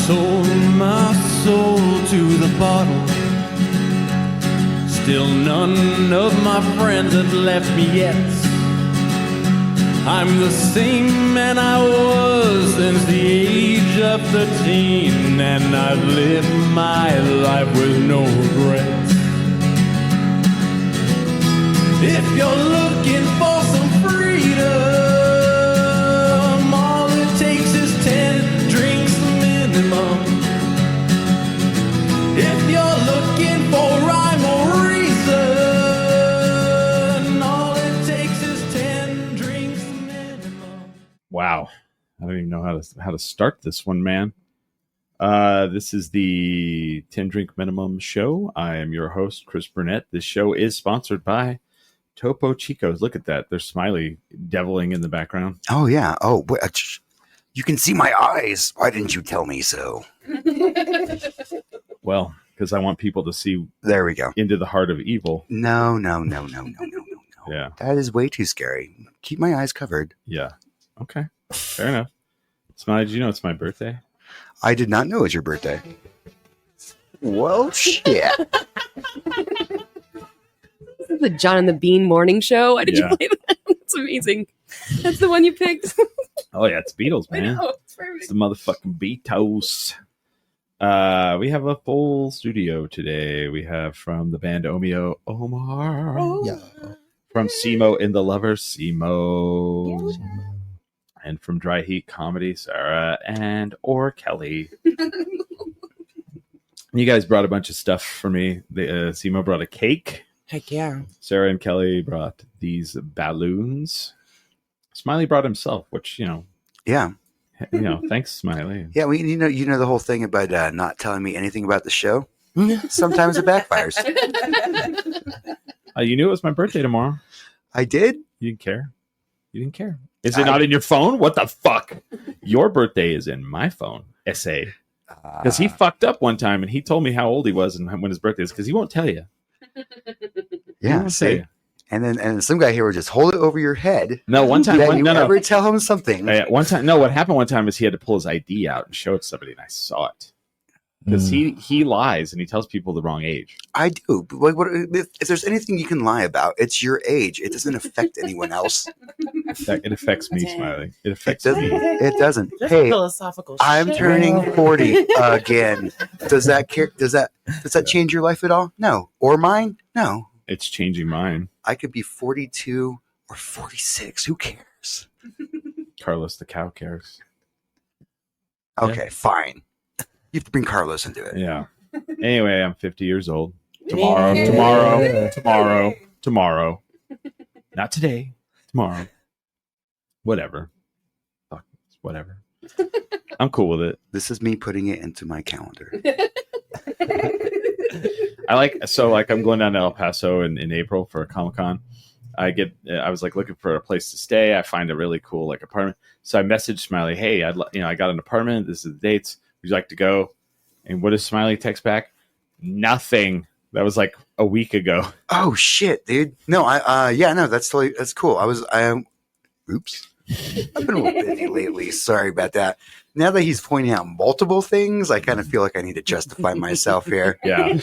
sold my soul to the bottle. Still none of my friends have left me yet. I'm the same man I was since the age of 13, and I've lived my life with no regrets. If you're looking for some freedom, all it takes is 10 drinks minimum. If you're looking for rhyme or reason, all it takes is 10 drinks minimum. Wow. I don't even know how to start this one, man. This is the 10 Drink Minimum show. I am your host, Chris Burnett. This show is sponsored by Topo Chicos. Look at that. There's Smiley deviling in the background. Oh, yeah. Oh, you can see my eyes. Why didn't you tell me so? Well, because I want people to see. There we go. Into the heart of evil. No. Yeah. That is way too scary. Keep my eyes covered. Yeah. Okay. Fair enough. Smiley, did you know it's my birthday? I did not know it was your birthday. Well, shit. This is the John and the Bean morning show. Why did you play that? That's amazing. That's the one you picked. Oh, yeah. It's Beatles, man. I know. It's perfect. It's the motherfucking Beatles. We have a full studio today. We have from the band Omio, Omar. Yeah. From Cee Mo in the Lovers, Cee Mo. And from Dry Heat Comedy, Sarah or Kelly. You guys brought a bunch of stuff for me. Cee Mo brought a cake. Heck yeah. Sarah and Kelly brought these balloons. Smiley brought himself, which, Yeah. Thanks, Smiley. Yeah, you know the whole thing about not telling me anything about the show? Sometimes it backfires. You knew it was my birthday tomorrow. I did? You didn't care. Is it not in your phone? What the fuck? Your birthday is in my phone. Essay. Because he fucked up one time and he told me how old he was and when his birthday is, because he won't tell you. Yeah, see? And then some guy here will just hold it over your head. No, one time. Never tell him something. One time. No, what happened one time is he had to pull his ID out and show it to somebody, and I saw it. Because he lies and he tells people the wrong age. I do. But if there's anything you can lie about, it's your age. It doesn't affect anyone else. It affects me, Smiley. It affects me. It doesn't. That's Hey, philosophical I'm shit. turning 40 again. Does that change your life at all? No. Or mine? No. It's changing mine. I could be 42 or 46. Who cares? Carlos the cow cares. Okay, fine. You have to bring Carlos into it. Yeah. Anyway, I'm 50 years old. Tomorrow. Not today. Tomorrow. Whatever. Fuck. Whatever. I'm cool with it. This is me putting it into my calendar. I'm going down to El Paso in April for a Comic-Con. I was looking for a place to stay. I find a really cool apartment. So I messaged Smiley, hey, I got an apartment. This is the dates. Would you like to go? And what does Smiley text back? Nothing. That was like a week ago. Oh shit, dude. No, that's cool. Oops. I've been a little busy lately. Sorry about that. Now that he's pointing out multiple things, I kind of feel like I need to justify myself here. Yeah.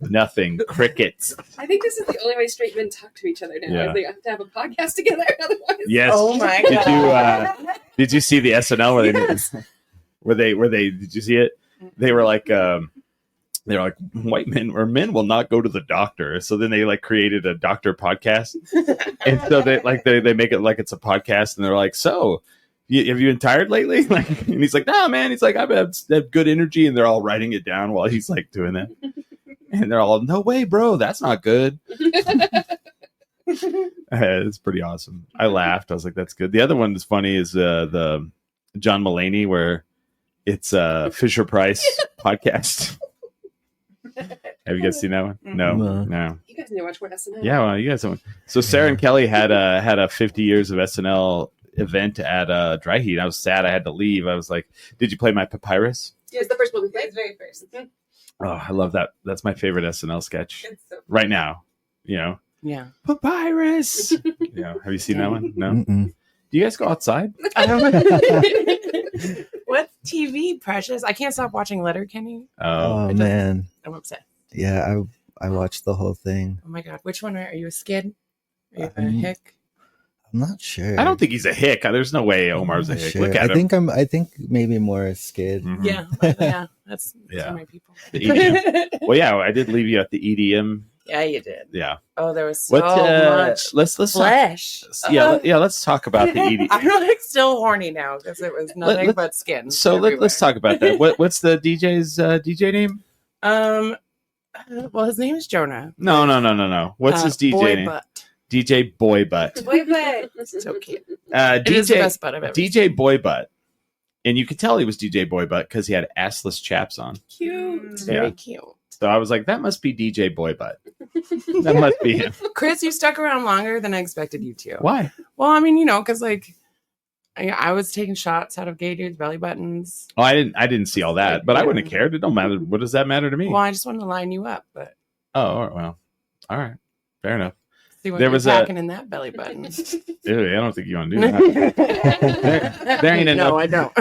Nothing. Crickets. I think this is the only way straight men talk to each other now. Yeah. They have to have a podcast together. Otherwise, Yes. Oh my god. Did you see the SNL where they did you see it? They were like white men or men will not go to the doctor. So then they created a doctor podcast. And so they make it like it's a podcast and they're like, so have you been tired lately? And he's like, nah, man. He's like, I've had good energy. And they're all writing it down while he's doing that. And they're all, no way, bro. That's not good. It's pretty awesome. I laughed. I was like, that's good. The other one that's funny is the John Mulaney, where it's Fisher Price podcast. Have you guys seen that one? No. you guys need to watch more SNL. Yeah, well, you guys don't. So Sarah and Kelly had a 50 years of SNL event at Dry Heat. I was sad I had to leave. I was like, did you play my Papyrus? Yeah, it's the first one we played. It's very first. Oh, I love that. That's my favorite SNL sketch It's so right now. Yeah. Papyrus. Have you seen that one? No. Mm-mm. Do you guys go outside? We're What's TV, Precious? I can't stop watching Letterkenny. Oh, Oh man, I'm upset. yeah, I watched the whole thing. Oh my god, which one are you? A skid? Are you a Um, hick? I'm not sure. I don't think he's a hick. There's no way Omar's a I'm not hick. sure. Look at him. I think maybe more a skid. Mhm. Yeah, yeah. That's Yeah. my people. The EDM. Well, yeah, I did leave you at the EDM. Yeah, you did. Yeah. Oh, there was so What? much Let's talk, flesh. yeah. Let's talk about the EDM. I'm like still horny now because it was nothing Let- but skin. So let's talk about that. What's the DJ's DJ name? Well, his name is Jonah. No. What's his DJ Boy name? Butt. DJ Boy Butt. Boy, but So cute. It is the DJ best butt I've ever seen. DJ Boy Butt, and you could tell he was DJ Boy Butt because he had assless chaps on. Cute. Very Yeah. cute. So I was like, that must be DJ Boy Butt. That must be him. Chris, you stuck around longer than I expected you to. Why? Well, I mean, because like I was taking shots out of gay dudes' belly buttons. Oh, I didn't see all that, but I wouldn't have cared. It don't matter. What does that matter to me? Well, I just wanted to line you up, but Oh, all right, well, all right, fair enough. see what There you're was packing in that belly button. Ew, I don't think you want to do that. There ain't enough. No, I don't.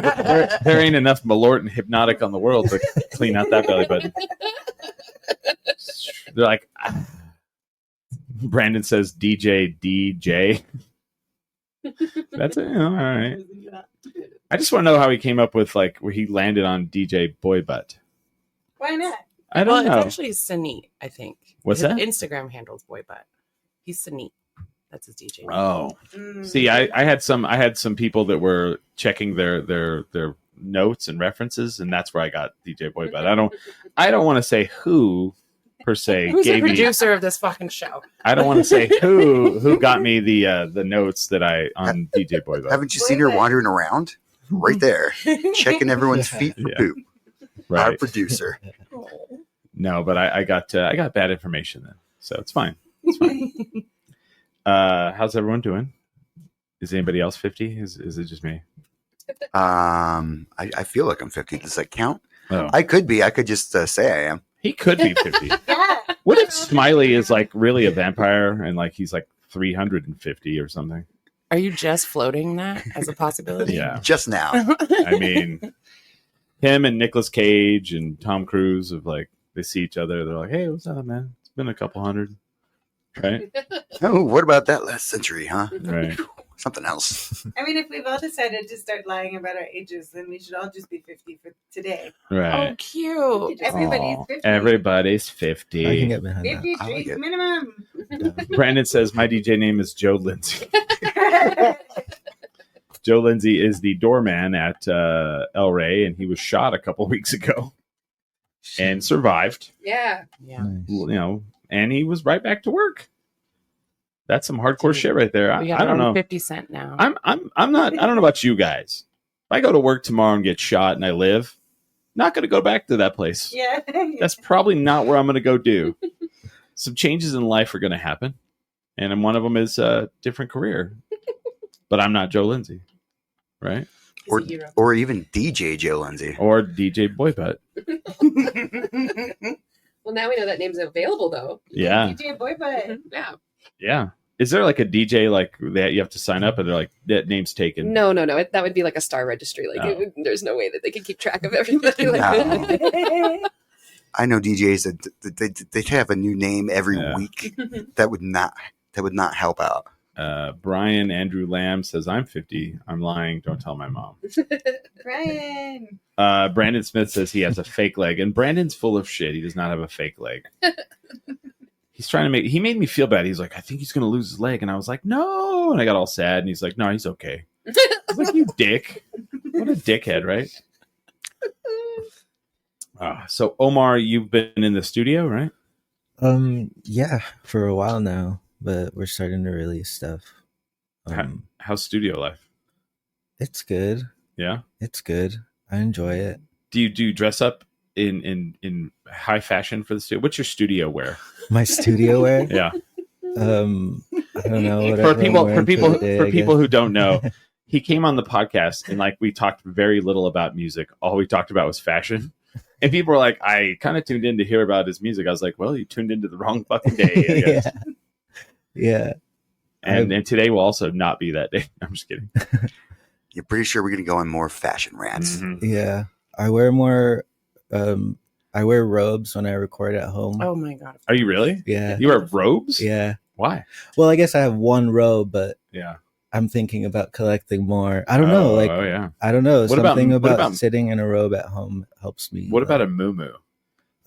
There ain't enough Malort and Hypnotic on the world to clean out that belly button. They're like, ah. Brandon says DJ. That's it. All right. I just want to know how he came up with like where he landed on DJ Boy Butt. why not? I don't know. It's actually Sanit, I think. What's His that? Instagram handles boy butt. He's Sanit. That's his DJ. name. Oh, see, I had some people that were checking their notes and references, and that's where I got DJ Boy Butt. I don't want to say who per se Who's the gave me. producer of this fucking show? I don't want to say who got me the notes that I on DJ Boy Butt. Haven't you seen her wandering around? Right there, checking everyone's feet for Yeah. poop. Our Right? producer. No, but I got bad information then, so it's fine. It's fine. How's everyone doing? Is anybody else 50? Is it just me? I feel like I'm 50. Does that count? Oh, I could be. I could just say I am. he could be 50. Yeah. What if Smiley is like really a vampire and like he's like 350 or something? Are you just floating that as a possibility? Yeah. Just now. I mean, him and Nicolas Cage and Tom Cruise of like they see each other, they're like, "Hey, what's up, man? It's been a couple hundred." Right? Oh, what about that last century, huh? Right. Something else. I mean, if we've all decided to start lying about our ages, then we should all just be 50 for today. Oh, Right. cute. Everybody's Aw, 50. everybody's I can 50. get behind 50 I like drinks it. minimum. Brandon says my DJ name is Joe Lindsay. Joe Lindsay is the doorman at El Rey, and he was shot a couple weeks ago and survived. Yeah. Yeah. Nice. You know, and he was right back to work. That's some hardcore shit right there. We I got don't know. 50 Cent now. I'm not. I don't know about you guys. If I go to work tomorrow and get shot and I live, not going to go back to that place. Yeah. That's probably not where I'm going to go do. Some changes in life are going to happen, and one of them is a different career. But I'm not Joe Lindsay, right? He's a hero. Or even DJ Joe Lindsay. Or DJ Boybutt. Well, now we know that name's available, though. Yeah, DJ Boy Butt. Yeah. yeah. Is there like a DJ like that you have to sign up, and they're like that name's taken? No. That would be like a star registry. Like, Oh. there's no way that they could keep track of everybody. Like No. that. I know DJs that they have a new name every Yeah. week. That would not help out. Brian Andrew Lamb says I'm 50. I'm lying. Don't tell my mom. Brian. Brandon Smith says he has a fake leg, and Brandon's full of shit. He does not have a fake leg. He's trying to he made me feel bad. He's like, I think he's going to lose his leg. And I was like, no. And I got all sad. And he's like, no, he's okay. I was like, you dick. What a dickhead, right? So Omar, you've been in the studio, right? Yeah, for a while now, but we're starting to release stuff. How's studio life? It's good. Yeah. It's good. I enjoy it. Do you dress up in high fashion for the studio? What's your studio wear? My studio wear. Yeah. I don't know. For whatever I'm people wearing the day, I guess. who don't know, he came on the podcast and like we talked very little about music. All we talked about was fashion. And people were like, I kind of tuned in to hear about his music. I was like, well, you tuned into the wrong fucking day, I guess. Yeah. And today will also not be that day. I'm just kidding. You're pretty sure we're gonna go on more fashion rants. Mhm. Yeah, I wear more. I wear robes when I record at home. Oh my god. Are you really? Yeah, You wear robes? yeah. Why? Well, I guess I have one robe, but Yeah. I'm thinking about collecting more. I don't know. Like, Oh yeah. I don't know. What about- Something what about, about- sitting in a robe at home helps me. What about a muumuu?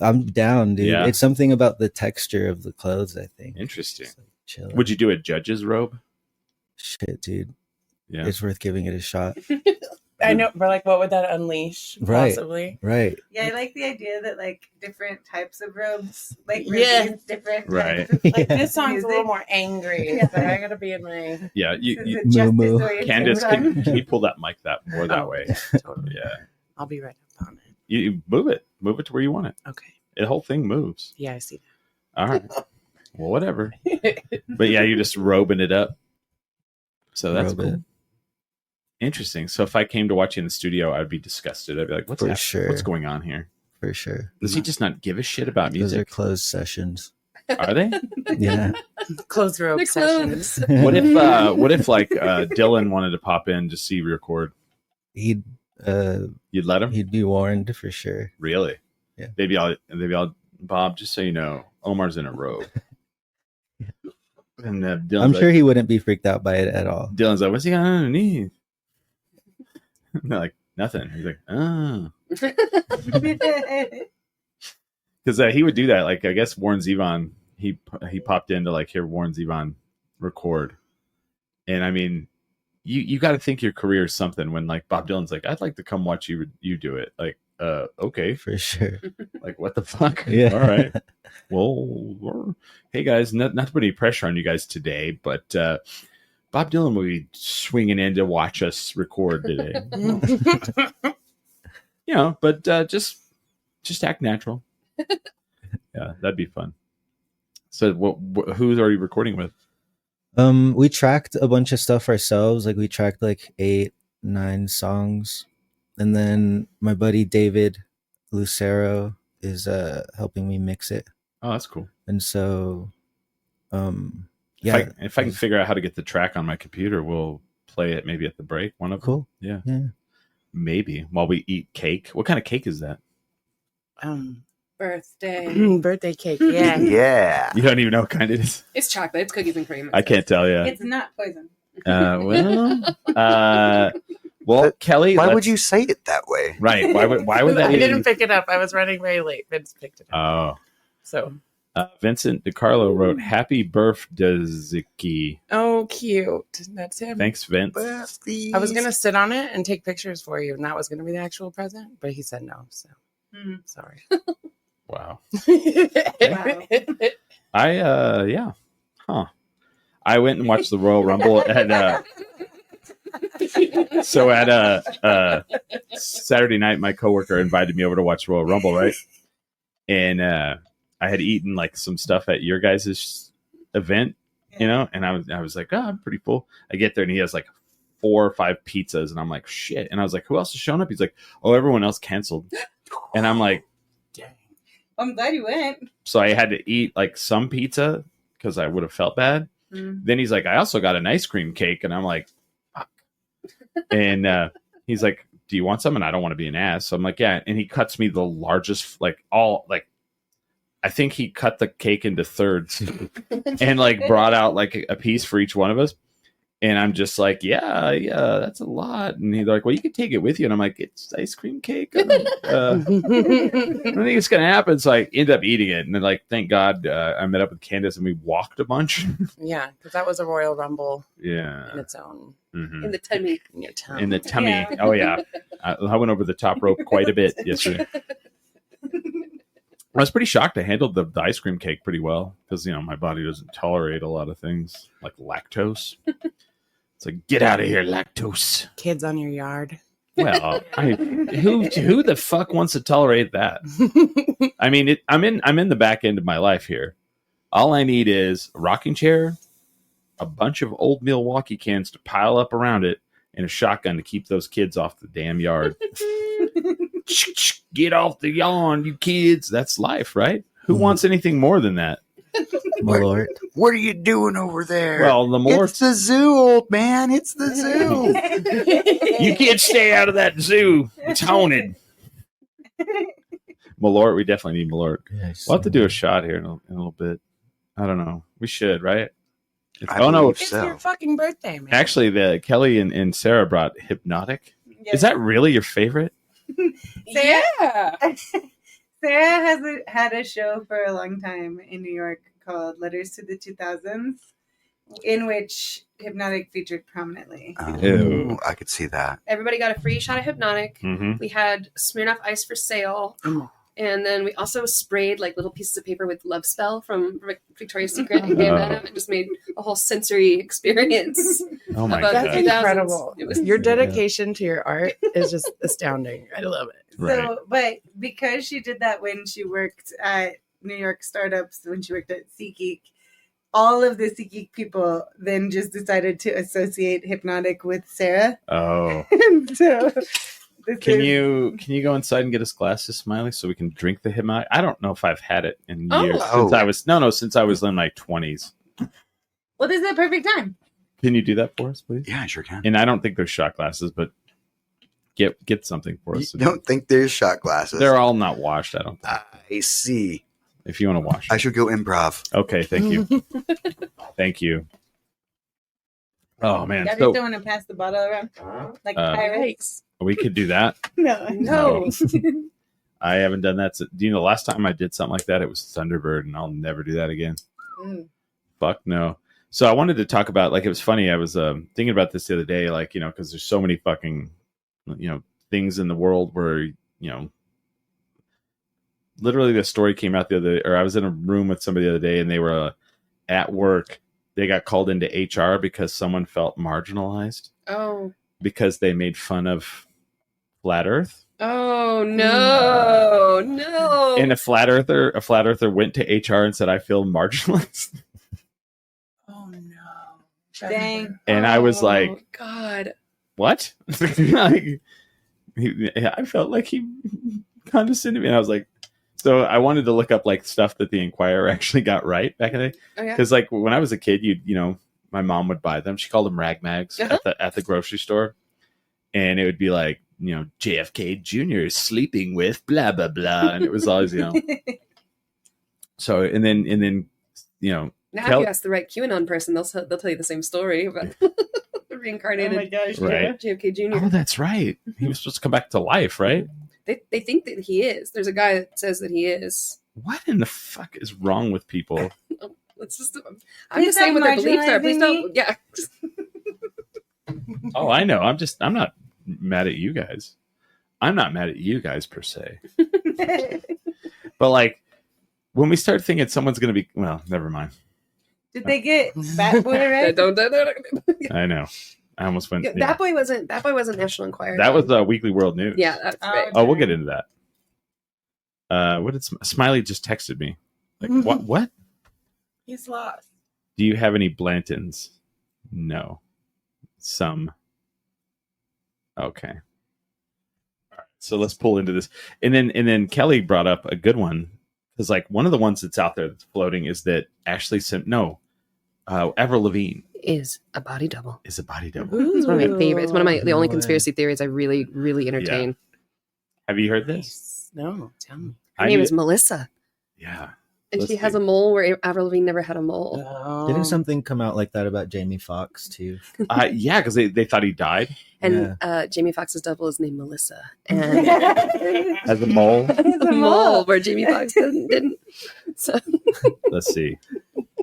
I'm down, dude. Yeah. It's something about the texture of the clothes, I think. Interesting. Just, like, chill. Would you do a judge's robe? Shit, dude. Yeah. It's worth giving it a shot. I know, but like, what would that unleash? Right. Possibly. Right. Yeah, I like the idea that like different types of robes, like Yeah. release different Right. types of, like, Yeah. This song's a little music. more angry. Yeah. But I gotta be in my. Yeah. Since You it's just Moo-moo. the way it's Candace, put on. can you pull that mic that more that Oh, way? Totally. Yeah. I'll be right up on it. You move it. Move it to where you want it. Okay. The whole thing moves. Yeah, I see All right. Well, whatever. that. But yeah, you're just robing it up. So that's Robe cool. it. Interesting. So if I came to watch you in the studio, I'd be disgusted. I'd be like, "What's For happening? sure. What's going on here? For sure. Does he just not give a shit about Those are music? closed sessions. Are they? Yeah. Clothes robe They're sessions. clothes. What if like Dylan wanted to pop in to see you record? He'd You'd let him? he'd be warned for sure. Really? Yeah. Maybe I'll Bob, just so you know, Omar's in a robe. And Dylan's I'm like, sure he wouldn't be freaked out by it at all. Dylan's like, what's he got underneath? And they're like, nothing. He's like, oh. Because he would do that. Like, I guess Warren Zevon, he popped in to like hear Warren Zevon record. And I mean, you got to think your career is something when like Bob Dylan's like, I'd like to come watch you do it. Like, okay. For sure. Like, what the fuck? Yeah. All right. Well, hey guys, not to put any pressure on you guys today, but Bob Dylan will be swinging in to watch us record today. You know, but just act natural. Yeah, that'd be fun. So, who's are you recording with? We tracked a bunch of stuff ourselves. Like we tracked like 8-9 songs, and then my buddy David Lucero is helping me mix it. Oh, that's cool. And so, yeah, If I can figure out how to get the track on my computer, we'll play it maybe at the break. One of them. cool. Yeah. Yeah. Maybe while we eat cake. What kind of cake is that? Birthday. Birthday cake. Yeah. Yeah. You don't even know what kind it is. It's chocolate. It's cookies and cream. I can't tell you. It's not poison. Well, Kelly, Why would let's- you say it that way? Right? Why would that? I even- didn't pick it up. I was running very late. Vince picked it up. Oh, So. Vincent DiCarlo wrote "Happy Birthday, Ziki." Oh, cute. That's him. Thanks, Vince. I was gonna sit on it and take pictures for you, and that was gonna be the actual present, but he said no. So sorry. Wow. Wow. Yeah. Huh. I went and watched the Royal Rumble at so at Saturday night, my coworker invited me over to watch Royal Rumble, right? And I had eaten like some stuff at your guys' event, you know, and I was like, oh, I'm pretty full. I get there and he has like 4 or 5 pizzas, and I'm like, shit. And I was like, who else is showing up? He's like, oh, everyone else canceled. And I'm like, Dang. I'm glad you went. so I had to eat like some pizza because I would have felt bad. Then he's like, I also got an ice cream cake, and I'm like, fuck. And he's like, do you want some? And I don't want to be an ass, so I'm like, yeah. And he cuts me the largest, I think he cut the cake into thirds and like brought out like a piece for each one of us. And I'm just like, yeah, that's a lot. And he's like, well, you can take it with you. And I'm like, it's ice cream cake. I don't think it's going to happen. So I end up eating it. And then like, thank God I met up with Candace and we walked a bunch. Yeah, because that was a Royal Rumble Yeah. in its own Mhm. In the tummy. in your tongue. In the tummy. Yeah. Oh, yeah. I went over the top rope quite a bit yesterday. I was pretty shocked. I handled the ice cream cake pretty well because, you know, my body doesn't tolerate a lot of things like lactose. It's like, get out of here, lactose. Kids on your yard. Well, who the fuck wants to tolerate that? I mean, I'm in the back end of my life here. All I need is a rocking chair, a bunch of old Milwaukee cans to pile up around it, and a shotgun to keep those kids off the damn yard. Get off the lawn, you kids. That's life, right? Who wants anything more than that? Malort. What are you doing over there? Well, the more it's the zoo, old man. It's the zoo. you can't stay out of that zoo. It's haunted. Malort, we definitely need Malort. Yes. We'll have to do a shot here in a little bit. I don't know. We should, right? I Oh no! believe It's so. your fucking birthday, man. Actually, the Kelly and Sarah brought Hypnotic. Is that really your favorite? yeah. Sarah has had a show for a long time in New York called Letters to the 2000s, in which Hypnotic featured prominently. Ew. I could see that. Everybody got a free shot of Hypnotic. Mm-hmm. We had Smirnoff Ice for sale. And then we also sprayed like little pieces of paper with Love Spell from Victoria's Secret and gave that out. It just made a whole sensory experience. Oh my about god! That's 2000s. incredible. It was Your dedication to your art is just astounding. I love it. Right. So, but because she did that when she worked at New York startups, when she worked at SeatGeek, all of the SeatGeek people then just decided to associate Hypnotic with Sarah. Oh, And so, can you go inside and get us glasses, Smiley, so we can drink the Hypnotic? I don't know if I've had it in years since I was since I was in my 20s. Well, this is the perfect time. Can you do that for us, please? Yeah, I sure can. And I don't think they're shot glasses, but get something for us. You don't think there's shot glasses? They're all not washed. I don't think. I see. If you want to wash, I should go improv. okay. Thank you. Thank you. Oh man, Y'all just so don't want to pass the bottle around like Uh, pirates. we could do that. No. No. I haven't done that. Do you know the last time I did something like that? It was Thunderbird, and I'll never do that again. Mm. Fuck no. So I wanted to talk about, like, it was funny. I was thinking about this the other day, like, because there's so many fucking, things in the world where, literally the story came out or I was in a room with somebody the other day, and they were at work. They got called into HR because someone felt marginalized Oh. because they made fun of Flat Earth. Oh no. And a flat earther went to HR and said, "I feel marginalized." Oh no. Dang. And I was like, Oh, God. "What?" I felt like he condescended me, and I was like, so I wanted to look up like stuff that the Inquirer actually got right back in the day, Oh yeah. because like when I was a kid, my mom would buy them. She called them rag mags at the grocery store, and it would be like, JFK Jr. is sleeping with blah blah blah, and it was always So and then Now if you ask the right QAnon person, they'll tell you the same story about the reincarnated gosh. Right. JFK Jr. Oh, that's right. He was supposed to come back to life, right? They think that he is. There's a guy that says that he is. What in the fuck is wrong with people? It's just. I'm Please just saying what their beliefs are. Please marginalizing don't. Yeah. Oh, I know. I'm not mad at you guys. I'm not mad at you guys per se. But like when we start thinking someone's going to be, well, never mind. Did they get Bat Boy right? Don't. I know. I almost went. Yeah, That boy wasn't National Enquirer. That was Weekly World News. Yeah, that's right. Oh, we'll get into that. What did Smiley just texted me? Like, what? He's lost. Do you have any Blantons? No. Some. Okay. All right. So let's pull into this. And then Kelly brought up a good one, because like one of the ones that's out there that's floating is that Avril Lavigne Is a body double. is a body double. It's one of my favorites. One of the only way. conspiracy theories I really, really entertain. Have you heard this? No, tell me. Her name is Melissa, Yeah. and Let's she has see. a mole where Avril Lavigne never had a mole. Didn't something come out like that about Jamie Foxx too? Yeah, because they thought he died And Jamie Foxx's double is named Melissa, and as a mole. a mole where Jamie Foxx didn't. So Let's see.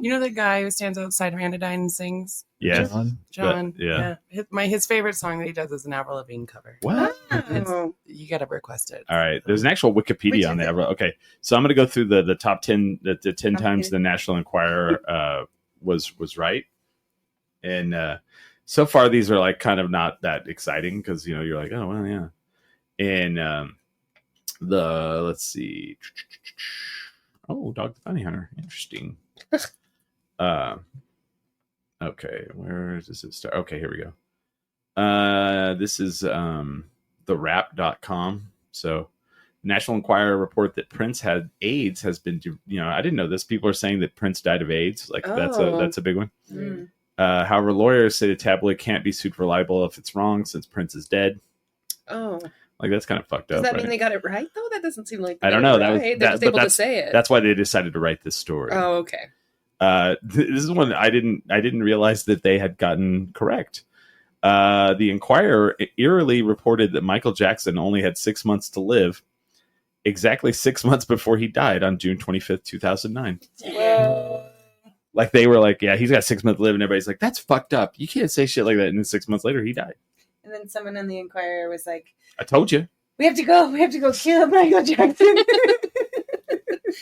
You know the guy who stands outside Ranadine and sings? Yes. John. Yeah. His favorite song that he does is an Avril Lavigne cover. What? Oh. You got to request it. All right. There's an actual Wikipedia Which on is there. Okay. So I'm going to go through the top 10, the 10 times Okay. the National Enquirer was right. And so far, these are like kind of not that exciting because, you're like, oh, well, yeah. And let's see. Oh, Dog the Bounty Hunter. Interesting. Okay. Where does it start? Okay. Here we go. This is therap.com. So National Enquirer report that Prince had AIDS has been, I didn't know this. People are saying that Prince died of AIDS. Like that's a big one. Mm. However, lawyers say the tabloid can't be sued for libel if it's wrong since Prince is dead. Oh, like that's kind of fucked does up. that Right? mean they got it right though? That doesn't seem like I don't know. They're just able to say it. That's why they decided to write this story. Oh, okay. This is one I didn't realize that they had gotten correct. The Enquirer eerily reported that Michael Jackson only had 6 months to live, exactly 6 months before he died on June 25th, 2009. Whoa. Like they were like, yeah, he's got 6 months to live, and everybody's like, that's fucked up. You can't say shit like that. And then 6 months later, he died. And then someone on the Enquirer was like, I told you. we have to go kill Michael Jackson.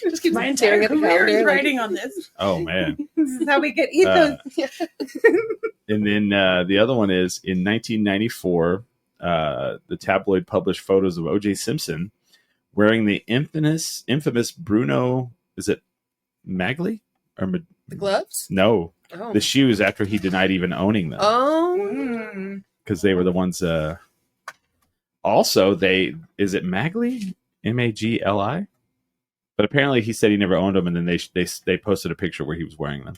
Just keep staring at the Career is calendar. writing on this. Oh man. This is how we get ethos. And then the other one is in 1994, the tabloid published photos of O.J. Simpson wearing the infamous Bruno, is it Magli? Or The gloves? no, Oh. the shoes after he denied even owning them. Oh. Because they were the ones. Also, is it Magli? Magli? But apparently, he said he never owned them, and then they posted a picture where he was wearing them.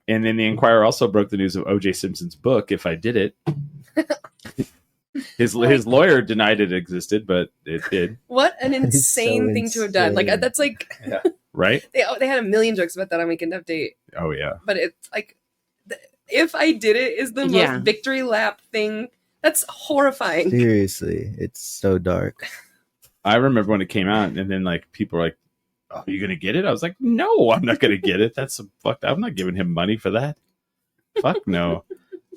And then the Enquirer also broke the news of O.J. Simpson's book, If I Did It. His lawyer denied it existed, but it did. What an That is insane so thing to have done. Like insane. that's like Right? they had a million jokes about that on Weekend Update, Oh yeah. but it's like If I Did It is the Yeah. most victory lap thing. That's horrifying. Seriously, it's so dark. I remember when it came out, and then like people were like, "Oh, are you gonna get it?" I was like, "No, I'm not gonna get it. That's fucked. I'm not giving him money for that. Fuck no."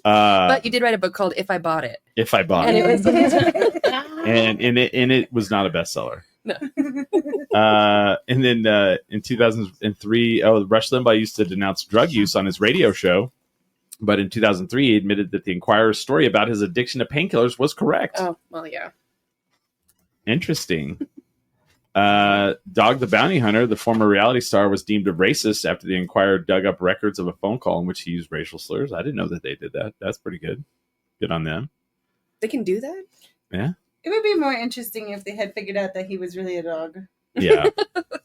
But you did write a book called If I Bought It. If I bought And it, it was and it was not a bestseller. No. And then in 2003, Rush Limbaugh used to denounce drug use on his radio show, but in 2003, he admitted that the Enquirer's story about his addiction to painkillers was correct. Oh, well, yeah. Interesting. Dog the Bounty Hunter, the former reality star, was deemed a racist after the Enquirer dug up records of a phone call in which he used racial slurs. I didn't know that they did that. That's pretty good. Good on them. They can do that? Yeah. It would be more interesting if they had figured out that he was really a dog. Yeah.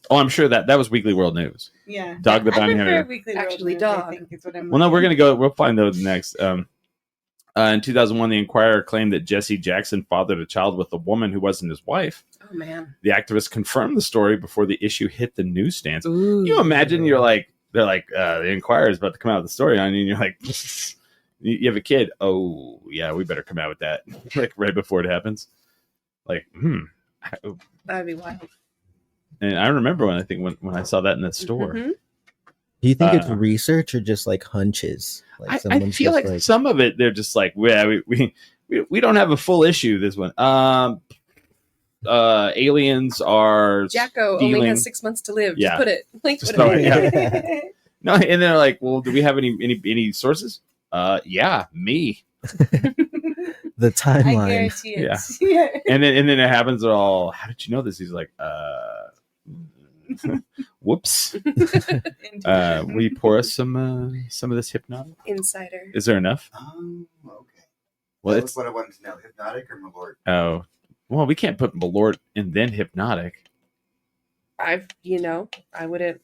Oh, I'm sure that was Weekly World News. Yeah. Dog the Bounty I prefer Hunter. Weekly World Actually, News, dog. I think is what I'm Well, no, we'll find those next. In 2001, the Enquirer claimed that Jesse Jackson fathered a child with a woman who wasn't his wife. Oh, man. The activist confirmed the story before the issue hit the newsstands. Ooh. You imagine they're like, the Enquirer is about to come out with the story on you, and you're like, you have a kid. Oh, yeah, we better come out with that like right before it happens. Like, That would be wild. And I remember when I saw that in the store. Mhm. Do you think it's Uh, research or just like hunches? Like I someone's feel just like some of it they're just like, yeah, we don't have a full issue this one. Aliens are Jacko stealing. only has 6 months to live. Yeah. Just put it. Like, Just whatever. throw it, yeah. No, and they're like, well, do we have any sources? Yeah, me. the I timeline. guarantee it. Yeah. And then it happens. They're all, how did you know this? He's like, whoops. Will you pour us some of this hypnotic? Insider. Is there enough? Okay. Well, That's it's what I wanted to know. Hypnotic or Malort? oh, well, we can't put Malort and then hypnotic. I wouldn't.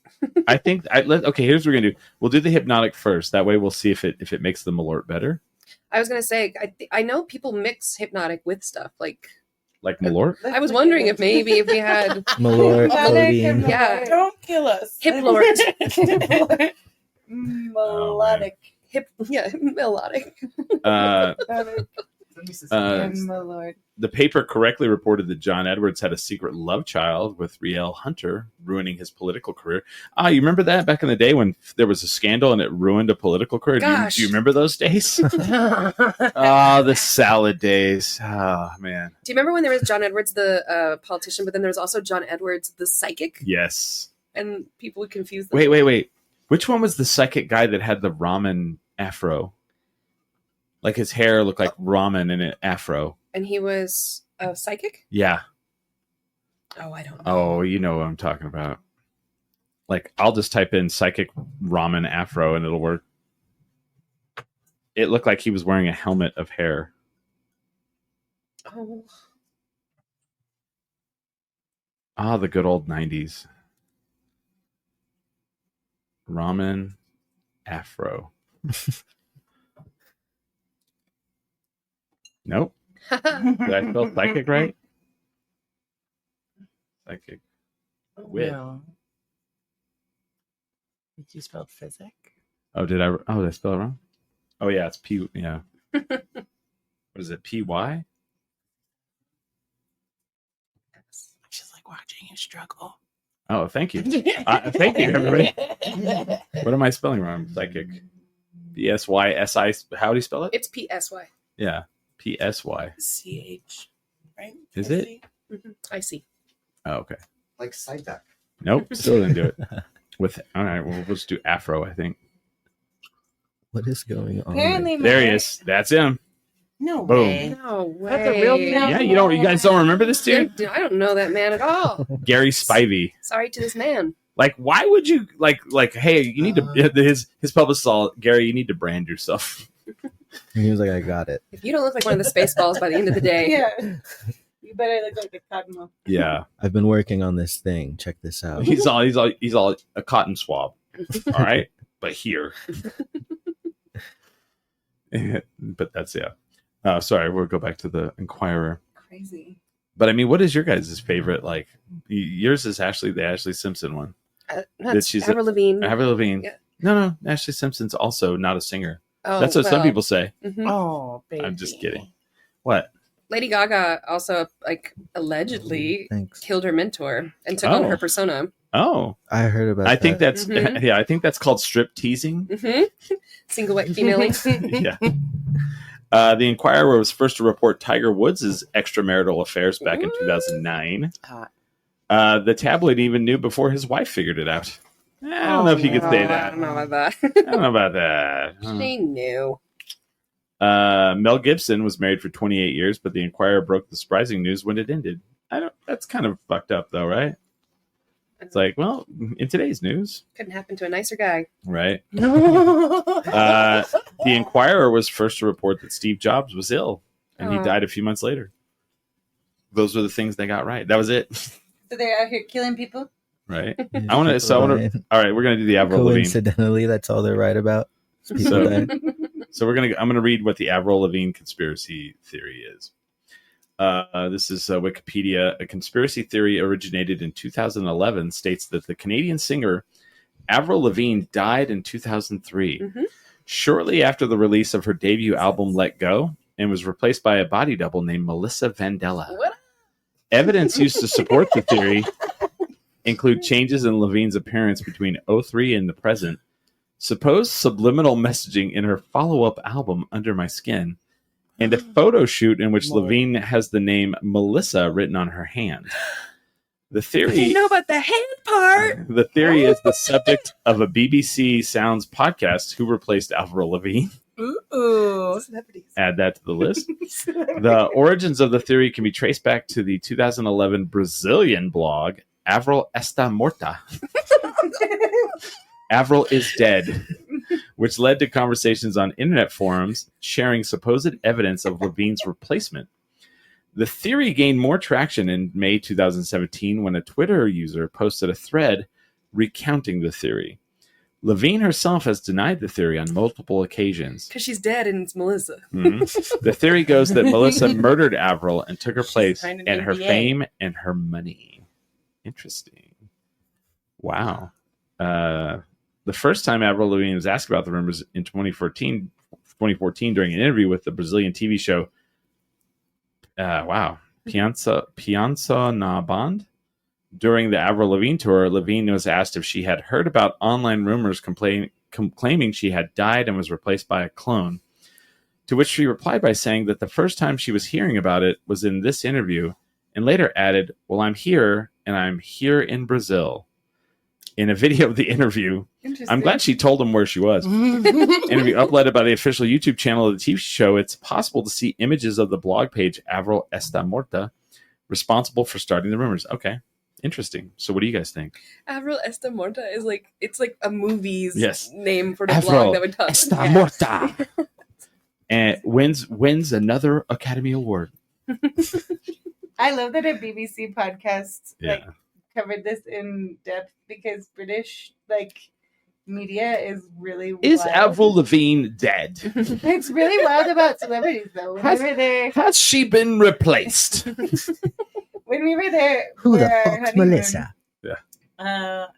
I think okay. Here's what we're gonna do. We'll do the hypnotic first. That way, we'll see if it makes the Malort better. I was going to say, I know people mix hypnotic with stuff. Like, Like Malort. I was wondering if maybe if we had Malort, Hypnotic codeine. and Yeah. Don't kill us. Hiplort. Melodic. Melodic. Uh, And Malort. the paper correctly reported that John Edwards had a secret love child with Riel Hunter, ruining his political career. You remember that back in the day when there was a scandal and it ruined a political career? Gosh. Do you remember those days? The salad days. Oh, man. Do you remember when there was John Edwards, the politician, but then there was also John Edwards, the psychic? Yes. And people would confuse them. Wait. Which one was the psychic guy that had the ramen afro? Like his hair looked like ramen in an afro. And he was a psychic? Yeah. Oh, I don't know. Oh, you know what I'm talking about. Like, I'll just type in psychic ramen afro and it'll work. It looked like he was wearing a helmet of hair. Oh. Ah, the good old 90s. Ramen afro. Nope. Did I spell psychic right? Psychic. Wit. No. You spelled physic? Oh, did I spell it wrong? Oh, yeah, it's P. Yeah. What is it? PY? I just like watching you struggle. Oh, thank you. Thank you, everybody. What am I spelling wrong? Psychic. PSYSI. How do you spell it? It's PSY. Yeah. PSY. CH, right? Is it? I see. Oh, okay. Like side back. Nope. Still didn't do it. All right. Well, we'll just do Afro, I think. What is going on? Apparently, There he is. That's him. No Boom. way. No way. That's a real thing? Yeah, you guys don't remember this dude? I don't know that man at all. Gary Spivey. Sorry to this man. Like, why would you like? Hey, you need to. His publicist all Gary. You need to brand yourself. And he was like, I got it. If you don't look like one of the Spaceballs by the end of the day, yeah. You better look like a Cosmo. Yeah, I've been working on this thing. Check this out. he's all a cotton swab. All right, but here. But that's sorry, we'll go back to the Inquirer. Crazy. But I mean, what is your guys' favorite? Like, yours is the Ashley Simpson one. that's she's Avril Lavigne. Avril Lavigne. Yeah. No, Ashley Simpson's also not a singer. Oh, That's what some well, people say. mhm. Oh, baby. I'm just kidding. What? Lady Gaga also allegedly Thanks. killed her mentor and took on Oh. her persona. Oh, I heard about I think that. that's Mhm. yeah. I think that's called strip teasing. Single white female. Yeah. The Inquirer was first to report Tiger Woods' extramarital affairs back in 2009. Hot. The tabloid even knew before his wife figured it out. I don't know if you could say I that. don't know about that. I don't know about that. She knew. Mel Gibson was married for 28 years, but the Inquirer broke the surprising news when it ended. That's kind of fucked up, though, right? It's like, well, in today's news, Couldn't happen to a nicer guy. right? The Inquirer was first to report that Steve Jobs was ill, and he Oh. died a few months later. Those were the things they got right. That was it, So they're out here killing people? right? Yeah, I want to. people So I want die. to. All right, we're gonna do the Avril Lavigne. Coincidentally, that's all they're right about. People So- die. So I'm gonna read what the Avril Lavigne conspiracy theory is. This is Wikipedia. A conspiracy theory originated in 2011 states that the Canadian singer Avril Lavigne died in 2003, shortly after the release of her debut album Let Go, and was replaced by a body double named Melissa Vandella. What? Evidence used to support the theory include changes in Lavigne's appearance between 2003 and the present, supposed subliminal messaging in her follow-up album Under My Skin, and a photo shoot in which Lavigne has the name Melissa written on her hand. The I theory didn't know about the hand part. the theory is the subject of a BBC Sounds podcast who replaced Avril Lavigne. Ooh. Add that to the list. The origins of the theory can be traced back to the 2011 Brazilian blog Avril Está Morta. Avril is dead, which led to conversations on internet forums sharing supposed evidence of Lavigne's replacement. The theory gained more traction in May 2017 when a Twitter user posted a thread recounting the theory. Lavigne herself has denied the theory on multiple occasions. Because she's dead and it's Melissa. Mhm. The theory goes that Melissa murdered Avril and took her place signed an and her NDA. fame and her money. Interesting. Wow. The first time Avril Lavigne was asked about the rumors in 2014 during an interview with the Brazilian TV show, Piança na Band. During the Avril Lavigne tour, Lavigne was asked if she had heard about online rumors claiming she had died and was replaced by a clone, to which she replied by saying that the first time she was hearing about it was in this interview, and later added, "Well, I'm here, and I'm here in Brazil." In a video of the interview, I'm glad she told him where she was. Interview uploaded by the official YouTube channel of the TV show, it's possible to see images of the blog page Avril Está Morta, responsible for starting the rumors. Okay, interesting. So what do you guys think? Avril Está Morta is it's like a movie's Yes. name for the Avril blog that would talk. Está Morta. And wins another Academy Award. I love that a BBC podcast Yeah. covered this in depth because British media is really Is wild. Avril Lavigne dead? It's really wild about celebrities though. When we were there, Has she been replaced? when we were there, Who for the our fuck's honeymoon, Melissa?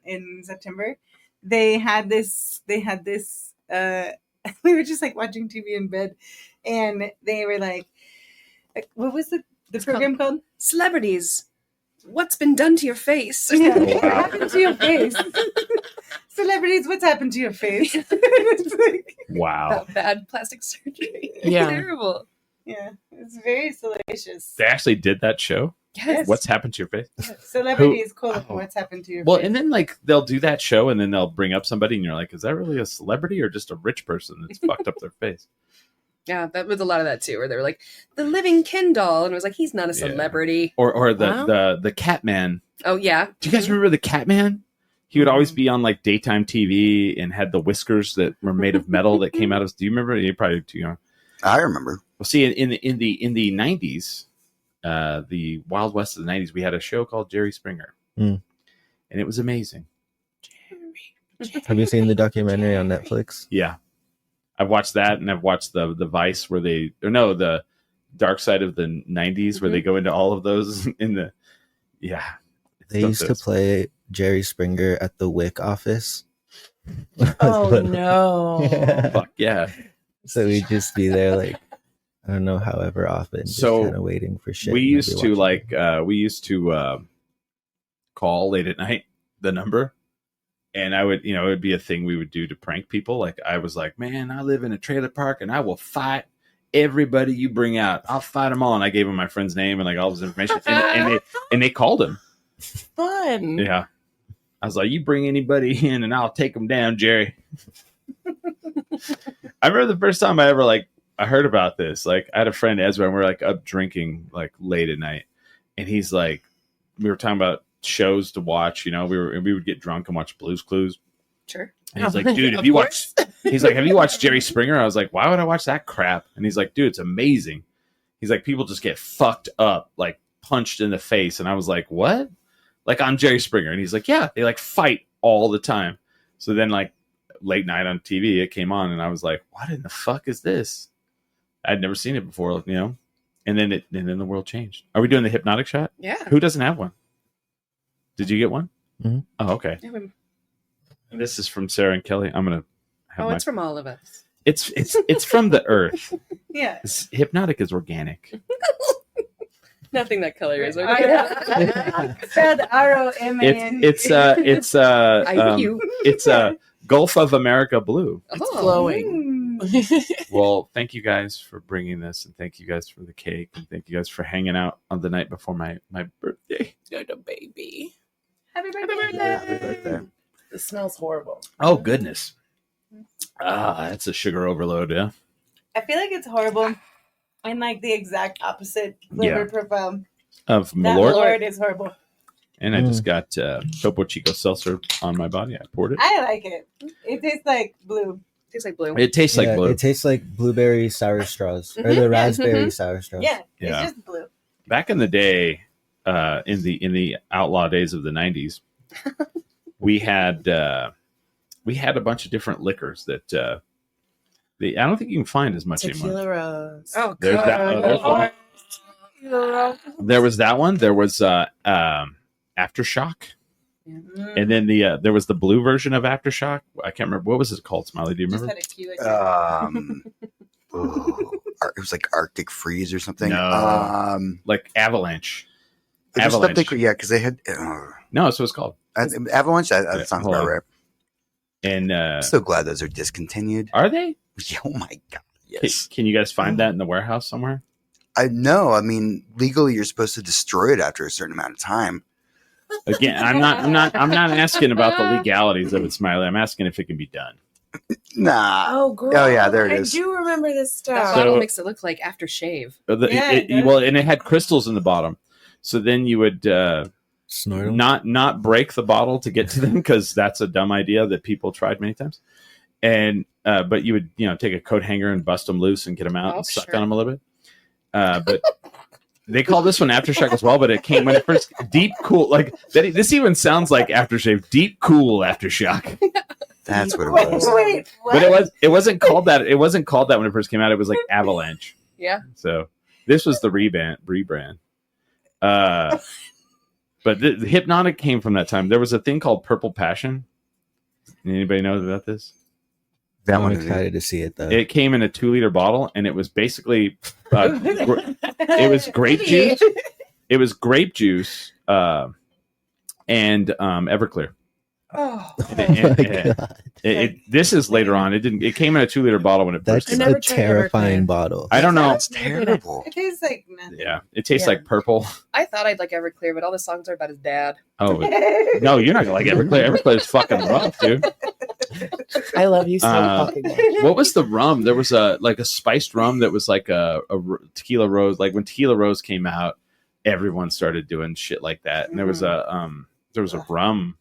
in September, they had this. We were just watching TV in bed, and they were like, what was the program called? Celebrities. What's been done to your face? Yeah. Wow. What happened to your face? Celebrities, what's happened to your face? It's like, Wow. About bad plastic surgery. Yeah. Terrible. yeah, it's very salacious. They actually did that show? Yes. What's happened to your face? Celebrities, Oh. what's happened to your Well, face? and then they'll do that show and then they'll bring up somebody and you're like, is that really a celebrity or just a rich person that's fucked up their face? Yeah, that was a lot of that too, where they were like, the living Ken doll. And it was like, he's not a Yeah. celebrity. Or the Wow. the Catman. Oh, yeah. Do you guys remember the Catman? He would always be on daytime TV and had the whiskers that were made of metal that came out of. Do you remember? You're probably too young. I remember. Well, see, in the 90s, the Wild West of the 90s, we had a show called Jerry Springer, Mm. and it was amazing. Have you seen the documentary on Netflix? Yeah, I've watched that, and I've watched the Vice where the Dark Side of the 90s where they go into all of those in the They used to play Jerry Springer at the WIC office. Oh no. Fuck yeah. So we'd just be there I don't know, however often, just So, kind of waiting for shit. We and used I'd to be watching call late at night the number, and I would it would be a thing we would do to prank people. Like I was like, man, I live in a trailer park and I will fight everybody you bring out. I'll fight them all. And I gave him my friend's name and all this information, and they called him. Fun. Yeah, I was like, you bring anybody in and I'll take them down, Jerry. I remember the first time I ever I heard about this. I had a friend, Ezra, and we were up drinking late at night, and he's like, we were talking about shows to watch. We would get drunk and watch Blue's Clues. Sure. And he's like, dude, have you watched? He's like, have you watched Jerry Springer? I was like, why would I watch that crap? And he's like, dude, it's amazing. He's like, people just get fucked up, punched in the face. And I was like, what? On Jerry Springer. And he's like, yeah, they fight all the time. So then late night on TV, it came on, and I was like, what in the fuck is this? I'd never seen it before, and then the world changed. Are we doing the hypnotic shot? Yeah. Who doesn't have one? Did you get one? Mhm. Oh, okay. Yeah, And this is from Sarah and Kelly. I'm gonna have it's from all of us. it's from the earth. Yeah. Hypnotic is organic. Nothing that color is. Spelled ROMAN. It's Gulf of America blue. It's glowing. Well, thank you guys for bringing this, and thank you guys for the cake, and thank you guys for hanging out on the night before my birthday. You're the baby. Happy birthday. Happy birthday. It smells horrible. Oh goodness. That's a sugar overload, yeah. I feel like it's horrible. And the exact opposite flavor profile. Of That Malort. Malort is horrible. And I just got Topo Chico seltzer on my body. I poured it. I like it. It tastes like blue. Tastes like blue. It tastes like blue. It tastes like blueberry sour straws or the raspberry sour straws. Yeah, Yeah. it's just blue. Back in the day, in the outlaw days of the 90s, we had a bunch of different liquors that I don't think you can find as much anymore. Tequila Rose. Oh, There's God. there's one. There was that one. There was Aftershock. And then there was the blue version of Aftershock. I can't remember. What was it called, Smiley? Do you Just remember? had a Q at It was Arctic Freeze or something. No. Like Avalanche. There's Avalanche. something, yeah, because they had No, that's what it's called. Avalanche. That sounds hold about on. right. And I'm so glad those are discontinued. are they? Oh my god, yes. Can you guys find that in the warehouse somewhere? I know. I mean, legally, you're supposed to destroy it after a certain amount of time. Again, I'm not asking about the legalities of it, Smiley. I'm asking if it can be done. Nah. Oh, girl. Oh, yeah, there it I is. do remember this That stuff. bottle makes it look like aftershave. Yeah, it does. Well, and it had crystals in the bottom, so then you would Snort 'em. not break the bottle to get to them because that's a dumb idea that people tried many times. And but you would take a coat hanger and bust them loose and get them out Oh, and suck sure. on them a little bit. But They call this one Aftershock as well, but it came when it first deep cool. Like this even sounds like aftershave. Deep cool Aftershock. That's what it was. Wait, what? But it wasn't called that. It wasn't called that when it first came out. It was like Avalanche. Yeah. So this was the rebrand. But the Hypnotic came from that time. There was a thing called Purple Passion. Anybody know about this? That I'm one is excited to see it though. It came in a 2-liter bottle, and it was basically it was grape juice. It was grape juice and Everclear. Oh, This is later on. It came in a 2-liter bottle when it first That's came I out. never a tried terrifying Everclear. bottle. I don't know. That's terrible. it tastes like nothing. Yeah, it tastes Yeah. like purple. I thought I'd like Everclear, but all the songs are about his dad. Oh no, you're not gonna like Everclear. Everclear is fucking rough, dude. I love you so Uh, fucking much. What was the rum? There was a spiced rum that was like a tequila rose. Like when tequila rose came out, everyone started doing shit like that. And there was a rum.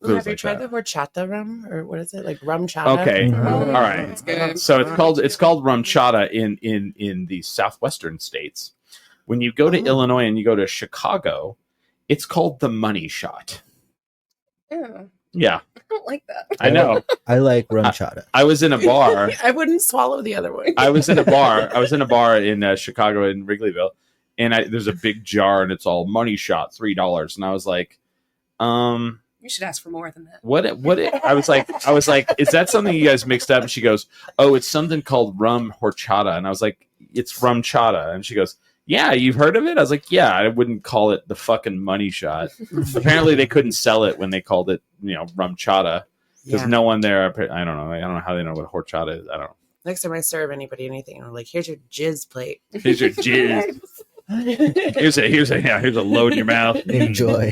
Ooh, have you tried the horchata rum, or what is it, like rum chata? Okay, Mhm. all right. It's good. So it's called rum chata in the southwestern states. When you go to Illinois and you go to Chicago, it's called the money shot. Yeah, Yeah, I don't like that. I know. I like rum chata. I was in a bar. I wouldn't swallow the other one. I was in a bar in Chicago in Wrigleyville, and there's a big jar and it's all money shot $3, and I was like, You should ask for more than that. what I was like, is that something you guys mixed up? And she goes, oh, it's something called rum horchata, and I was like, it's rum chata, and she goes, yeah, you've heard of it? I was like, yeah, I wouldn't call it the fucking money shot. Apparently they couldn't sell it when they called it, rum chata, because Yeah. no one there, I don't know how they know what horchata is. I don't know. Next time I serve anybody anything, I'm like, here's your jizz plate. Here's your jizz. Here's a load in your mouth. Enjoy.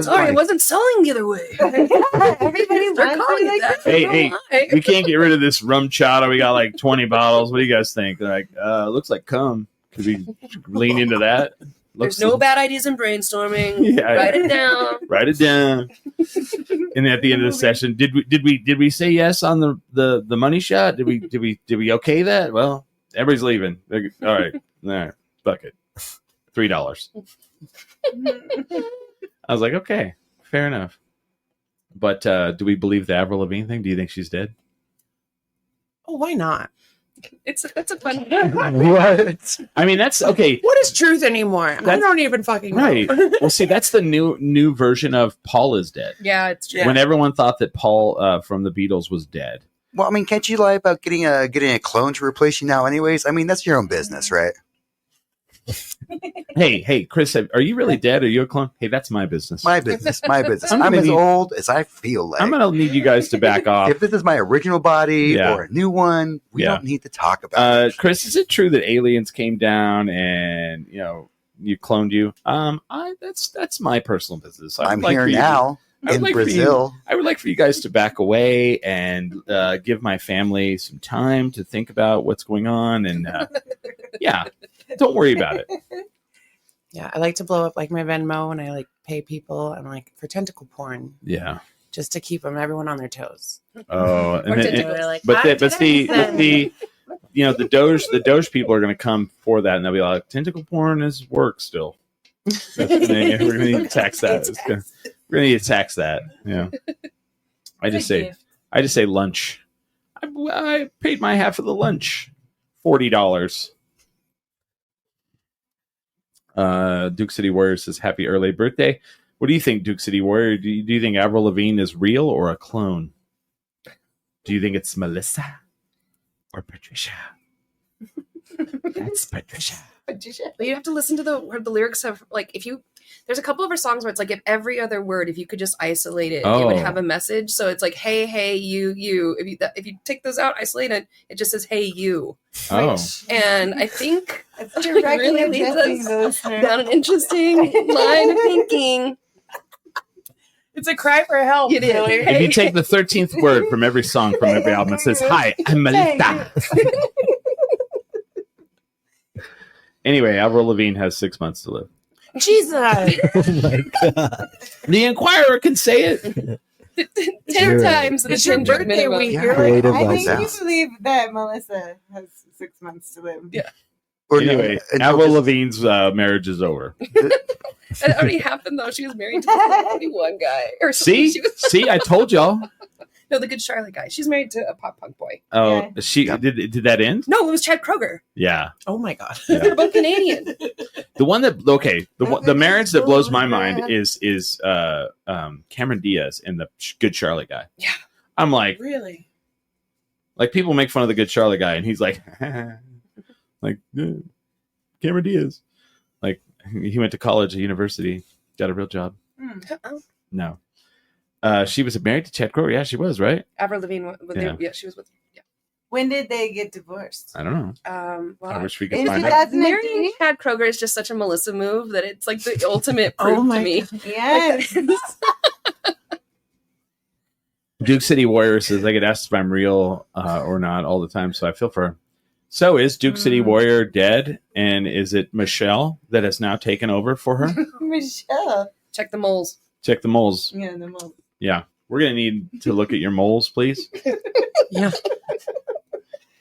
Sorry, I wasn't selling the other way. Everybody They're wants calling it it like that. Hey, Why? We can't get rid of this rum chata. We got like 20 bottles. What do you guys think? They're like, looks like cum. Could we lean into that? There's no bad ideas in brainstorming. Yeah, Write it down. Write it down. And at the end of the session, did we say yes on the money shot? Did we okay that? Well, everybody's leaving. All right, fuck it. $3. I was like, okay, fair enough. But do we believe the Avril Lavigne thing? Do you think she's dead? Oh, why not? That's a fun. What? I mean, that's okay. What is truth anymore? I That's- don't even fucking know. Right. Well, see, that's the new version of Paul is dead. Yeah, it's true. When everyone thought that Paul from the Beatles was dead. Well, I mean, can't you lie about getting a clone to replace you now, anyways? I mean, that's your own business, right? Hey, Chris, are you really dead? Are you a clone? Hey, that's my business. My business. I'm I'm gonna as need- old as I feel like. I'm gonna need you guys to back off. If this is my original body Yeah. or a new one, we Yeah. don't need to talk about it. Chris, is it true that aliens came down and you cloned you? That's my personal business. I'm here now in Brazil. I would like for you guys to back away and give my family some time to think about what's going on, and yeah, don't worry about it. Yeah, I like to blow up like my Venmo, and I like pay people. I'm like for tentacle porn, Yeah. just to keep everyone on their toes. Oh, and Or then, tentacles. They're like, but "I'm the today." the Doge people are going to come for that, and they'll be like, tentacle porn is work still. We're going to need to tax that. We're going to need to tax that. Yeah. I just say lunch. I paid my half of the lunch, $40. Duke City Warrior says, happy early birthday. What do you think, Duke City Warrior? Do you think Avril Lavigne is real or a clone? Do you think it's Melissa or Patricia? That's Patricia. But you have to listen to the lyrics of there's a couple of her songs where it's like if every other word, if you could just isolate it, it would Oh. have a message. So it's like, hey, you. If you take those out, isolate it, it just says, hey, you. Oh, And I think It's directly really leads addressing us those down an interesting line of thinking. It's a cry for help. It is. really. if you take the 13th word from every song from every album, it says, hi, I'm Melissa. Anyway, Avril Lavigne has 6 months to live. Jesus. Oh my god. The Inquirer can say it. 10 times the It's your 10 birthday minimum. week. Yeah. You're like, Creative I think license. you believe that Melissa has 6 months to live. Yeah. Or Anyway, until Avril just- Lavigne's marriage is over. It already happened though. She was married to the 41 guy. Or something. See, She was, see, I told y'all. no, the Good Charlotte guy. She's married to a pop punk boy. Oh, she Yep. did that end? No, it was Chad Kroger. Yeah. Oh my god. They're both Canadian. The one that the marriage that blows my mind is Cameron Diaz and the Good Charlotte guy. Yeah. I'm like people make fun of the Good Charlotte guy, and he's like, like Cameron Diaz, like he went to college, a university, got a real job. Oh. No, she was married to Chad Kroger. Yeah, she was, right? Avril Lavigne. Yeah. She was with. Yeah. When did they get divorced? I don't know. Well, I wish we could In find out. 2019? marrying Chad Kroger is just such a Melissa move that it's like the ultimate proof Oh my to me. Yes. Duke City Warrior says I get asked if I'm real or not all the time, so I feel for her. So is Duke City Warrior dead, and is it Michelle that has now taken over for her? Michelle. Check the moles. Check the moles. Yeah, the most. Yeah, we're gonna need to look at your moles, please. Yeah.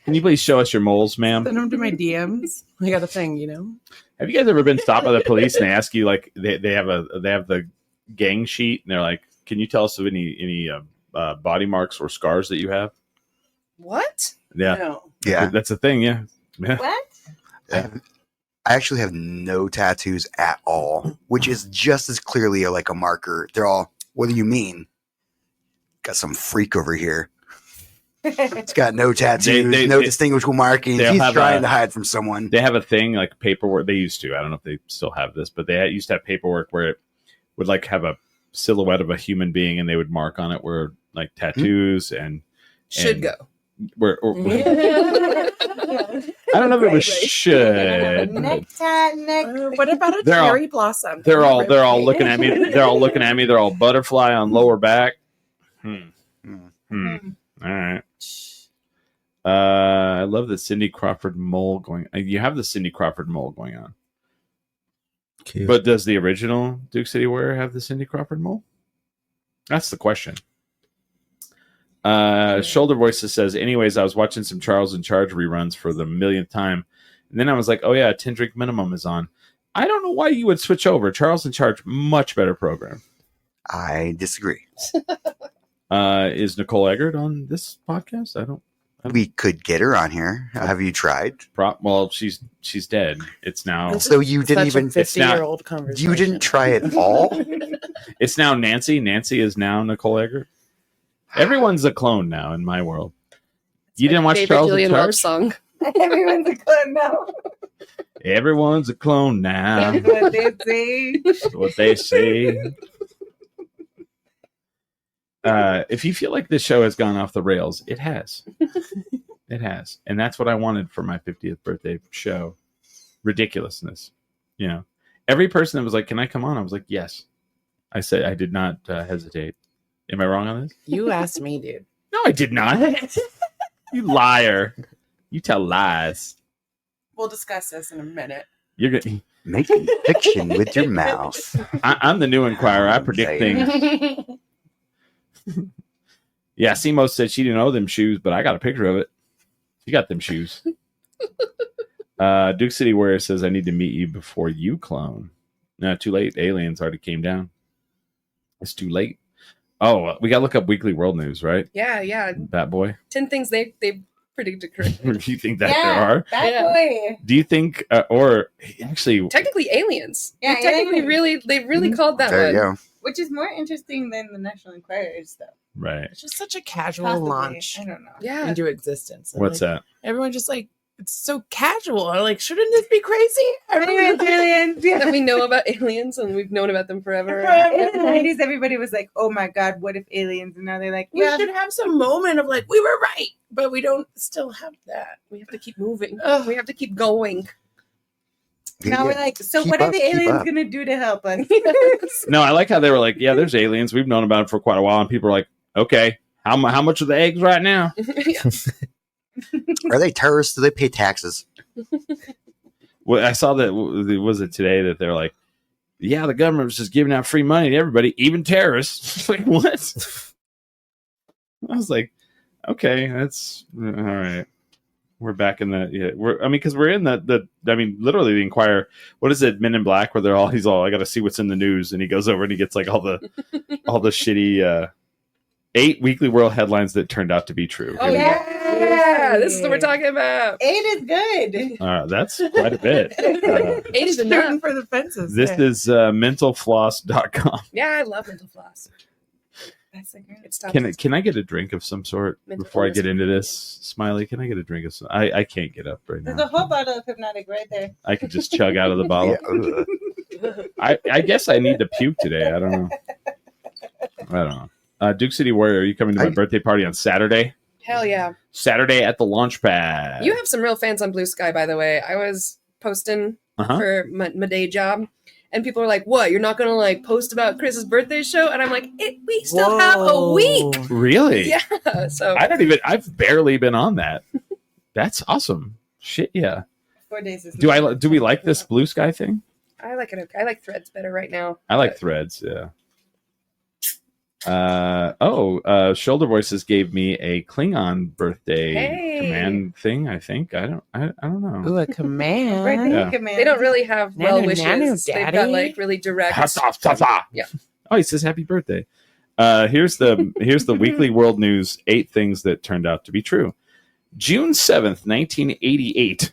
Can you please show us your moles, ma'am? Send them to my DMs. I got a thing, you know. Have you guys ever been stopped by the police and they ask you like they have the gang sheet and they're like, "Can you tell us of any body marks or scars that you have?" What? Yeah, No. Yeah. that's a thing. Yeah, yeah. What? I actually have no tattoos at all, which is just as clearly like a marker. They're all, what do you mean? Got some freak over here. It's got no tattoos, no distinguishable markings. they'll He's have trying to hide from someone. They have a thing like paperwork. They used to. I don't know if they still have this, but they used to have paperwork where it would like have a silhouette of a human being, and they would mark on it where like tattoos and Should go. where. I don't know if it was should. Necktie. What about a They're all- cherry blossom? They're all looking at me. They're all looking at me. They're all butterfly on lower back. All right. I love the Cindy Crawford mole going. You have the Cindy Crawford mole going on, Cute. but does the original Duke City Warrior have the Cindy Crawford mole? That's the question. Shoulder Voices says, anyways, I was watching some Charles in Charge reruns for the millionth time, and then I was like, oh yeah, 10 Drink Minimum is on. I don't know why you would switch over. Charles in Charge, much better program. I disagree. Is Nicole Eggert on this podcast? I don't. We could get her on here. Have you tried? Well, she's dead. It's now. So you didn't even. 50-year-old conversation. You didn't try it all. It's now Nancy. Nancy is now Nicole Eggert. Everyone's a clone now in my world. You didn't watch Favorite Charles in Julian Love Charge? song. Everyone's a clone now. Everyone's a clone now. That's what they say. That's what they say. If you feel like this show has gone off the rails, it has. It has. And that's what I wanted for my 50th birthday show. Ridiculousness. You know, every person that was like, can I come on? I was like, yes. I said, I did not hesitate. Am I wrong on this? You asked me, dude. No, I did not. You liar. You tell lies. We'll discuss this in a minute. You're good. Making fiction with your mouth. I'm the new inquirer. I predict things. Yeah, Cee Mo said she didn't owe them shoes, but I got a picture of it. She got them shoes. Duke City Warrior says, I need to meet you before you clone. No, too late. Aliens already came down. It's too late. Oh, we got to look up Weekly World News, right? Yeah. That boy. 10 things they predicted correctly. Do you think that there are? That Yeah. boy. Do you think, or actually, Technically aliens. Yeah, They technically aliens. they really called that There you one. go. Which is more interesting than the National Enquirer stuff. right. It's just such a casual Possibly. launch I don't know. Yeah. into existence. And, What's like, that? Everyone just like, it's so casual. I'm like, shouldn't this be crazy? Anyways, aliens. Yeah. That we know about aliens and we've known about them forever. In the 90s, everybody was like, oh my God, what if aliens? And now they're like, We yeah. should have some moment of like, we were right, but we don't still have that. We have to keep moving. Ugh. We have to keep going. Now we're like, so Keep what up, are the keep aliens up. going to do to help us? No, I like how they were like, yeah, there's aliens. We've known about it for quite a while. And people are like, okay, how much are the eggs right now? Yeah. Are they terrorists? Do they pay taxes? Well, I saw that, was it today that they're like, yeah, the government was just giving out free money to everybody, even terrorists. Like, what? I was like, okay, that's all right. We're back in because we're in literally the Inquirer. What is it, Men in Black, where he's all, I got to see what's in the news, and he goes over and he gets like all the shitty 8 weekly world headlines that turned out to be true. Oh yeah, this is what we're talking about. 8 is good. That's quite a bit. 8 is enough. Shooting for the fences. This is mentalfloss.com. Yeah, I love mental floss. That's like it's top. Can I get a drink of some sort Mental before I floss. get into this, Smiley? Can I get a drink of some? I can't get up right There's now. a whole bottle of Hypnotic right there. I could just chug out of the bottle. Yeah, ugh. I guess I need to puke today. I don't know. Duke City Warrior, are you coming to my birthday party on Saturday? Hell yeah. Saturday at the launch pad. You have some real fans on Blue Sky, by the way. I was posting for my day job, and people were like, "What? You're not gonna like post about Chris's birthday show?" And I'm like, we still have a week. Really? Yeah. So I've barely been on that. That's awesome. Shit, yeah. 4 days is Do we like this Blue Sky thing? I like it. I like Threads better right now. I like Threads, yeah. Shoulder Voices gave me a Klingon birthday command thing, I think. I don't know. Ooh, a command. Birthday Yeah. command. They don't really have well wishes. nanu, They've got daddy. like really direct. Yeah. Oh, he says happy birthday. Here's the weekly world news 8 things that turned out to be true. June 7th, 1988.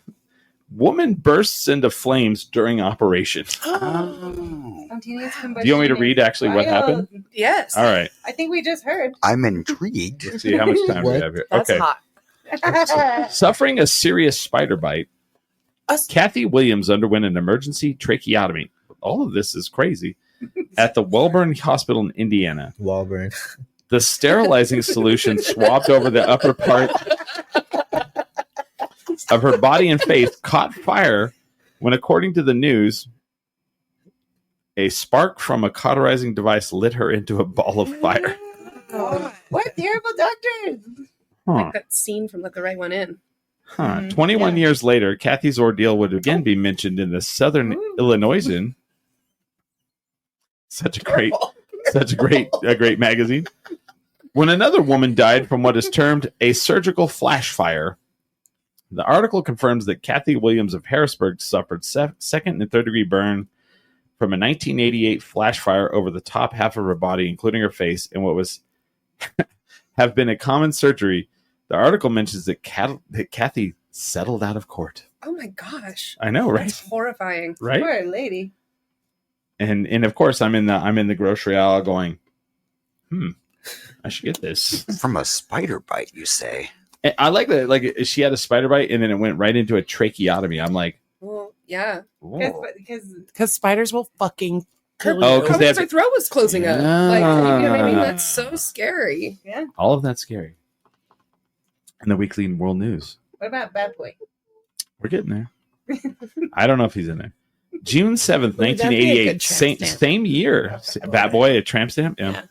Woman bursts into flames during operation. Spontaneous combustion. Do you want me to read actually what Wild. happened? Yes. All right. I think we just heard. I'm intrigued. Let's see how much time we What? have here. That's Okay. hot. Suffering a serious spider bite, Kathy Williams underwent an emergency tracheotomy. All of this is crazy. At the Welborn Hospital in Indiana. Walburn. The sterilizing solution swabbed over the upper part of her body and face caught fire when, according to the news, a spark from a cauterizing device lit her into a ball of fire. What terrible doctors! Huh. Like that scene from Let the Right One In. Huh. 21 years later, Kathy's ordeal would again be mentioned in the Southern Illinoisan. Such a great magazine. When another woman died from what is termed a surgical flash fire, the article confirms that Kathy Williams of Harrisburg suffered second and third degree burn from a 1988 flash fire over the top half of her body, including her face, in what was have been a common surgery. The article mentions that Kathy settled out of court. Oh my gosh. I know, right? That's horrifying. Right? Poor lady. And of course I'm in the grocery aisle going, I should get this. From a spider bite, you say? And I like that. Like, she had a spider bite and then it went right into a tracheotomy. I'm like, Well, yeah. whoa. Because spiders will fucking kill Oh, you. because they have Her throat was closing up. Yeah. Like, you know what I mean? That's so scary. Yeah. all of that's scary. And the weekly world news. What about Bad Boy? We're getting there. I don't know if he's in there. June 7th, Ooh, that'd be a 1988. good tramp stamp. Same year. Bad Boy, a tramp stamp. Yeah.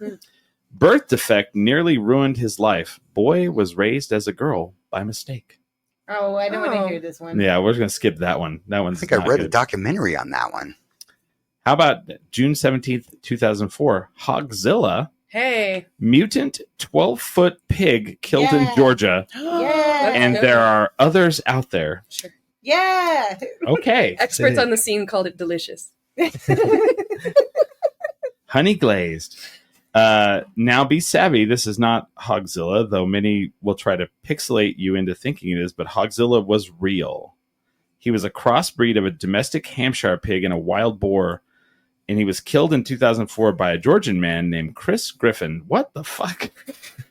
Birth defect nearly ruined his life. Boy was raised as a girl by mistake. Oh, I don't want to hear this one. Yeah, we're just going to skip that one. That I one's think I not read a good. documentary on that one. How about June 17th, 2004? Hogzilla, Hey. mutant 12-foot pig killed in Yeah. Georgia. Yeah. And there are others out there. Sure. Yeah. Okay. Experts on the scene called it delicious. Honey glazed. Now be savvy. This is not Hogzilla, though many will try to pixelate you into thinking it is, but Hogzilla was real. He was a crossbreed of a domestic Hampshire pig and a wild boar, and he was killed in 2004 by a Georgian man named Chris Griffin. What the fuck?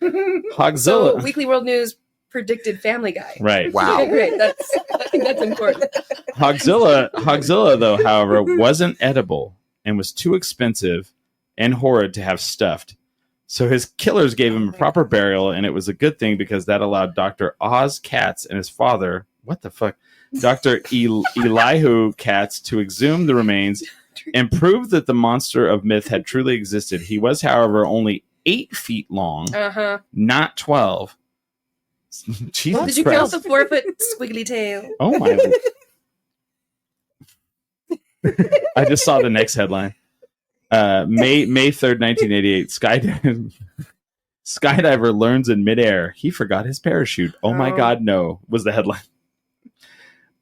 Hogzilla. So, Weekly World News predicted Family Guy. Right. Wow. Okay, great. I think that's important. Hogzilla, though, however, wasn't edible and was too expensive and horrid to have stuffed. So his killers gave him a proper burial, and it was a good thing because that allowed Dr. Oz Katz and his father, what the fuck, Dr. Elihu Katz, to exhume the remains and prove that the monster of myth had truly existed. He was, however, only 8 feet long, Uh-huh. not 12. Jesus Did you Christ. count the 4-foot squiggly tail? Oh my. I just saw the next headline. May 3rd, 1988. Skydiver learns in midair he forgot his parachute. Oh my Oh. God, no, was the headline.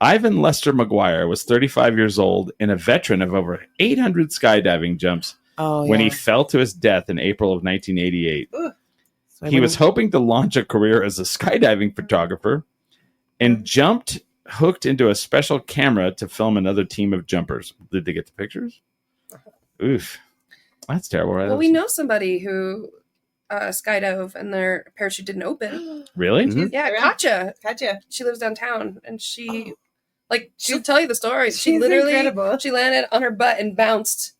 Ivan Lester McGuire was 35 years old and a veteran of over 800 skydiving jumps when he fell to his death in April of 1988. He was hoping to launch a career as a skydiving photographer and jumped hooked into a special camera to film another team of jumpers. Did they get the pictures? Oof. That's terrible, right? Well, we know somebody who skydove and their parachute didn't open. Really? Mhm. Yeah, Gotcha. She lives downtown, and she'll tell you the story. She She's literally incredible. she landed on her butt and bounced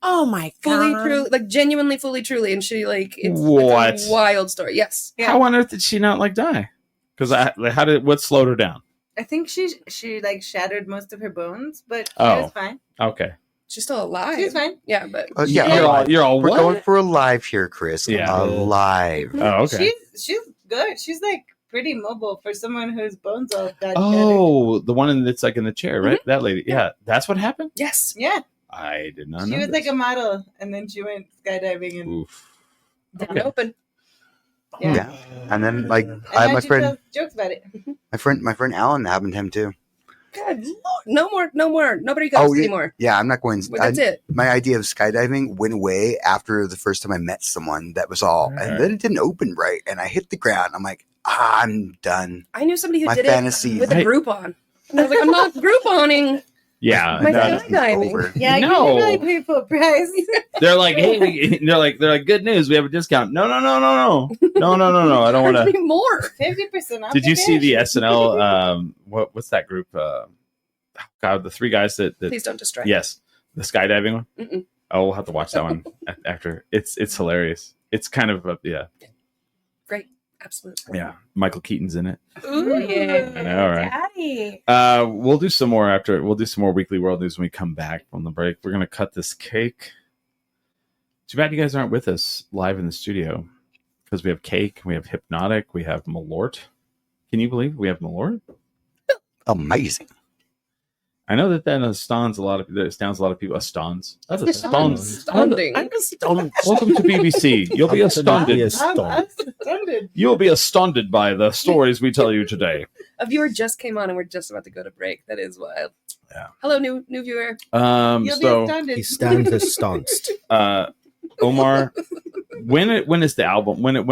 Oh my fully, god! truly, like genuinely, fully, truly, and she it's What? a wild story. Yes, Yeah. How on earth did she not die? Because what slowed her down? I think she like shattered most of her bones, but she Oh. was fine. Okay. she's still alive. She's fine. Yeah, but Yeah, You're all we're what? going for alive here, Chris. Yeah. Alive. Oh, okay. She's good. She's like pretty mobile for someone whose bones all got shattered. Oh, the one that's like in the chair, right? That lady. Yeah, that's what happened. yes, Yeah, I did not she know. was like this. a model, and then she went skydiving and Oof. didn't Okay. open. Yeah. And then like And I now my she friend tells jokes about it. my friend Alan, that happened to him too. God, no more. Nobody goes yeah. anymore. Yeah, I'm not going. But that's it. My idea of skydiving went away after the first time I met someone. That was all, Right. and then it didn't open right, and I hit the ground. I'm like, I'm done. I knew somebody who My did fantasy- it with a Groupon. And I was like, I'm not Grouponing. Yeah. My no. fantasy- skydiving. Over. Yeah, No. you really pay full price. They're like, hey, they're like, good news. We have a discount. No. I don't want to. Maybe more. 50% off. Did you see the parachute. SNL? What's that group? God, the three guys that Please don't distract. yes, the skydiving one. Mm-mm. Oh, we'll have to watch that one after. It's hilarious. It's kind of Great. Absolutely. yeah. Michael Keaton's in it. Ooh, yeah. I know, right? Daddy. We'll do some more after. We'll do some more weekly world news when we come back from the break. We're gonna cut this cake. Too bad you guys aren't with us live in the studio because we have cake, we have Hypnotic, we have Malort. Can you believe we have Malort? Amazing. I know that astounds a lot of people. Astounds. That's Astounding. Welcome to BBC. You'll be Absolutely astounded. I'm astounded. You'll be astounded by the stories we tell you today. A viewer just came on and we're just about to go to break. That is wild. Yeah. Hello, new viewer. You'll be So astounded. He stands astonished. Omar, when is the album? When are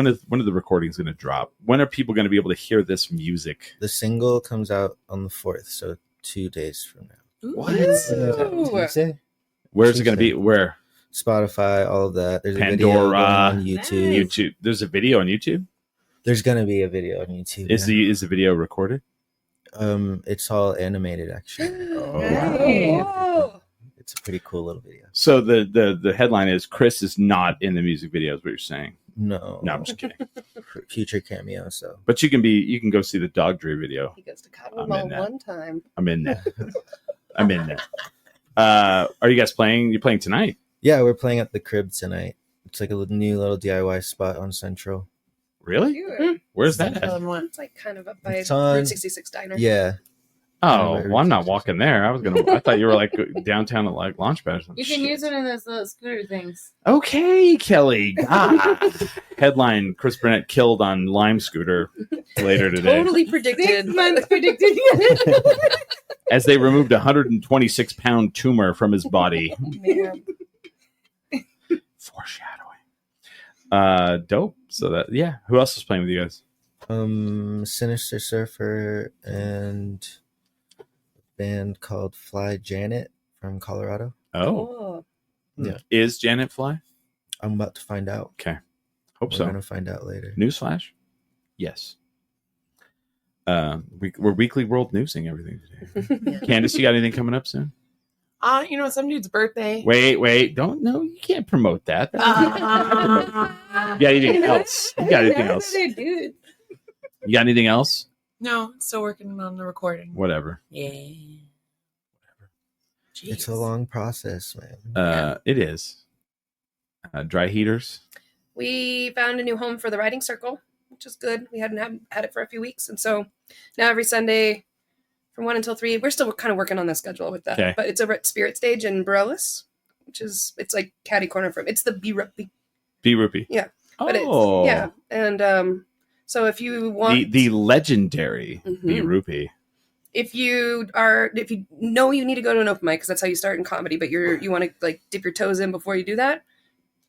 the recordings going to drop? When are people going to be able to hear this music? The single comes out on the 4th, so 2 days from now. What? Ooh. Tuesday? Where's it going to be? Where? Spotify, all of that. There's a Pandora. video going on YouTube. YouTube. There's a video on YouTube. There's gonna be a video on YouTube. Is the video recorded? It's all animated actually. Whoa. It's a pretty cool little video. So the headline is Chris is not in the music video. Is what you're saying? No, No, I'm just kidding. future cameo. So But you can go see the Dog Drew video. He goes to I'm Cotton Mall in that. one time. I'm in there. I'm in there. Are you guys playing? You're playing tonight? yeah, we're playing at the Crib tonight. It's like a new little DIY spot on Central. Really? Where's that at? It's like kind of up by It's on- Route 66 Diner. Yeah, Oh, well, I'm not walking there. I thought you were like downtown at like Launchpad or something. You can Shit. use one of those little scooter things. Okay, Kelly. God. Headline: Chris Burnett killed on Lime scooter later today Totally predicted. 6 months predicted. as they removed a 126-pound tumor from his body. Man. Foreshadowing. Dope. So that Who else is playing with you guys? Sinister Surfer and a band called Fly Janet from Colorado. Oh, Yeah. Is Janet Fly? I'm about to find out. Okay. Hope We're so. gonna find out later. Newsflash? Yes. We're weekly world newsing everything today. Candace, you got anything coming up soon? Some dude's birthday. Wait. You can't promote that. You got anything else? You got anything else? Dude. You got anything else? No, still working on the recording. Whatever. Yeah. It's a long process, man. It is. Dry heaters. We found a new home for the writing circle, which is good. We hadn't had it for a few weeks. And so now every Sunday from 1 until 3, we're still kind of working on the schedule with that. Okay. But it's over at Spirit Stage in Borellis, it's like catty corner from, it's the B-Rugby. B-Rupee. Yeah. But Oh. it's, yeah. And so if you want... The legendary Mhm. B-Rupee. if you know you need to go to an open mic because that's how you start in comedy, but you want to like dip your toes in before you do that,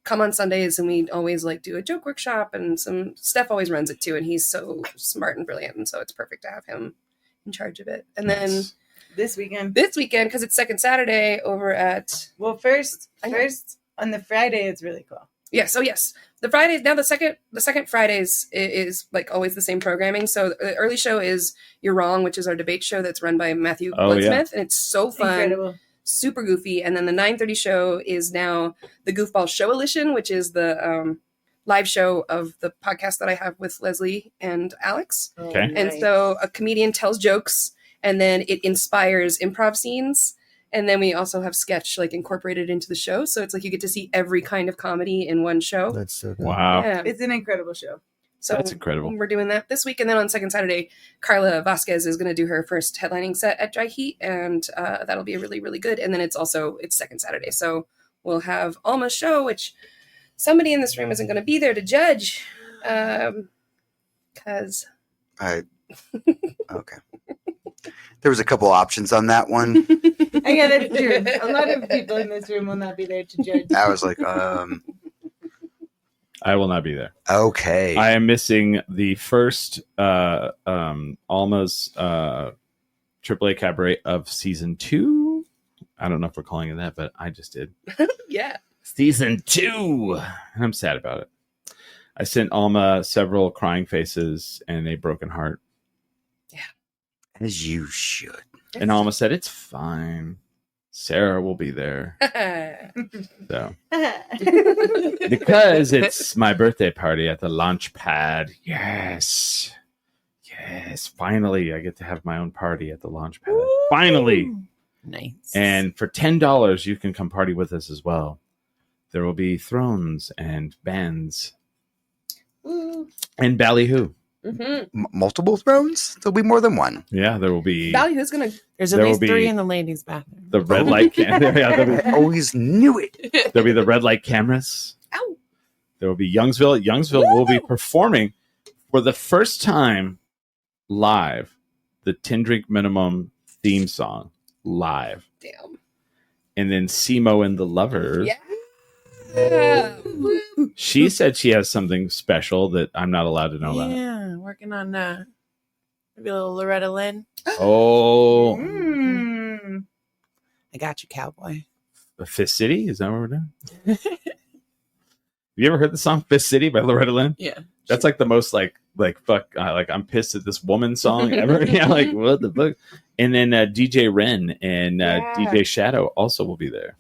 come on Sundays, and we always like do a joke workshop, and Steph always runs it too, and he's so smart and brilliant, and so it's perfect to have him in charge of it. And then This weekend, because it's second Saturday over at first on the Friday, it's really cool. yes. Oh yes, the Fridays now. The second Fridays is like always the same programming. So the early show is You're Wrong, which is our debate show that's run by Matthew Bloodsmith, and it's so fun. Incredible. Super goofy. And then the 9:30 show is now the Goofball Show Edition, which is the live show of the podcast that I have with Leslie and Alex. Okay. And so a comedian tells jokes, and then it inspires improv scenes. And then we also have sketch like incorporated into the show. So it's like you get to see every kind of comedy in one show. That's so good. Wow. Yeah. It's an incredible show. So That's incredible. We're doing that this week. And then on second Saturday, Carla Vasquez is going to do her first headlining set at Dry Heat. And that'll be really, really good. And then it's second Saturday. So we'll have Alma's show, which somebody in this room isn't going to be there to judge. Because... Okay. There was a couple options on that one. Yeah, that's true. A lot of people in this room will not be there to judge. I was like, I will not be there. okay. I am missing the first Alma's AAA Cabaret of season 2. I don't know if we're calling it that, but I just did. yeah. Season 2. And I'm sad about it. I sent Alma several crying faces and a broken heart. As you should. And Alma said, it's fine. Sarah will be there. So, because it's my birthday party at the launch pad. Yes. Finally, I get to have my own party at the launch pad. Finally. Nice. And for $10, you can come party with us as well. There will be thrones and bands and ballyhoo. Mm-hmm. Multiple thrones? There'll be more than one. Yeah, there will be Who's going to... There's at there least will be 3 in the ladies' bathroom. the red light camera. I always knew it. There'll be the red light cameras. Ow. There will be Youngsville. Youngsville will be performing for the first time live the 10 Drink Minimum theme song live. Damn. And then Cee Mo and the Lovers. Yeah. She said she has something special that I'm not allowed to know about. Yeah, working on maybe a little Loretta Lynn. Oh, I got you, cowboy. Fist City? Is that what we're doing? Have you ever heard the song Fist City by Loretta Lynn? Yeah. That's like the most like fuck like I'm pissed at this woman song ever. Yeah, like what the fuck? And then DJ Ren and DJ Shadow also will be there.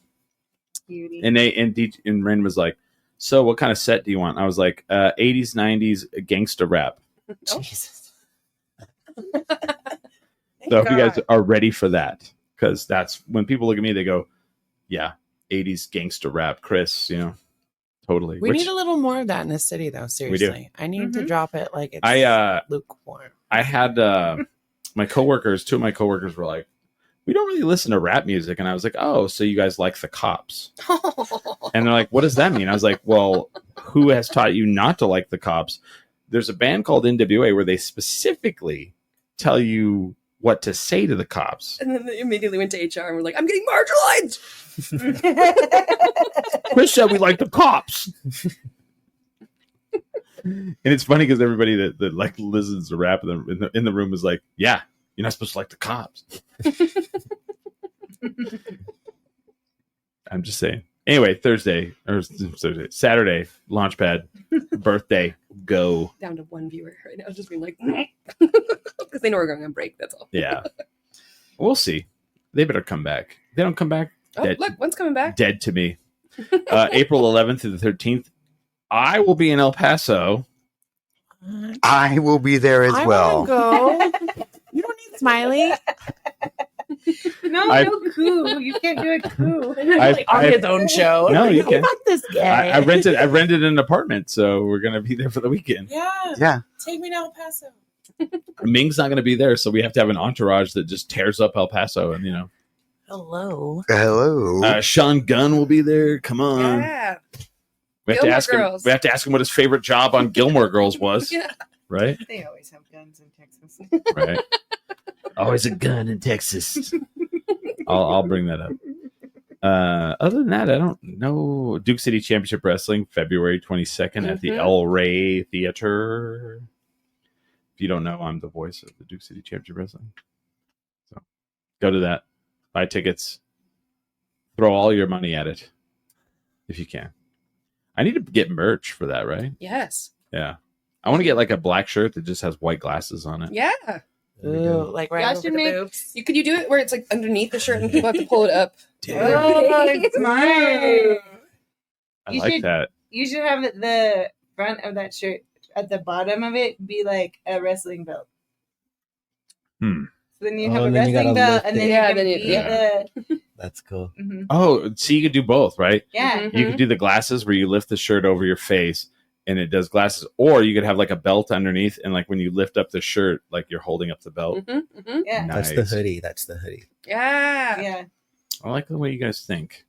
Beauty. And Ren was like, so what kind of set do you want? I was like, 80s, 90s gangsta rap. Jesus. So if you guys are ready for that, because that's when people look at me, they go, yeah, 80s gangsta rap, Chris, totally. We need a little more of that in this city, though. Seriously, I need to drop it like it's lukewarm. I had my coworkers, 2 of my coworkers were like, we don't really listen to rap music. And I was like, oh, so you guys like the Cops. And they're like, what does that mean? I was like, well, who has taught you not to like the Cops? There's a band called NWA where they specifically tell you what to say to the cops. And then they immediately went to HR and were like, I'm getting marginalized. Chris said we like the cops. And it's funny because everybody that like listens to rap in the room is like, yeah, you're not supposed to like the cops. I'm just saying. Anyway, Saturday, Launchpad, birthday, go. Down to 1 viewer right now, just being like, because they know we're going on break. That's all. Yeah, we'll see. They better come back. They don't come back. Oh, look, one's coming back. Dead to me. April 11th through the 13th. I will be in El Paso. I will be there as well. Go. You don't need Smiley. No coup. You can't do a coup. On his own show. No, you can't. Fuck this guy. I rented an apartment, so we're gonna be there for the weekend. Yeah. Take me to El Paso. Ming's not gonna be there, so we have to have an entourage that just tears up El Paso, and Hello. Hello. Sean Gunn will be there. Come on. Yeah. We have Gilmore to ask him. Girls. We have to ask him what his favorite job on Gilmore Girls was. Yeah. Right. They always have guns in Texas. Right. Always a gun in Texas. I'll bring that up. Other than that, I don't know. Duke City Championship Wrestling, February 22nd at the El Rey Theater. If you don't know, I'm the voice of the Duke City Championship Wrestling. So go to that. Buy tickets. Throw all your money at it if you can. I need to get merch for that, right? Yes. Yeah. I want to get like a black shirt that just has white glasses on it. Yeah. Ooh, like right Y'all over should the make- boobs. Could you do it where it's like underneath the shirt and people have to pull it up? Oh, it's smart. I You like should- that. You should have the front of that shirt at the bottom of it be like a wrestling belt. Hmm. So then you Oh, have a and then you wrestling gotta belt, lift and then it. Yeah, you can then you- be yeah. the. That's cool. Mhm. Oh, so you could do both, right? Yeah. Mhm. You could do the glasses where you lift the shirt over your face and it does glasses, or you could have like a belt underneath, and like when you lift up the shirt, like you're holding up the belt. Yeah. That's the Nice. hoodie. That's the hoodie. Yeah. Yeah. I like the way you guys think.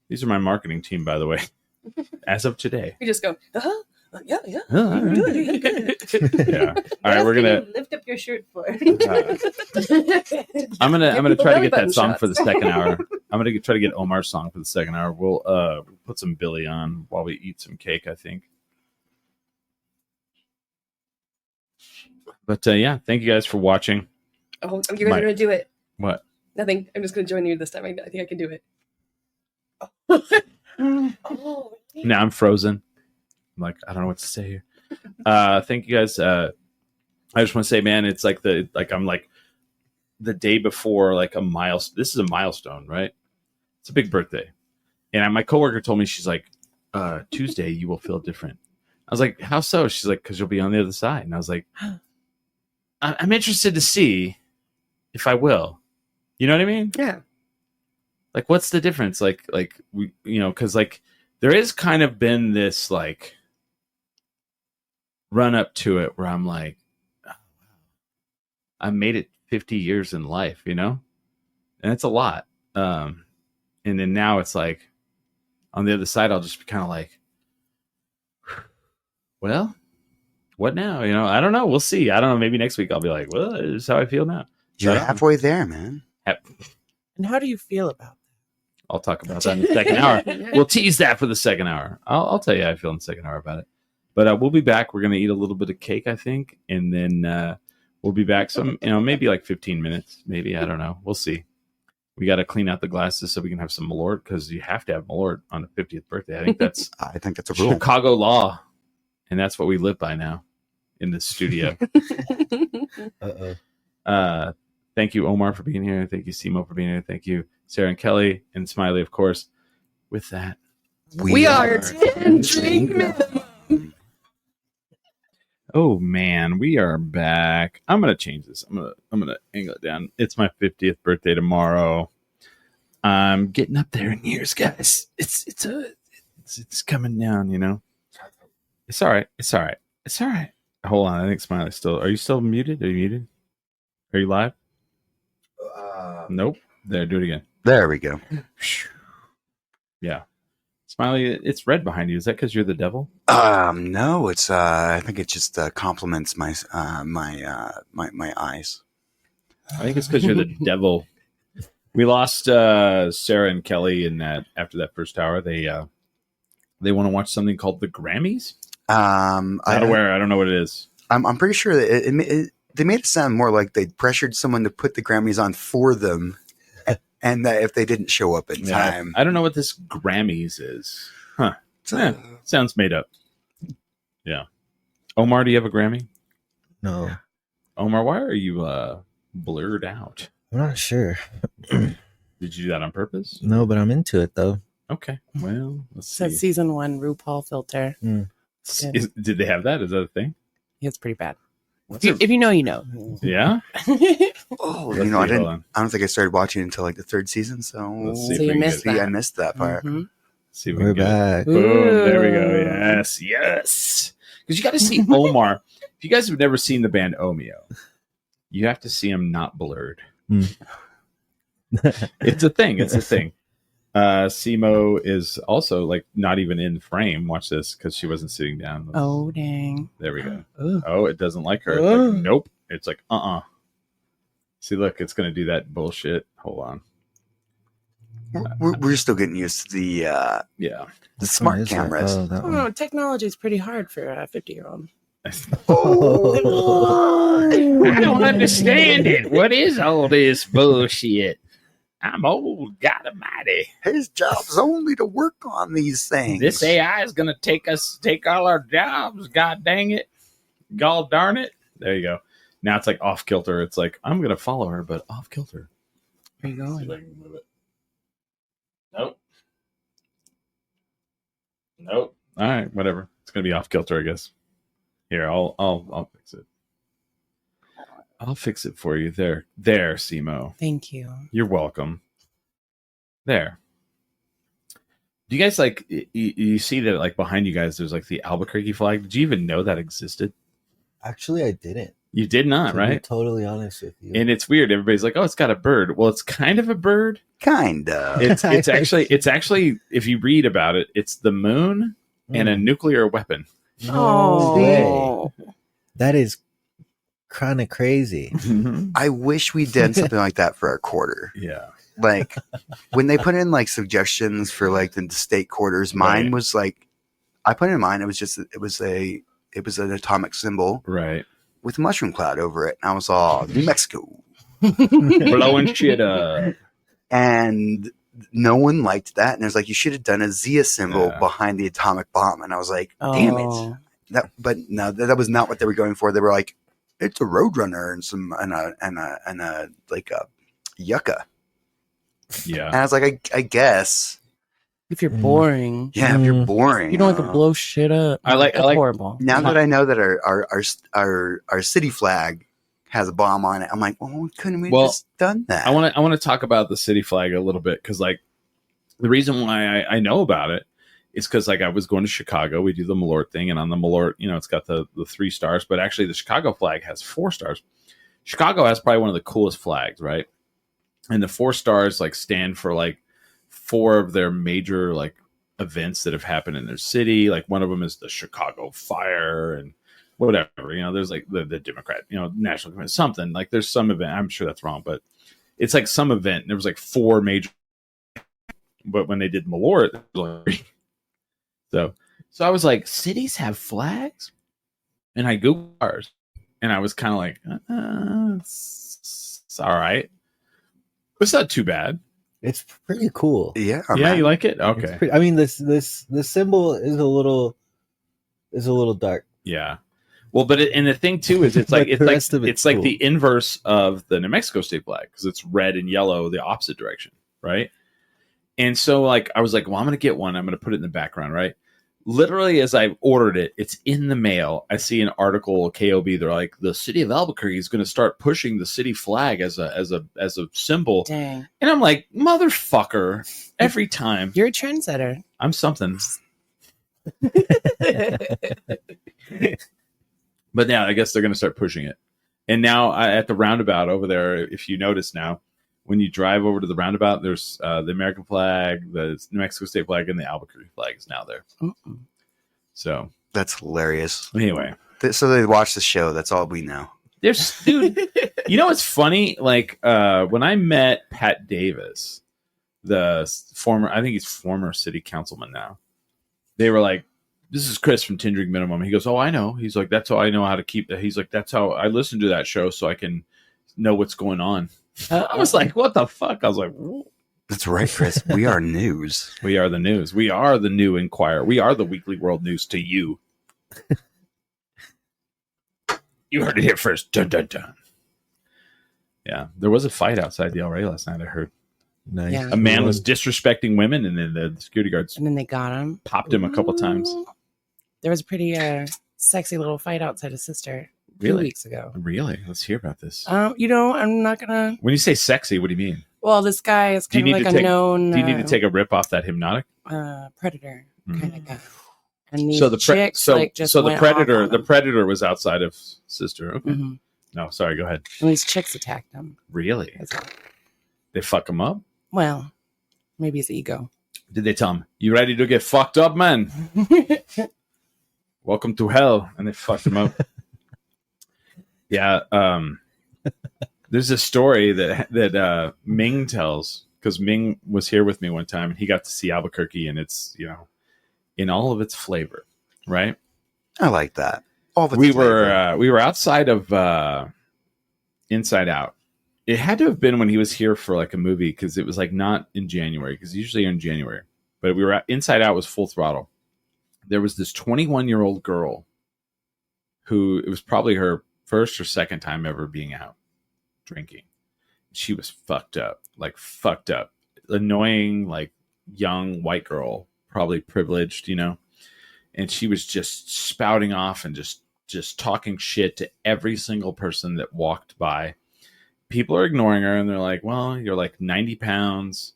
These are my marketing team, by the way, as of today. You just go, yeah. Oh, all right. Good, good. Yeah. All What right, else we're can gonna. you lift up your shirt for. I'm gonna people try to belly get that button song shots. for the second hour. I'm gonna try to get Omar's song for the second hour. We'll put some Billy on while we eat some cake, I think. But yeah, thank you guys for watching. Oh, you guys My- are gonna do it. What? Nothing. I'm just gonna join you this time. I think I can do it. Oh, Now I'm frozen. I'm like, I don't know what to say here. Thank you guys. I just want to say, man, it's like I'm like the day before like a milestone. This is a milestone, right? It's a big birthday. And my coworker told me, she's like, Tuesday you will feel different. I was like, how so? She's like, because you'll be on the other side. And I was like, I'm interested to see if I will. You know what I mean? yeah. Like, what's the difference? Like we, because like there is kind of been this like run up to it where I'm like, oh, wow, I made it 50 years in life, and it's a lot. And then now it's like on the other side, I'll just be kind of like, well, what now? I don't know. We'll see. I don't know. Maybe next week I'll be like, well, this is how I feel now. You're So, halfway there, man. And how do you feel about I'll talk about that in the second hour. We'll tease that for the second hour. I'll tell you how I feel in the second hour about it. But we'll be back. We're going to eat a little bit of cake, I think. And then we'll be back some, maybe like 15 minutes. Maybe. I don't know. We'll see. We got to clean out the glasses so we can have some Malort, because you have to have Malort on the 50th birthday. I think that's I think that's a rule. Chicago law. And that's what we live by now in the studio. Thank you, Omar, for being here. Thank you, Cee Mo, for being here. Thank you, Sarah and Kelly, and Smiley, of course. With that, We are 10 drink minimum. oh man, we are back. I'm gonna change this. I'm gonna angle it down. It's my 50th birthday tomorrow. I'm getting up there in years, guys. It's coming down. It's all right. It's all right. It's all right. Hold on. I think Smiley's still. Are you still muted? Are you muted? Are you live? Nope. There. Do it again. There we go. Yeah. Smiley, it's red behind you. Is that because you're the devil? No, it's I think it just complements my my eyes. I think it's because you're the devil. We lost Sarah and Kelly in that after that first hour. They want to watch something called the Grammys. Not aware. I don't know what it is. I'm pretty sure that they made it sound more like they pressured someone to put the Grammys on for them, and that if they didn't show up in time, I don't know what this Grammys is. Huh. So- Sounds made up. Yeah. Omar, do you have a Grammy? No, Omar, why are you blurred out? I'm not sure. Did you do that on purpose? No, but I'm into it though. Okay. Well, let's it? Says see. season 1 RuPaul filter. Did they have that? Is that a thing? It's pretty bad. What's If you know, you know. Yeah. oh, Let's I see, hold didn't. on. I don't think I started watching until like the third season. So Let's see if So we you can missed get it. see, I that. missed that part. Mhm. See if we We're can get it. back. Boom. There we go. Ooh. Yes. Yes. Because you got to see Omar. If you guys have never seen the band Omio, you have to see him not blurred. It's a thing. It's a thing. Cee Mo is also like not even in frame. Watch this, because she wasn't sitting down. Oh, dang. There we go. Ooh. Oh, it doesn't like her. It's like, Oh. nope. It's like, See, look, it's gonna do that bullshit. Hold on. We're still getting used to the Yeah. smart Is that? cameras. Oh, that I don't one. know. Technology is pretty hard for a 50-year-old. Oh. I don't understand it. What is all this bullshit? I'm old, God Almighty. His job's only to work on these things. This AI is gonna take all our jobs. God dang it. God darn it. There you go. Now it's like off kilter. It's like I'm gonna follow her, but off kilter. Where you See if I going? can move it. Nope. Nope. All right, whatever. It's gonna be off kilter, I guess. Here, I'll fix it. I'll fix it for you. There, Cee Mo. Thank you. You're welcome. There. Do you guys like you see that like behind you guys? There's like the Albuquerque flag. Did you even know that existed? Actually, I didn't. You did not, To be right? totally honest with you. And it's weird. Everybody's like, "Oh, it's got a bird." Well, it's kind of a bird. Kind of. It's actually if you read about it, it's the moon and a nuclear weapon. No way. Oh. That is kind of crazy. I wish we did something like that for our quarter. Yeah. Like when they put in like suggestions for like the state quarters, mine Right. was like, I put in mine. It was an atomic symbol Right. with a mushroom cloud over it. And I was all New Mexico, Blowing shit up. and no one liked that. And it was like, you should have done a Zia symbol Yeah. behind the atomic bomb. And I was like, damn it. Oh. But no, that was not what they were going for. They were like, it's a roadrunner and a like a yucca. Yeah. And I was like, I guess, If you're boring, yeah. If you're boring, you don't like to blow shit up. I like- That's I like- horrible. Now that I know that our city flag has a bomb on it, I'm like, well, couldn't we just done that? I want to talk about the city flag a little bit because like the reason why I know about it is because like I was going to Chicago. We do the Malort thing, and on the Malort, it's got the 3 stars, but actually the Chicago flag has 4 stars. Chicago has probably one of the coolest flags, right? And the 4 stars like stand for like 4 of their major like events that have happened in their city. Like one of them is the Chicago fire and whatever. There's like the Democrat, national committee, something like there's some event. I'm sure that's wrong, but it's like some event. And there was like 4 major. But when they did Malort, it was like so I was like, cities have flags, and I Googled ours, and I was kind of like, it's all right. It's not too bad. It's pretty cool. yeah, Yeah, man. you like it? It's Okay. pretty- I mean, this symbol is a little dark. Yeah. Well, and the thing too is it's like But the rest of it's like cool. the inverse of the New Mexico state flag because it's red and yellow, the opposite direction, right? And so like I was like, well, I'm gonna get one. I'm gonna put it in the background, right? Literally, as I ordered it, it's in the mail. I see an article, KOB. They're like, the city of Albuquerque is going to start pushing the city flag as a symbol, Dang. and I'm like, motherfucker! Every time, You're a trendsetter. I'm something. But now I guess they're going to start pushing it. And now at the roundabout over there, if you notice now, when you drive over to the roundabout, there's the American flag, the New Mexico state flag, and the Albuquerque flag is now there. Mm-mm. So That's hilarious. anyway, So they watch the show. That's all we know. there's dude. You know what's funny? Like when I met Pat Davis, the former, I think he's former city councilman now. They were like, "This is Chris from Tindrig Minimum." He goes, "Oh, I know." He's like, "That's how I know how to keep that." He's like, "That's how I listen to that show so I can know what's going on." I was like, "What the fuck?" I was like, "Whoa." That's right, Chris. We are news. "We are the news. We are the new Inquirer. We are the Weekly World News to you." You heard it here first. Dun, dun, dun. Yeah, there was a fight outside the LRA last night. I heard Nice. Yeah. a man was disrespecting women, and then the security guards And then they got him. popped him a couple times. Ooh. There was a pretty sexy little fight outside his sister 2 Really? weeks ago. Really? Let's hear about this. I'm not gonna. When you say sexy, what do you mean? Well, this guy is Do you kind of need like to a take- known. Do you need to take a rip off that hypnotic? predator Mhm. kind of guy? And these So the chicks like just the went predator off on the him. predator was outside of sister. Okay. Mhm. No, sorry. Go ahead. And these chicks attacked him. Really? As well. They fuck him up. Well, maybe his ego. Did they tell him, "You ready to get fucked up, man? Welcome to hell," and they fucked him up? Yeah. There's a story that Ming tells, because Ming was here with me one time and he got to see Albuquerque, and it's, in all of its flavor, right? I like that. All the We flavor. were outside of Inside Out. It had to have been when he was here for like a movie, because it was like not in January, because usually in January. But we were Inside Out was full throttle. There was this 21-year-old girl who, it was probably her first or second time ever being out drinking. She was fucked up, annoying, like young white girl, probably privileged, and she was just spouting off and just talking shit to every single person that walked by. People are ignoring her, and they're like, well, you're like 90 pounds,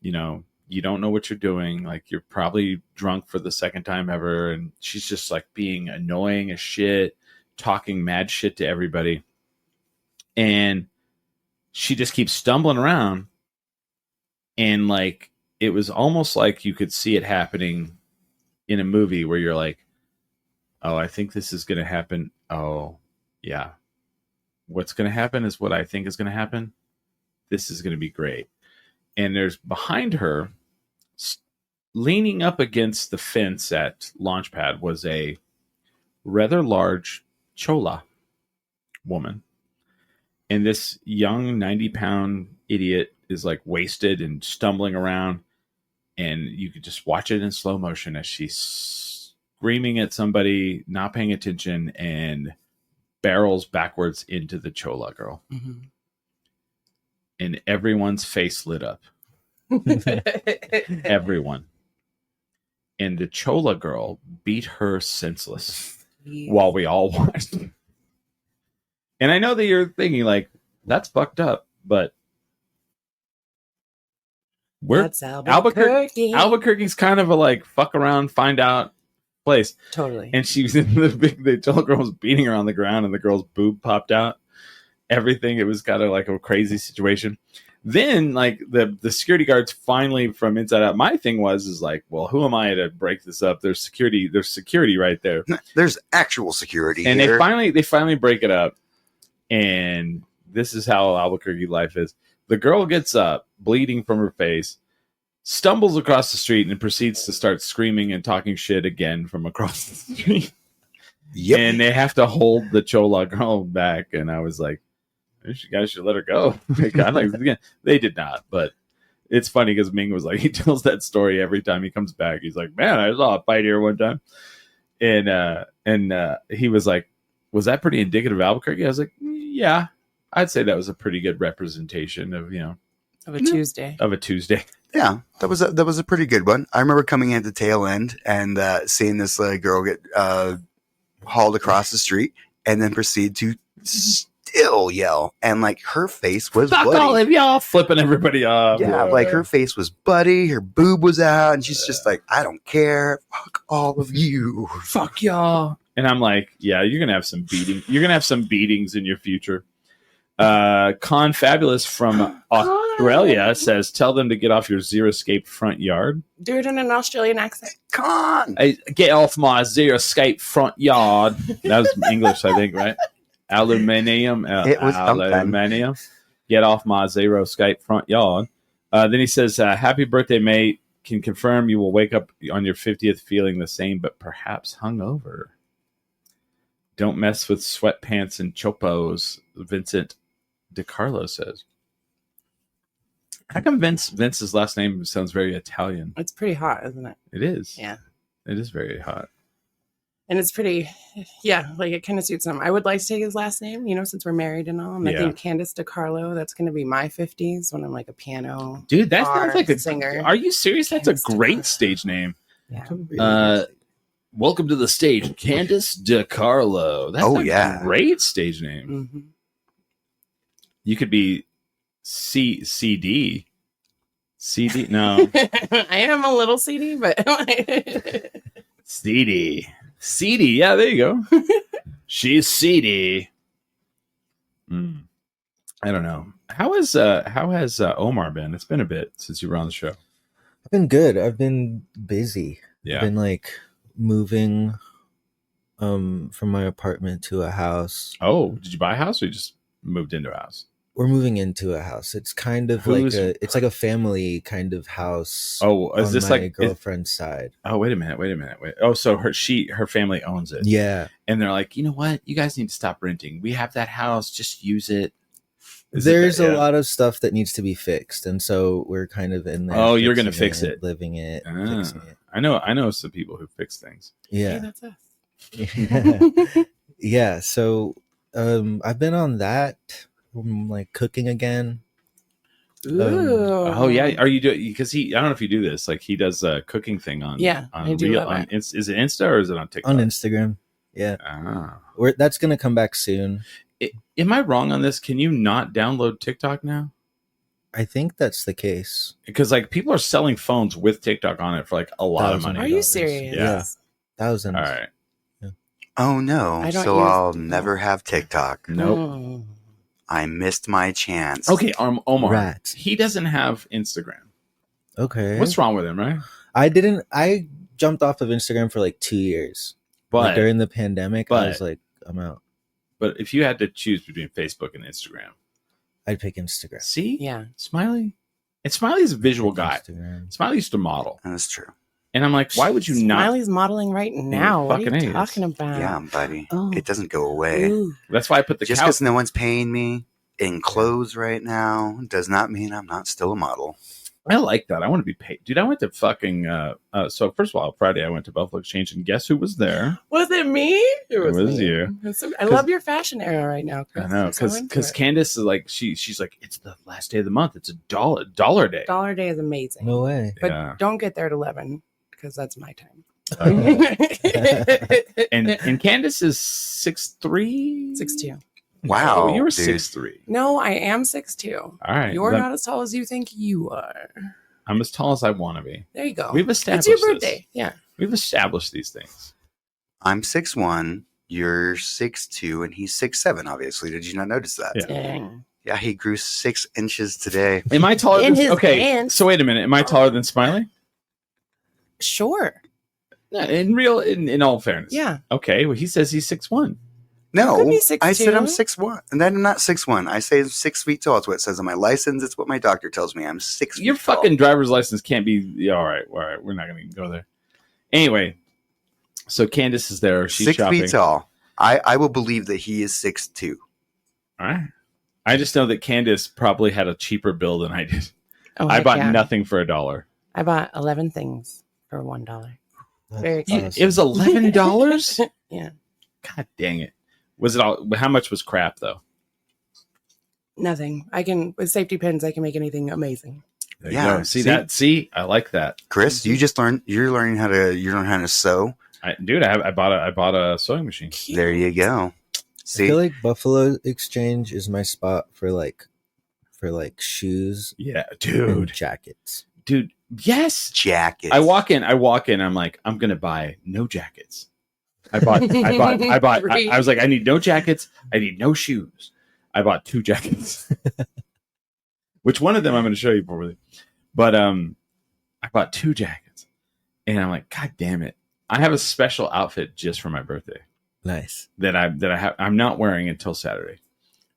you don't know what you're doing, like you're probably drunk for the second time ever. And she's just like being annoying as shit, talking mad shit to everybody. And she just keeps stumbling around, and like it was almost like you could see it happening in a movie where you're like, oh, I think this is going to happen. Oh, yeah. What's going to happen is what I think is going to happen. This is going to be great. And there's behind her, leaning up against the fence at Launchpad, was a rather large chola woman. And this young 90-pound idiot is like wasted and stumbling around. And you could just watch it in slow motion as she's screaming at somebody, not paying attention, and barrels backwards into the chola girl. Mm-hmm. And everyone's face lit up. Everyone. And the chola girl beat her senseless while we all watched. And I know that you're thinking, like, that's fucked up, but That's Albuquerque. Albuquerque's kind of a like fuck around, find out place. Totally. And she was in the chola girl was beating her on the ground, and the girl's boob popped out. Everything. It was kind of like a crazy situation. Then, like, the security guards finally from Inside Out. My thing is like, well, who am I to break this up? There's security right there. There's actual security And here. they finally break it up. And this is how Albuquerque life is. The girl gets up, bleeding from her face, stumbles across the street, and proceeds to start screaming and talking shit again from across the street. Yep. And they have to hold the chola girl back. And I was like, you guys should let her go. They did not, but it's funny because Ming was like, he tells that story every time he comes back. He's like, man, I saw a fight here one time. And he was like, was that pretty indicative of Albuquerque? I was like, yeah, I'd say that was a pretty good representation of, of a Tuesday. Yeah, that was a pretty good one. I remember coming in at the tail end and seeing this girl get hauled across the street and then proceed to still yell, and like her face was fuck bloody. all of y'all, flipping everybody off. Yeah, like her face was bloody, her boob was out, and she's just like, I don't care, fuck all of you, fuck y'all. And I'm like, yeah, you're gonna have some beating. You're gonna have some beatings in your future. Con Fabulous from Australia says, tell them to get off your zero-escape front yard. Do it in an Australian accent. Con, hey, get off my zero-escape front yard. That was English, I think, right? Aluminium. It was aluminium. Get off my zero-escape front yard. Then he says, happy birthday, mate. Can confirm you will wake up on your 50th feeling the same, but perhaps hungover. Don't mess with sweatpants and chopos, Vincent DiCarlo says. How come Vince's last name sounds very Italian? It's pretty hot, isn't it? It is. Yeah. It is very hot. And it's pretty, like it kind of suits him. I would like to take his last name, since we're married and all. And I think Candace DiCarlo, that's going to be my 50s when I'm like a piano. Dude, that sounds like a singer. Are you serious? That's Candace a great DiCarlo. stage name. Yeah. Welcome to the stage, Candace DiCarlo. That's a great stage name. Mm-hmm. You could be CD. CD? No. I am a little CD, but CD. Yeah, there you go. She's CD. I don't know. How has Omar been? It's been a bit since you were on the show. I've been good. I've been busy. Yeah. I've been like moving from my apartment to a house. Oh, did you buy a house or you just moved into a house? We're moving into a house. It's kind of it's like a family kind of house. Oh, is on this my like girlfriend's side? Oh, wait a minute. Oh, so her family owns it. Yeah. And they're like, you know what? You guys need to stop renting. We have that house. Just use it. There's a lot of stuff that needs to be fixed, and so we're kind of in there. Oh, you're gonna fix it, living it, fixing it. I know some people who fix things. Yeah, that's us. Yeah. So, I've been on that, like cooking again. Ooh. Oh yeah, are you doing? Because I don't know if you do this. Like he does a cooking thing on. I do Reel, love it. Is it Insta or is it on TikTok? On Instagram. Yeah. That's gonna come back soon. Am I wrong on this? Can you not download TikTok now? I think that's the case. Because like people are selling phones with TikTok on it for like a lot of money. Are you serious? Yeah. Thousands. All right. Yeah. Oh no! So I'll never have TikTok. Nope. I missed my chance. Okay, Omar. Rats. He doesn't have Instagram. Okay. What's wrong with him, right? I jumped off of Instagram for like 2 years. But like during the pandemic, I was like, I'm out. But if you had to choose between Facebook and Instagram, I'd pick Instagram. See? Yeah. Smiley. And Smiley's a visual guy. Instagram. Smiley used to model. That's true. And I'm like, why would you not? Smiley's modeling right now. What are you fucking talking about? Yeah, buddy. Oh. It doesn't go away. Ooh. That's why I put the Just couch. because no one's paying me in clothes right now does not mean I'm not still a model. I like that. I want to be paid. Dude, I went to fucking so first of all, Friday I went to Buffalo Exchange and guess who was there? Was it me? It was me. you. I love your fashion era right now, Chris. I know, because Candace is like she's like, it's the last day of the month. It's a dollar day. Dollar day is amazing. No way. But don't get there at 11 because that's my time. And Candace is 6'3"? 6'2". Wow. Oh, you were dude. 6'3". No, I am 6'2". All right. You're not as tall as you think you are. I'm as tall as I want to be. There you go. We've established It's your birthday. this. Yeah. We've established these things. I'm 6'1", you're 6'2", and he's 6'7", obviously. Did you not notice that? Yeah. Dang. Yeah, he grew 6 inches today. Am I taller In than his Okay, pants. so wait a minute. Am I taller than Smiley? Sure. In all fairness. Yeah. Okay, well he says he's 6'1". No, could be 6'2". I said I'm 6'1", and then I'm not 6'1". I say I'm 6 feet tall. It's what it says on my license. It's what my doctor tells me. I'm 6 feet Your tall. fucking driver's license can't be. Yeah, all right. We're not going to go there. Anyway, so Candace is there. She's 6 shopping. feet tall. I will believe that he is 6'2". All right. I just know that Candace probably had a cheaper bill than I did. Oh, I heck bought yeah. nothing for $1. I bought 11 things for $1. Very excited. It was $11. Yeah. God dang it! Was it all? How much was crap though? Nothing. With safety pins, I can make anything amazing. There you Yeah, go. See see? that? See, I like that, Chris, you just learned. You're learning how to sew. dude. I bought a sewing machine. There you go. I See, feel like Buffalo Exchange is my spot for shoes Yeah, and dude. jackets. Dude, yes. jackets. I walk in. I'm like, I'm gonna buy no jackets. I bought. I was like, I need no jackets. I need no shoes. I bought 2 jackets. Which one of them I'm going to show you probably. But I bought 2 jackets, and I'm like, God damn it! I have a special outfit just for my birthday Nice. that I'm not wearing until Saturday.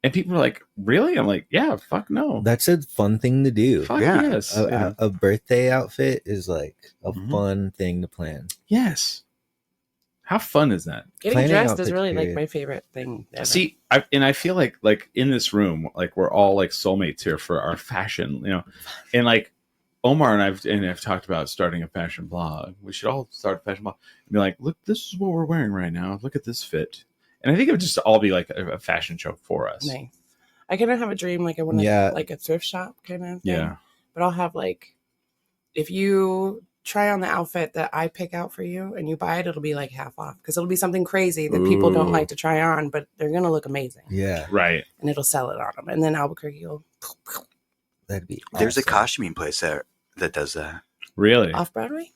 And people are like, really? I'm like, yeah, fuck no. That's a fun thing to do. Fuck Yeah. yes. A birthday outfit is like a Mhm. fun thing to plan. Yes. How fun is that? Getting Planning dressed is outfits, really like period. my favorite thing ever. See, I feel like in this room, like we're all like soulmates here for our fashion, and like Omar and I've talked about starting a fashion blog. We should all start a fashion blog and be like, look, this is what we're wearing right now. Look at this fit. And I think it would just all be like a fashion show for us. Nice. I kind of have a dream, like I want to, like a thrift shop kind of thing. Yeah. But I'll have like, if you try on the outfit that I pick out for you and you buy it, it'll be like half off because it'll be something crazy that people don't Ooh. like to try on, but they're gonna look amazing. Yeah, Right. And it'll sell it on them. And then Albuquerque will that'd be. There's a awesome. costuming place that does that. Really? off Broadway.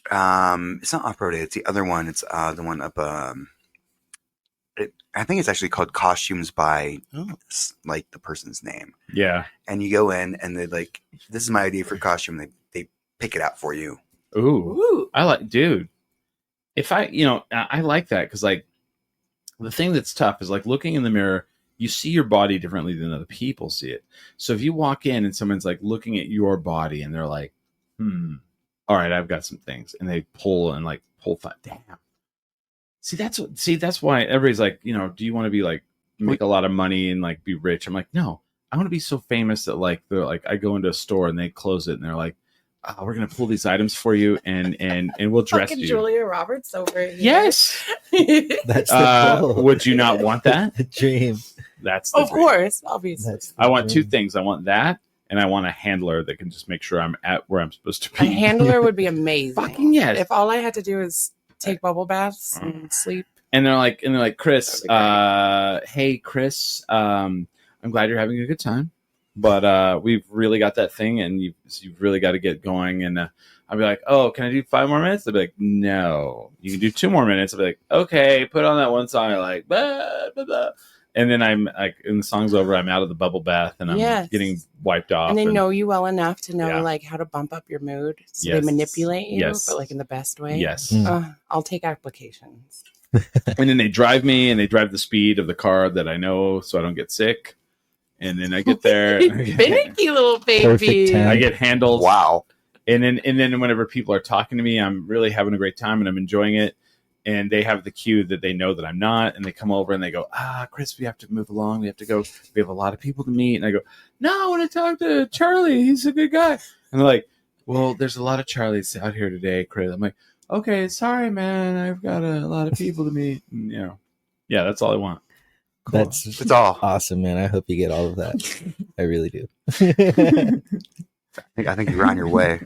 It's not off Broadway. It's the other one. It's the one up. I think it's actually called Costumes by like the person's name. Yeah. And you go in and they like, this is my idea for costume. They pick it out for you. Ooh. Ooh. I like, dude. If I like that because like the thing that's tough is like looking in the mirror you see your body differently than other people see it. So if you walk in and someone's like looking at your body and they're like, all right, I've got some things, and they pull damn. That's why everybody's like, do you want to be like make a lot of money and like be rich? I'm like, no, I want to be so famous that like they're like, I go into a store and they close it and they're like, oh, we're gonna pull these items for you and we'll dress Fucking you. Julia Roberts over here. Yes. That's the goal. Would you not want that? The dream. That's the Of dream. course, obviously. That's the I want two dream. things. I want that, and I want a handler that can just make sure I'm at where I'm supposed to A be. handler would be amazing. Fucking yes. If all I had to do is take bubble baths and sleep. And they're like, Chris, That'd be hey, Chris, I'm glad you're having a good time, but we've really got that thing, and you've really got to get going. And I'll be like, oh, can I do 5 more minutes? They'll be like, no, you can do 2 more minutes. I'll be like, okay, put on that one song. I'm like, blah, blah, blah. And then I'm like, and the song's over, I'm out of the bubble bath, and I'm getting wiped off. And they know you well enough to know Yeah. like how to bump up your mood. So Yes. they manipulate you, Yes. but like in the best way. Yes. I'll take applications. And then they drive me, and they drive the speed of the car that I know, so I don't get sick. And then I get there, Finicky little baby. Perfect 10. I get handled. Wow. And then whenever people are talking to me, I'm really having a great time and I'm enjoying it. And they have the cue that they know that I'm not, and they come over and they go, Chris, we have to move along. We have to go. We have a lot of people to meet. And I go, no, I want to talk to Charlie. He's a good guy. And they're like, well, there's a lot of Charlies out here today, Chris. I'm like, okay, sorry, man. I've got a lot of people to meet. And, yeah, that's all I want. Cool. That's all. Awesome, man. I hope you get all of that. I really do. I think you're on your way.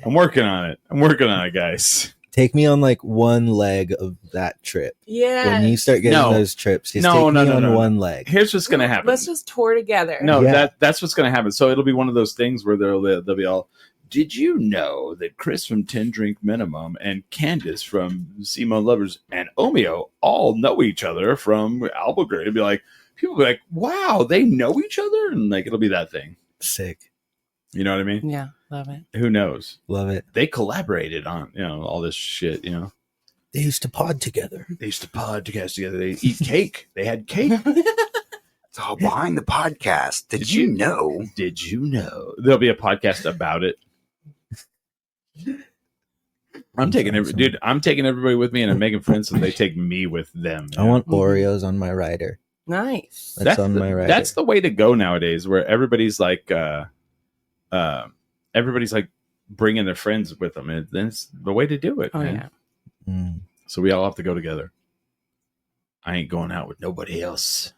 I'm working on it, guys. Take me on like one leg of that trip. Yeah. When you start getting those trips, just take me on one leg. Here's what's going to happen. Let's just tour together. No, Yeah. that's what's going to happen. So it'll be one of those things where they'll be all, did you know that Chris from 10 Drink Minimum and Candace from Cee Mo Lovers and Omio all know each other from Albuquerque? It'll be like, people will be like, wow, they know each other? And like, it'll be that thing. Sick. You know what I mean? Yeah, love it. Who knows? Love it. They collaborated on, all this shit, They used to pod together. They used to podcast together. They eat cake. They had cake. It's all behind the podcast. Did you know? Did you know? There'll be a podcast about it. I'm taking everybody with me, and I'm making friends, so they take me with them. I want Oreos on my rider. Nice. That's on my rider. That's the way to go nowadays, where everybody's like bringing their friends with them, and that's the way to do it. Oh man. yeah. So we all have to go together. I ain't going out with nobody else.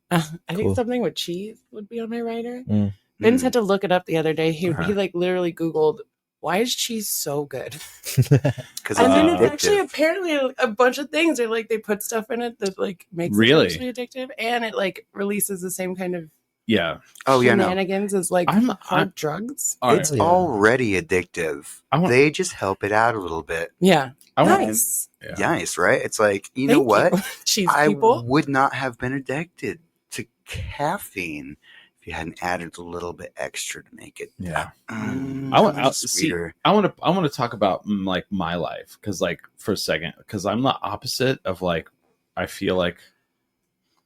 I Cool. think something with cheese would be on my rider. Mm. Vince had to look it up the other day. He Uh-huh. like literally Googled, why is cheese so good? Because And then it's addictive. actually apparently a bunch of things. Or like they put stuff in it that like makes Really? it actually addictive, and it like releases the same kind of Yeah. Oh yeah, no. shenanigans as like I'm- hard drugs. All right. It's Yeah. already addictive. I want- They just help it out a little bit. Yeah. I want- Nice. Yeah. Nice, right? It's like, you know Thank what? you. Cheese I people. would not have been addicted to caffeine if you hadn't added a little bit extra to make it. Yeah. Mm. I want see. sweeter. I want to talk about like my life because like for a second because I'm the opposite of like I feel like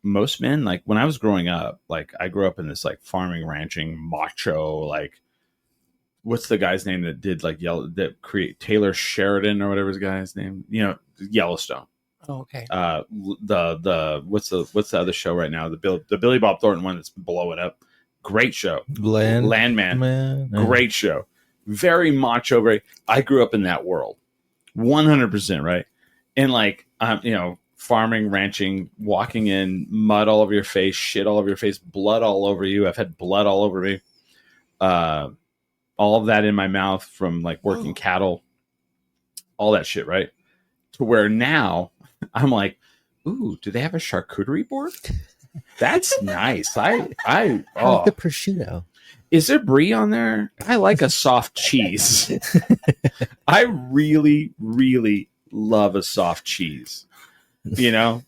most men like when I was growing up like I grew up in this like farming ranching macho like what's the guy's name that did like create Taylor Sheridan or whatever his guy's name Yellowstone. Oh, okay. The what's the other show right now the Billy Bob Thornton one that's blowing up. Great show. Landman. Man. Great show. Very macho. I grew up in that world. 100%, right? And like, farming, ranching, walking in, mud all over your face, shit all over your face, blood all over you. I've had blood all over me. All of that in my mouth from like working cattle. All that shit, right? To where now I'm like, ooh, do they have a charcuterie board? That's nice. I like the prosciutto. Is there brie on there? I like a soft cheese. I really, really love a soft cheese. Do Who you have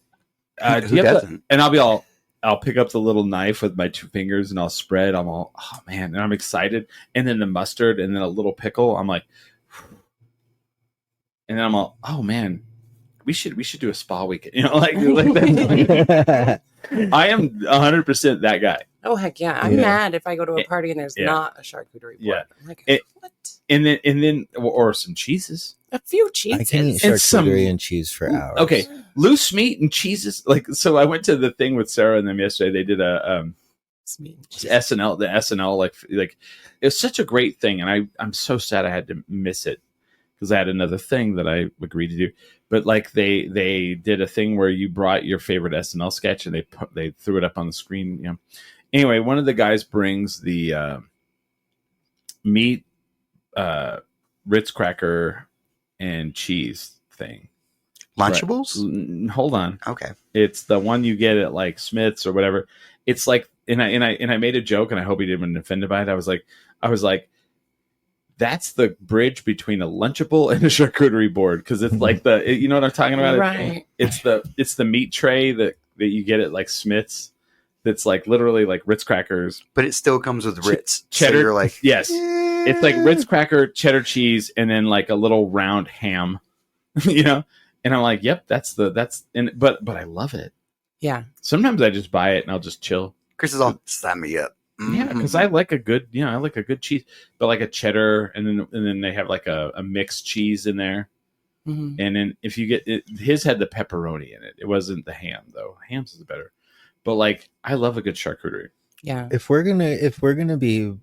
doesn't? and I'll pick up the little knife with my 2 fingers and I'll spread. I'm all, oh man, and I'm excited. And then the mustard and then a little pickle. I'm like, and then I'm all, oh man, we should do a spa weekend. Like that. I am 100% that guy. Oh heck yeah! I'm Yeah. mad if I go to a party and there's Yeah. not a charcuterie board. Yeah. I'm like, It- what? And then or some cheeses. A few I cheeses. can eat And some- charcuterie and cheese for hours. Okay, loose meat and cheeses. Like, so I went to the thing with Sarah and them yesterday. They did a SNL, the SNL, like it was such a great thing, and I'm so sad I had to miss it because I had another thing that I agreed to do. But like they did a thing where you brought your favorite SNL sketch and they threw it up on the screen. You know. Anyway, one of the guys brings the meat, Ritz cracker, and cheese thing. Lunchables? Right. Hold on. Okay. It's the one you get at like Smith's or whatever. It's like, and I made a joke, and I hope he didn't get offended by it. I was like, that's the bridge between a Lunchable and a charcuterie board, because it's like you know what I'm talking about? Right. It's the meat tray that you get at like Smith's. That's like literally like Ritz crackers, But it still comes with Ritz. cheddar. So you're like, Yes, it's like Ritz cracker, cheddar cheese, and then like a little round ham. You know, and I'm like, yep, but I love it. Yeah. Sometimes I just buy it and I'll just chill. Chris is all, sign me up. Yeah, because I like a good, cheese, but like a cheddar, and then they have like a mixed cheese in there, Mhm. and then if you get his had the pepperoni in it. It wasn't the ham though. Ham's is better, but like I love a good charcuterie. Yeah. If we're gonna be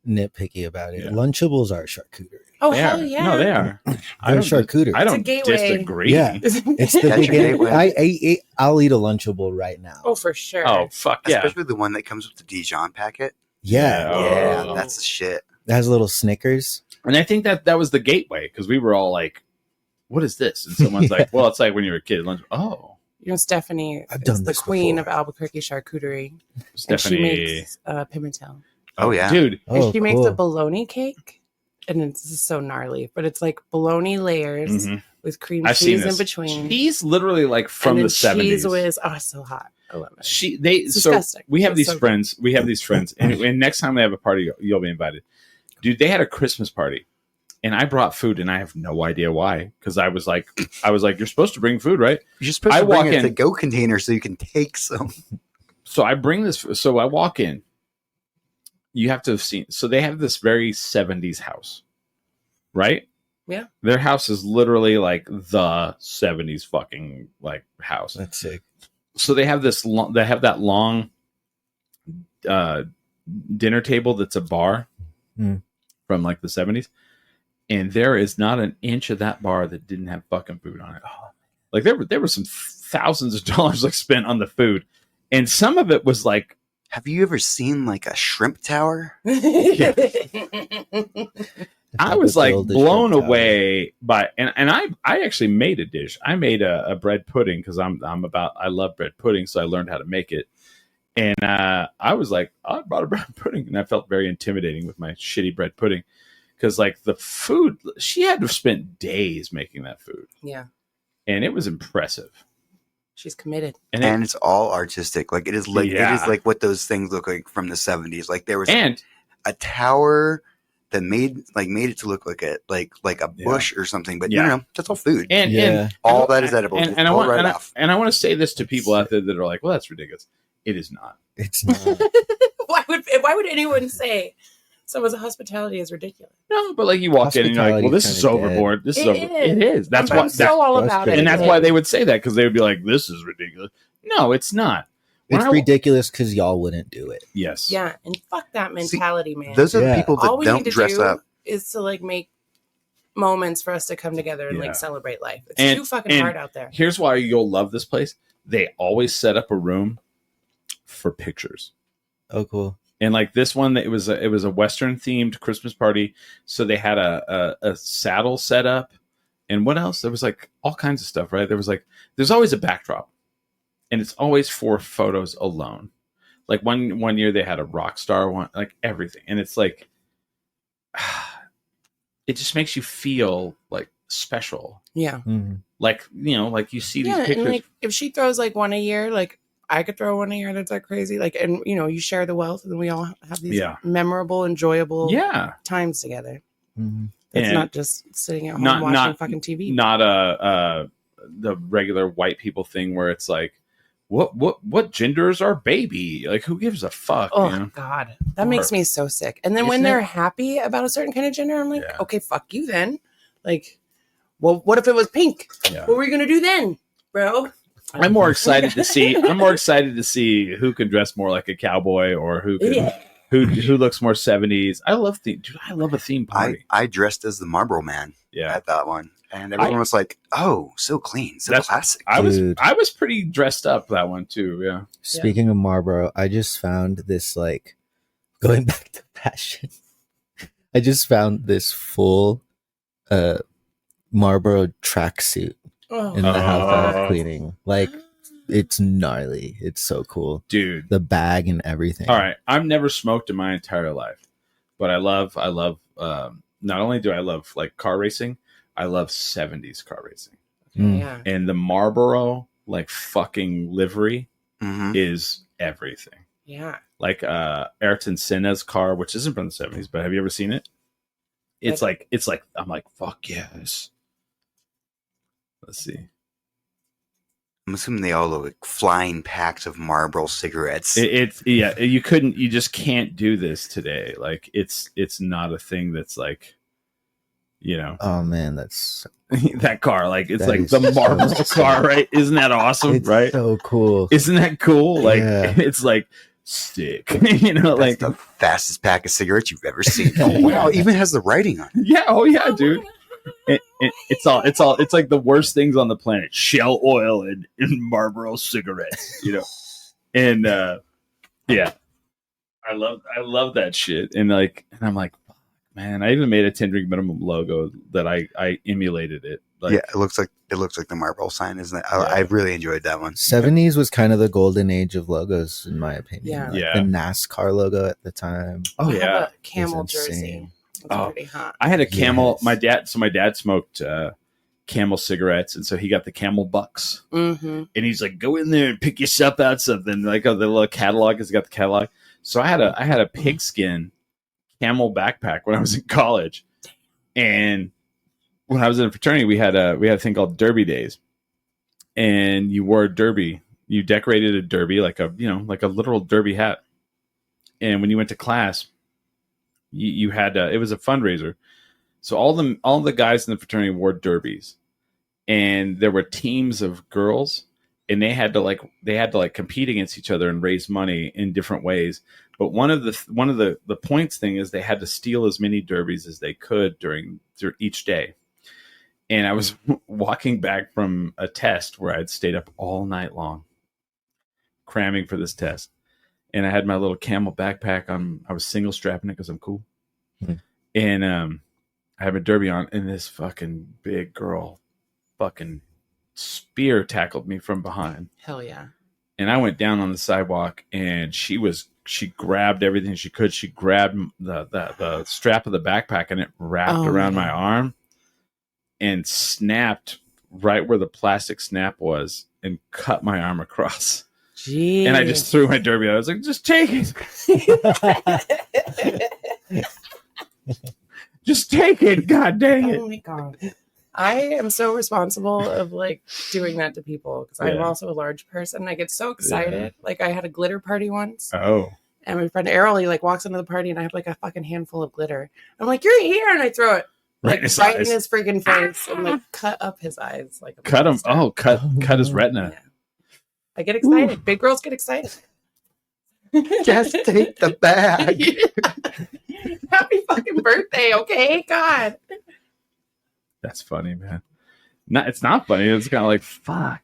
nitpicky about it, Yeah. Lunchables are charcuterie. Oh They hell are. yeah! No, they are. They're charcuterie. I don't gateway. disagree. Yeah. It's the That's your beginning. gateway. I'll eat a Lunchable right now. Oh, for sure. Oh fuck yeah! Especially the one that comes with the Dijon packet. Yeah. Oh. Yeah, that's the shit. It has little Snickers. And I think that was the gateway, because we were all like, "What is this?" And someone's like, "Well, it's like when you were a kid." Lunch. Oh, You know, Stephanie I've is done the this queen before. of Albuquerque charcuterie. Stephanie. And she makes pimentel. Oh, yeah. dude. And Oh, she makes cool. a bologna cake. And it's just so gnarly. But it's like bologna layers Mhm. with cream I've seen cheese in this. between. He's literally like from and the then '70s. cheese whiz. Oh, it's so hot. I love it. So disgusting. we have It's these so good. friends. We have these friends, and next time they have a party, you'll be invited. Dude, they had a Christmas party, and I brought food, and I have no idea why, because I was like, you're supposed to bring food, right? You're supposed I to bring walk it in- to go container so you can take some. So I bring this. So I walk in. You have to have seen. So they have this very '70s house, right? Yeah. Their house is literally like the '70s fucking like house. That's sick. So they have this. They have that long dinner table that's a bar Mm. from like the '70s, and there is not an inch of that bar that didn't have fucking food on it. Oh, like there were some thousands of dollars like spent on the food, and some of it was like. Have you ever seen like a shrimp tower? I was like blown away by, and I actually made a dish. I made a bread pudding because I love bread pudding, so I learned how to make it. And I was like, I brought a bread pudding, and I felt very intimidating with my shitty bread pudding because like the food, she had to have spent days making that food, Yeah. and it was impressive. She's committed. And it's all artistic. Like it is like Yeah. it is like what those things look like from the '70s. Like there was and a tower that made it to look like a bush or something. But Yeah. no, that's all food. and Yeah. all that is edible. And, Just and I pull want right and, off. I want to say this to people out there that are like, well, that's ridiculous. It is not. It's not. Why would anyone say someone's hospitality is ridiculous? No, but like you walk in and you're like, well, this is Hospitality's kinda overboard. This is It over. is. It is. That's I'm why. so all that's about crazy. it. And that's why they would say that, because they would be like, this is ridiculous. No, it's not. When It's I- ridiculous because y'all wouldn't do it. Yes. Yeah, and fuck that mentality, man. Those are the Yeah. people that All we don't need to dress do up. is to like make moments for us to come together and Yeah. like celebrate life. It's And- too fucking and- hard out there. Here's why you'll love this place. They always set up a room for pictures. Oh, cool. And like this one, it was a Western themed Christmas party. So they had a saddle set up, and what else? There was like all kinds of stuff, right? There's always a backdrop, and it's always for photos alone. Like one year they had a rock star one, like everything, and it's like, it just makes you feel like special. Yeah. Mhm. Like, like you see these Yeah, pictures. and like if she throws like one a year, like I could throw one a year. That's like crazy. Like, and you share the wealth, and we all have these Yeah. memorable, enjoyable Yeah. times together. Mhm. It's And not just sitting at home not- watching not- fucking TV. Not the regular white people thing where it's like, what gender is our baby? Like, who gives a fuck? Oh you know? God, that makes me so sick. And then Isn't when they're it? happy about a certain kind of gender, I'm like, Yeah. okay, fuck you then. Like, well, what if it was pink? Yeah. What were you gonna do then, bro? I'm more excited to see. I'm more excited to see who can dress more like a cowboy or who can, who looks more 70s. I love theme. Dude, I love a theme party. I dressed as the Marlboro Man Yeah. at that one, and everyone was like, "Oh, so clean, so That's- classic." I Dude. was pretty dressed up that one too. Yeah. Speaking of Marlboro, I just found this, like, going back to fashion. I just found this full Marlboro tracksuit Oh, in the house that Oh. I'm cleaning. Like, it's gnarly. It's so cool. Dude. The bag and everything. All right. I've never smoked in my entire life, but I love, not only do I love like car racing, I love 70s car racing. Mm. yeah. And the Marlboro like fucking livery Mhm. is everything. Yeah. Like Ayrton Senna's car, which isn't from the 70s, but have you ever seen it? It's like I'm like, fuck yes. Let's see. I'm assuming they all look like flying packs of Marlboro cigarettes. It's yeah, you just can't do this today. Like it's not a thing that's like, you know, Oh man, that's that car. Like it's That like is the so Marlboro sick. car, right? Isn't that awesome? it's Right? so cool. Isn't that cool? Like Yeah. it's like sick. You know, That's like the fastest pack of cigarettes you've ever seen. Oh wow, it even has the writing on it. yeah, oh yeah, dude. It's like the worst things on the planet: Shell oil and Marlboro cigarettes. You know, and yeah, I love that shit. And I'm like, fuck, man, I even made a 10 drink minimum logo that I emulated it. Like, Yeah, it looks like the Marlboro sign, isn't it? I really enjoyed that one. 70s was kind of the golden age of logos, in my opinion. Yeah. Like Yeah. the NASCAR logo at the time. oh I have yeah, a camel It's jersey. insane. It's Oh. pretty hot. I had a camel. Yes. My dad smoked Camel cigarettes, and so he got the Camel Bucks. Mm-hmm. And he's like, go in there and pick yourself out something. Like the little catalog has got the catalog. So I had a pigskin camel backpack when I was in college, and when I was in a fraternity, we had a thing called Derby Days, and you wore a derby. You decorated a derby like a literal derby hat, and when you went to class, you had it was a fundraiser. So all the guys in the fraternity wore derbies, and there were teams of girls, and they had to compete against each other and raise money in different ways. But one of the points thing is they had to steal as many derbies as they could through each day. And I was walking back from a test where I'd stayed up all night long cramming for this test, and I had my little camel backpack on. I was single strapping it because I'm cool, and I have a derby on, and this fucking big girl fucking spear tackled me from behind. Hell yeah. And I went down on the sidewalk, and she grabbed everything she could. She grabbed the strap of the backpack, and it wrapped around my arm and snapped right where the plastic snap was and cut my arm across. Jeez. And I just threw my derby out. I was like, just take it. Just take it. God dang it. Oh my god. I am so responsible of like doing that to people because I'm Yeah. also a large person. I get so excited. Like I had a glitter party once, Oh. and my friend Errol, he like walks into the party, and I have like a fucking handful of glitter. I'm like, "You're here," and I throw it Right like in his right in eyes. his freaking face, and like cut up his eyes. Like a Cut him. monster. Oh, cut his retina. Yeah. I get excited. Big girls get excited. Just take the bag. Happy fucking birthday, okay? God. That's funny, man. No, it's not funny. It's kind of like, fuck.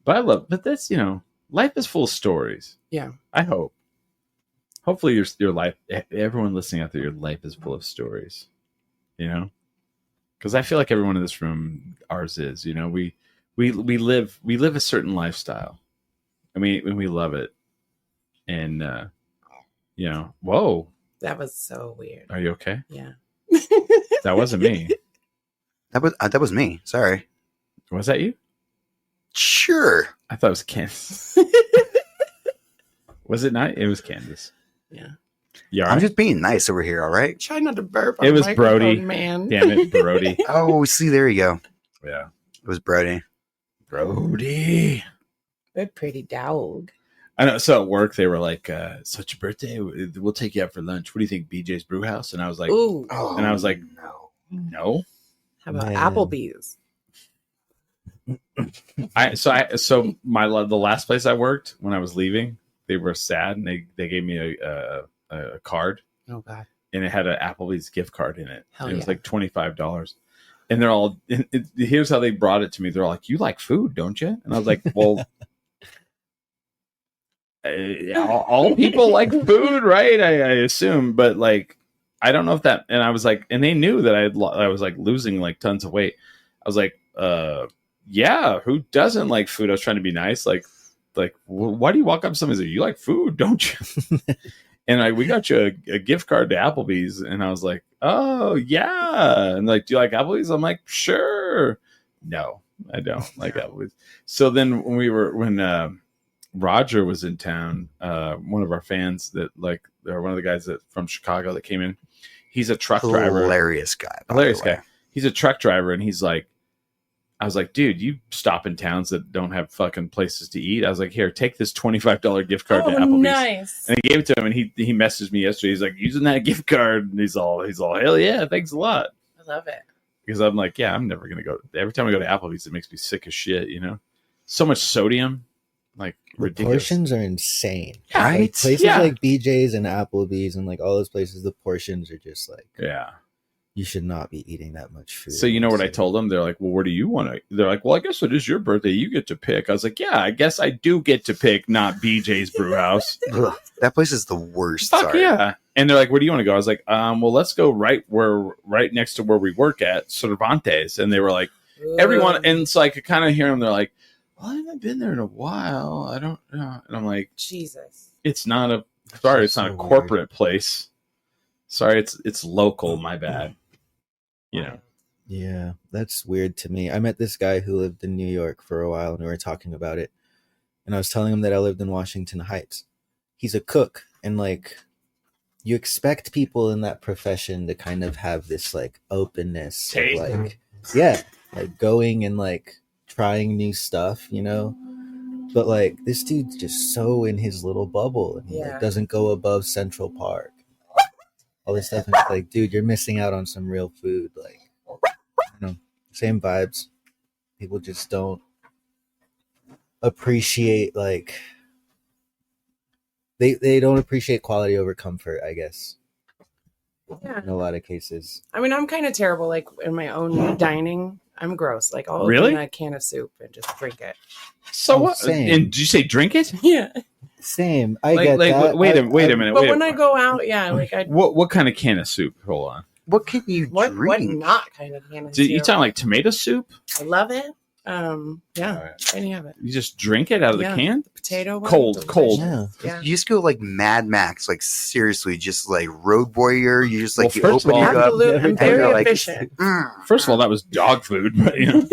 But this, life is full of stories. Yeah. I hope. Hopefully your life, everyone listening out there, your life is full of stories, because I feel like everyone in this room, ours is, we live a certain lifestyle, and we love it. And, whoa, That was so weird. are you okay? Yeah. That wasn't me. That was me. Sorry. Was that you? Sure. I thought it was Candace. Was it not? It was Candace. Yeah. Yeah, I'm just being nice over here. All right. Try not to burp. It on the was microphone, Brody. man. damn it, Brody. Oh, see, there you go. Yeah, It was Brody. Brody. A pretty dog. I know. So at work, they were like, "Such a birthday. We'll take you out for lunch. What do you think, BJ's Brewhouse?" And I was like, Ooh. Oh, and I was like, no. "No." How about Man. Applebee's? So the last place I worked when I was leaving, they were sad and they gave me a card Oh God. and it had an Applebee's gift card in it. Hell And it was yeah. like $25. And they're all here's how they brought it to me. They're like, "You like food, don't you?" And I was like, "Well, all people like food, right? I assume, but like, I don't know if that." And I was like, and they knew that I was like losing like tons of weight. I was like, yeah, who doesn't like food? I was trying to be nice, like, why do you walk up to somebody and say, "You like food, don't you?" And we got you a gift card to Applebee's, and I was like, "Oh yeah," and like, "Do you like Applebee's?" I'm like, "Sure." No, I don't like Applebee's. So then when Roger was in town, one of our fans that or one of the guys that from Chicago that came in, he's a truck driver, Hilarious guy. hilarious guy. He's a truck driver, and he's like, I was like, "Dude, you stop in towns that don't have fucking places to eat." I was like, "Here, take this $25 gift card to Applebee's." Nice. And I gave it to him, and he messaged me yesterday. He's like, "Using that gift card," and he's all, "Hell yeah, thanks a lot." I love it. Because I'm like, yeah, I'm never gonna go. Every time I go to Applebee's, it makes me sick as shit. You know, so much sodium, like The ridiculous. portions are insane. Right? Like, places Yeah. like BJ's and Applebee's and like all those places, the portions are just like Yeah. you should not be eating that much food. So you know what I told them? They're like, "Well, where do you want to?" They're like, "Well, I guess it is your birthday. You get to pick." I was like, "Yeah, I guess I do get to pick, not BJ's Brewhouse." Ugh, that place is the worst. Fuck Sorry. yeah! And they're like, "Where do you want to go?" I was like, Well, let's go right next to where we work at Cervantes." And they were like, "Everyone," and it's like I kind of hear them. They're like, "Well, I haven't been there in a while. I don't know." And I'm like, Jesus. "It's not a sorry. It's not a So corporate place. Sorry, it's local. My bad." You know. Yeah, that's weird to me. I met this guy who lived in New York for a while and we were talking about it. And I was telling him that I lived in Washington Heights. He's a cook, and like you expect people in that profession to kind of have this like openness of, Taste. like like going and like trying new stuff, you know? But like this dude's just so in his little bubble and he Yeah. like doesn't go above Central Park. All this stuff, and it's like, dude, you're missing out on some real food. Like, you know, same vibes. People just don't appreciate like they don't appreciate quality over comfort, I guess, Yeah. in a lot of cases. I mean, I'm kind of terrible. Like in my own dining, I'm gross. Like I'll Really? open a can of soup and just drink it. So Oh, what? same. And did you say drink it? Yeah. Same. I get that. Wait a I- minute. But wait when a I minute. go out, yeah, like I What kind of can of soup? Hold on. What can you what drink? not kind of can of Did you soup? talking like tomato soup? I love it. Yeah, Alright. any of it. You just drink it out of Yeah. the can? Potato one, Cold, delicious. cold. Yeah. Yeah. You just go like Mad Max, like seriously, just like Road Warrior. You just like Well, you first of open all- it up. Absolutely. I'm and very you're like- efficient. First of all, that was dog food, but you know,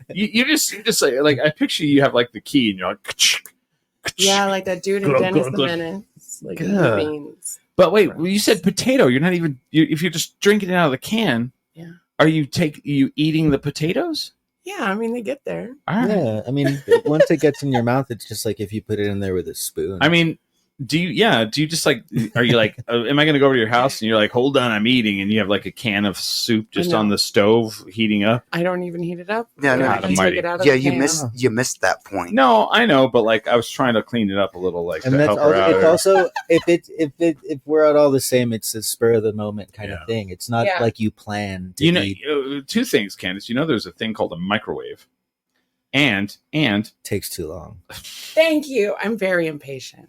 you just like I picture you have like the key and you're like, Yeah, like that dude in Glug, Dennis glug, the glug. Menace. Like Yeah. beans. But wait, you said potato. You're not even. If you're just drinking it out of the can, Yeah. Are you eating the potatoes? Yeah, I mean they get there. All right. Yeah, I mean, once it gets in your mouth, it's just like if you put it in there with a spoon. I mean, do you just like? Are you like? Am I going to go over to your house and you're like, hold on, I'm eating, and you have like a can of soup just I know. on the stove heating up? I don't even heat it up. Yeah, no, I God can almighty. take it out of Yeah, the you can. missed that point. No, I know, but like I was trying to clean it up a little, like and to that's help all, her out. it's also if we're at all the same, it's a spur of the moment kind Yeah. of thing. It's not Yeah. like you plan to You know, eat. two things, Candace. You know, there's a thing called a microwave, and Takes too long. Thank you. I'm very impatient.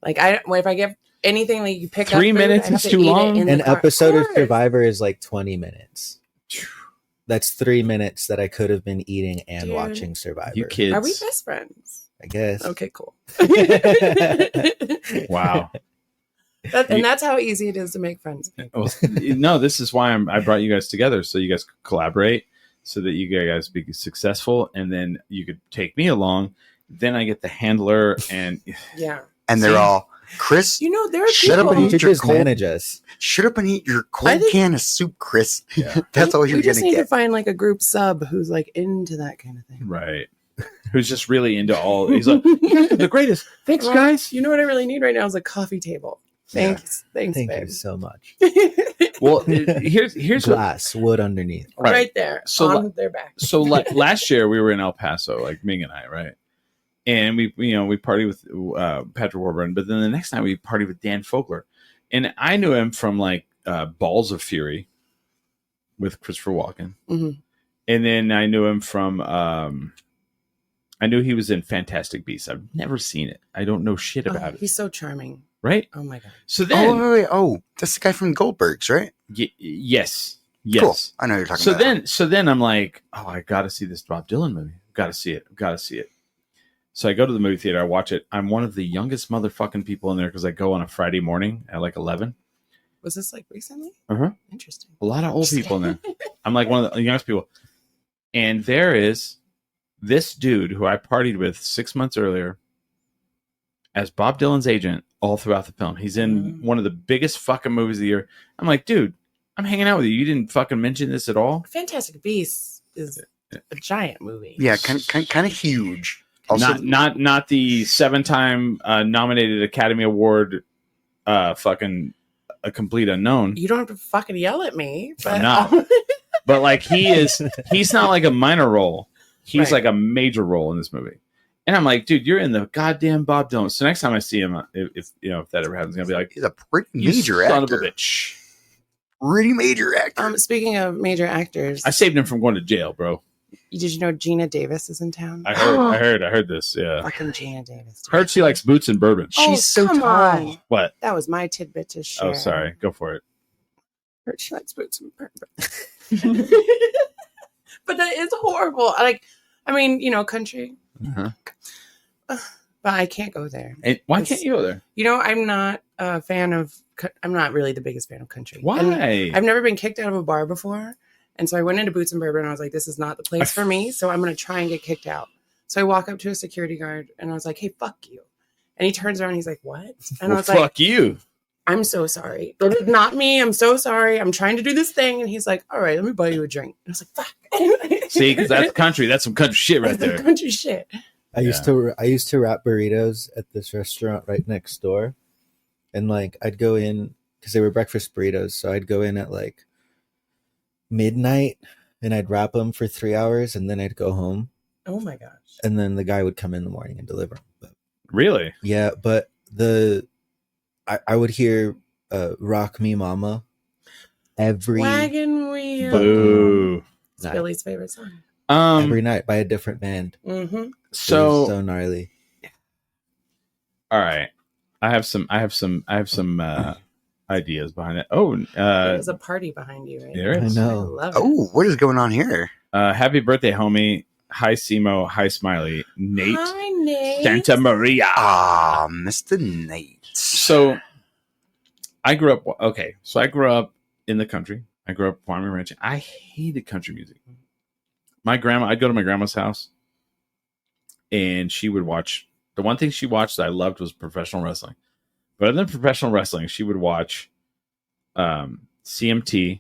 Like if I get anything like you pick 3 up food, minutes I have is to too eat it long? in the An car. episode of course. Survivor is like 20 minutes. That's 3 minutes that I could have been eating and Dude. watching Survivor. you kids. Are we best friends? I guess. Okay, cool. Wow. And that's how easy it is to make friends. Well, no, this is why I brought you guys together so you guys could collaborate, so that you guys be successful, and then you could take me along. Then I get the handler, and Yeah. And they're See? all, Chris, You know, there are Shut up people. and You eat should your just cold- manage us. shut up and eat your cold I think- can of soup, Chris. Yeah. That's all you're we just gonna need to get. find like a group sub who's like into that kind of thing. right. who's just really into all. He's like, "You guys are the greatest. Thanks, Well, guys." You know what I really need right now is a coffee table. Thanks, Thank babe. you so much. Well, here's what, Glass, wood underneath. right there, So, on their back. so like last year we were in El Paso, like Ming and I, right? And we partied with Patrick Warburton, but then the next night we partied with Dan Fogler, and I knew him from like Balls of Fury with Christopher Walken, Mhm. and then I knew him from I knew he was in Fantastic Beasts. I've never seen it. I don't know shit about it. He's so charming. Right? Oh my god. So then, That's the guy from Goldberg's, right? yes. Cool. I know who you're talking So about. then I'm like, oh, I got to see this Bob Dylan movie. Got to see it. So I go to the movie theater. I watch it. I'm one of the youngest motherfucking people in there because I go on a Friday morning at like 11. Was this like recently? Uh-huh. Interesting. A lot of old people in there. I'm like one of the youngest people. And there is this dude who I partied with 6 months earlier as Bob Dylan's agent all throughout the film. He's in one of the biggest fucking movies of the year. I'm like, dude, I'm hanging out with you. You didn't fucking mention this at all? Fantastic Beasts is a giant movie. Yeah, kind of huge. Also, Not the 7-time nominated Academy Award fucking A Complete Unknown. You don't have to fucking yell at me. But I'm not. But like he's not like a minor role. He's Right. like a major role in this movie. And I'm like, dude, you're in the goddamn Bob Dylan. So next time I see him, if that ever happens, I'm gonna be like, he's a pretty you major son actor. of a bitch. Pretty major actor. Speaking of major actors, I saved him from going to jail, bro. did you know Gina Davis is in town? I heard this. Yeah, Fucking Gina Davis. heard she likes boots and bourbon. She's so come tall. on. What? That was my tidbit to share. Oh, sorry. Go for it. Heard she likes boots and bourbon. But that is horrible. I mean, country. Uh-huh. But I can't go there. And why can't you go there? I'm not a fan of. I'm not really the biggest fan of country. Why? And I've never been kicked out of a bar before, and so I went into Boots and Bourbon. And I was like, "This is not the place for me." So I'm going to try and get kicked out. So I walk up to a security guard, and I was like, "Hey, fuck you!" And he turns around, and he's like, "What?" And I was like, fuck you. "I'm so sorry. That is not me. I'm so sorry. I'm trying to do this thing." And he's like, "All right, let me buy you a drink." And I was like, "Fuck." See, because that's country. That's some country shit right That's some there. country shit. I used to wrap burritos at this restaurant right next door, and like I'd go in because they were breakfast burritos, so I'd go in at like midnight and I'd wrap them for 3 hours, and then I'd go home, Oh my gosh. and then the guy would come in the morning and deliver them. But Really? yeah, but I would hear "Rock Me Mama" every Wagon wheel. Boo. It's Billy's favorite song. every night by a different band. Mm-hmm. It was So so gnarly. all right, I have some ideas behind it. Oh, There's a party behind you, right? there I it is. I know. love it. Oh, what is going on here? Happy birthday, homie. Hi, Cee Mo. Hi, Smiley. Nate. Hi, Nate. Santa Maria. Ah, Mr. Nate. So I grew up in the country. I grew up farming and ranching. I hated country music. I'd go to my grandma's house, and she would watch. The one thing she watched that I loved was professional wrestling. But other than professional wrestling, she would watch CMT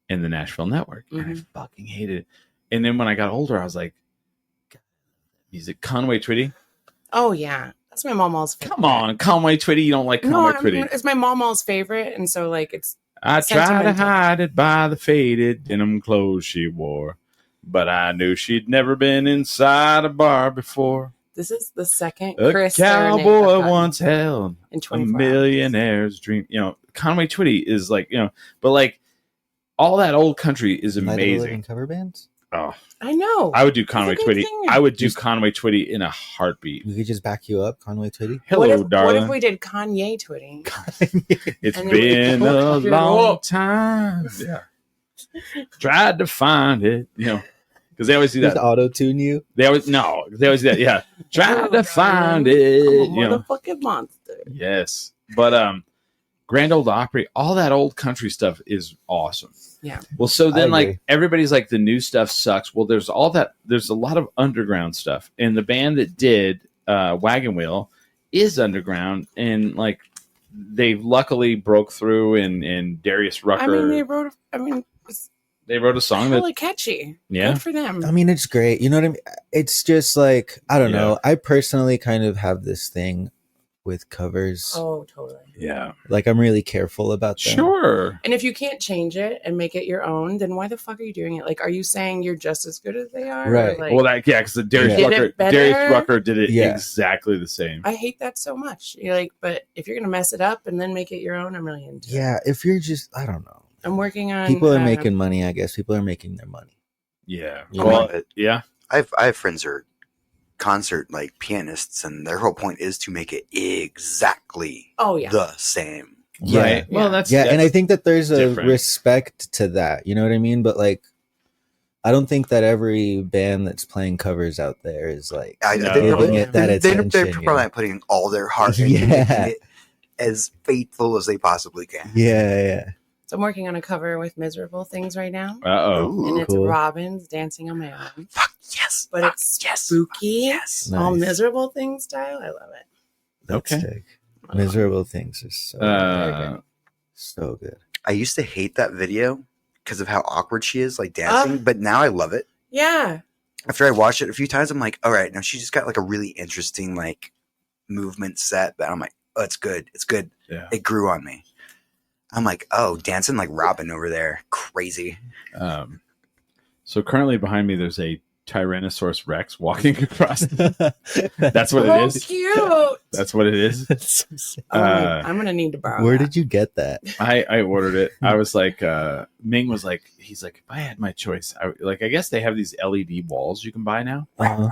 and the Nashville Network. And I fucking hated it. And then when I got older, I was like, God, music. Conway Twitty. Oh, yeah. That's my mom's favorite. Come on, Conway Twitty. You don't like Conway Twitty. It's my mom's favorite. And so, it's I tried to sentimental. hide it by the faded denim clothes she wore, but I knew she'd never been inside a bar before. This is the second A Chris serenade I've cowboy gotten once held in a 24 hours. millionaire's dream. Conway Twitty is but all that old country is Night of the Living amazing. cover bands. Oh, I know. I would do Conway He's a good Twitty. singer. I would do Conway Twitty in a heartbeat. We could just back you up, Conway Twitty. Hello, what if darling. we did Kanye Twitty? It's and then we been could a hook it long up. time. Yeah. Tried to find it, because they always do Just that. auto tune you. They always do that. Yeah. Tried to God. find I'm it. a motherfucking monster. Yes. But Grand Ole Opry, all that old country stuff is awesome. Yeah. Well, so then I agree. everybody's like the new stuff sucks. Well, there's a lot of underground stuff. And the band that did Wagon Wheel is underground, and they luckily broke through, and Darius Rucker. It's They wrote a song Hella that catchy. Yeah. Good for them. I mean, it's great. You know what I mean? It's just like, I don't Yeah. know. I personally kind of have this thing with covers. Oh, totally. yeah. Like, I'm really careful about them. Sure. And if you can't change it and make it your own, then why the fuck are you doing it? Like, are you saying you're just as good as they are? Or, Right. like, Well, because Darius Did it Rucker, better? Darius Rucker did it Yeah. exactly the same. I hate that so much. You're like, but if you're gonna mess it up and then make it your own, I'm really into it. Yeah, if you're just, I don't know. I'm working on. People are making money, I guess. People are making their money. Yeah. Yeah. Well, yeah. I have friends who are concert like pianists, and their whole point is to make it exactly Oh yeah. the same. Yeah. Right. Well, that's Yeah, and I think that there's a different. respect to that. You know what I mean? But like, I don't think that every band that's playing covers out there is like No. They're, giving it that attention. they're you probably know? not putting all their heart into Yeah. making it as faithful as they possibly can. Yeah. So I'm working on a cover with Miserable Things right now, Uh-oh. and it's cool. Robin's dancing on my own, Fuck yes. but Fuck it's yes. spooky, Yes. all Nice. Miserable Things style. I love it. That's Okay. sick. Miserable Things is so so good. I used to hate that video because of how awkward she is, like dancing, but now I love it. Yeah. After I watched it a few times, I'm like, all right, now she just got like a really interesting like movement set that I'm like, oh, it's good. It's good. Yeah. It grew on me. I'm like, oh, dancing like Robin over there. Crazy. So currently behind me, there's a Tyrannosaurus Rex walking across. That's what Oh, it is. cute. That's what it is. That's so sick. I'm gonna need to borrow. Where that. did you get that? I ordered it. I was like, Ming was like, he's like, if I had my choice, I guess they have these LED walls you can buy now, Uh-huh.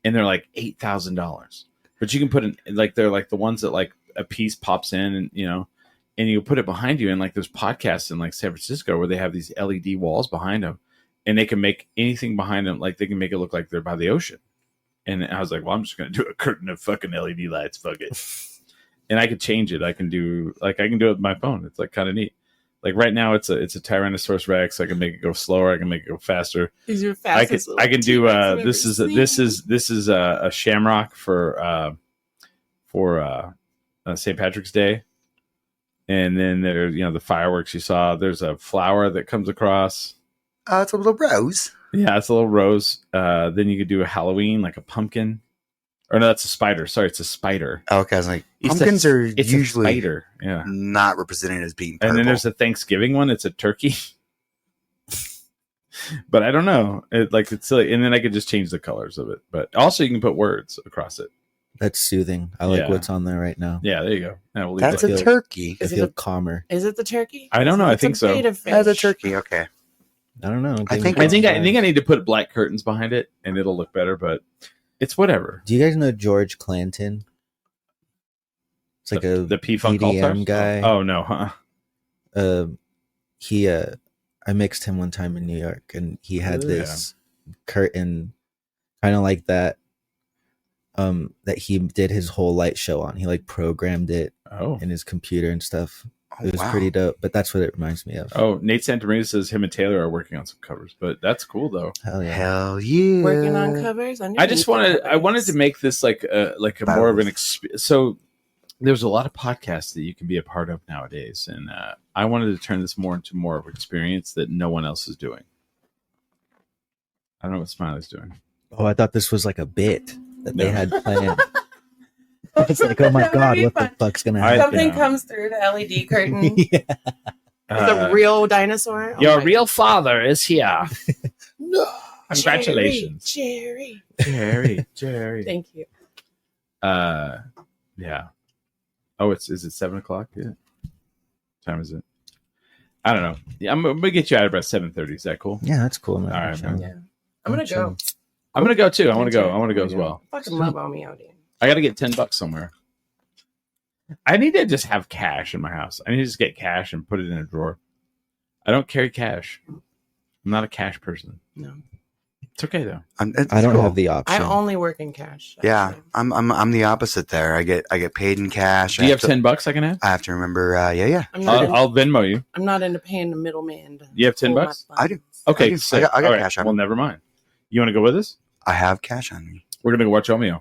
and they're like $8,000. But you can put in like they're like the ones that like a piece pops in, and and you put it behind you. And like there's podcasts in like San Francisco where they have these LED walls behind them, and they can make anything behind them, like they can make it look like they're by the ocean. And I was like, well, I'm just gonna do a curtain of fucking LED lights, fuck it. And I could change it. I can do it with my phone. It's like kind of neat. Like right now, it's a Tyrannosaurus Rex. I can make it go slower. I can make it go faster. These are I fastest. can do T-Rex I've this ever is seen. a shamrock for St. Patrick's Day, and then there the fireworks you saw. There's a flower that comes across. It's a little rose. Yeah, it's a little rose. Then you could do a Halloween, like a pumpkin. Or no, that's a spider. Sorry, it's a spider. Okay, I was like, It's pumpkins are It's usually a spider. Yeah. not represented as being purple. And then there's a Thanksgiving one. It's a turkey. But I don't know. It's silly. And then I could just change the colors of it. But also you can put words across it. That's soothing. I like Yeah. what's on there right now. Yeah, there you go. Yeah, we'll leave That's that. a feel- turkey. I Is it feel a- calmer. Is it the turkey? I don't know. I It's think a so. beta fish. That's a turkey. Okay. I don't know. I think I think I need to put black curtains behind it, and it'll look better. But it's whatever. Do you guys know George Clanton? It's like the P-Funk EDM All-Stars? guy. Oh no, huh? I mixed him one time in New York, and he had Yeah. this curtain, kind of like that. That he did his whole light show on. He like programmed it Oh. in his computer and stuff. Oh, It was wow. pretty dope. But that's what it reminds me of. Oh, Nate Santamarina says him and Taylor are working on some covers, but that's cool though. Hell yeah! Hell yeah. Working on covers. I just wanted to make this like a more of an so there's a lot of podcasts that you can be a part of nowadays, and I wanted to turn this more into more of an experience that no one else is doing. I don't know what Smiley's doing. Oh, I thought this was like a bit that they No. had planned. It's like, oh my That would god, be what fun. the fuck's gonna I- happen? Something yeah. comes through the LED curtain. Yeah. The real dinosaur. Oh Your my- real father is here. No. Congratulations. Jerry. Jerry. Thank you. Yeah. Oh, is it 7:00 yet? What time is it? I don't know. Yeah, I'm gonna get you out about 7:30. Is that cool? Yeah, that's cool, man. All right, man. Yeah. I'm gonna go. I'm gonna go too. I want to go. I want to go as well. Fucking love Omio, dude. I got to get $10 somewhere. I need to just have cash in my house. I need to just get cash and put it in a drawer. I don't carry cash. I'm not a cash person. No. It's okay though. I don't have the option. I only work in cash. Yeah, actually. I'm the opposite there. I get paid in cash. Do you have $10 I can have? I have to remember. Yeah. I'm not, I'll Venmo you. I'm not into paying the middleman. to You have $10? pull my I do. funds. Okay, I do. sick. I got All right. cash on Well, me. never mind. You want to go with us? I have cash on me. We're gonna go watch Omio.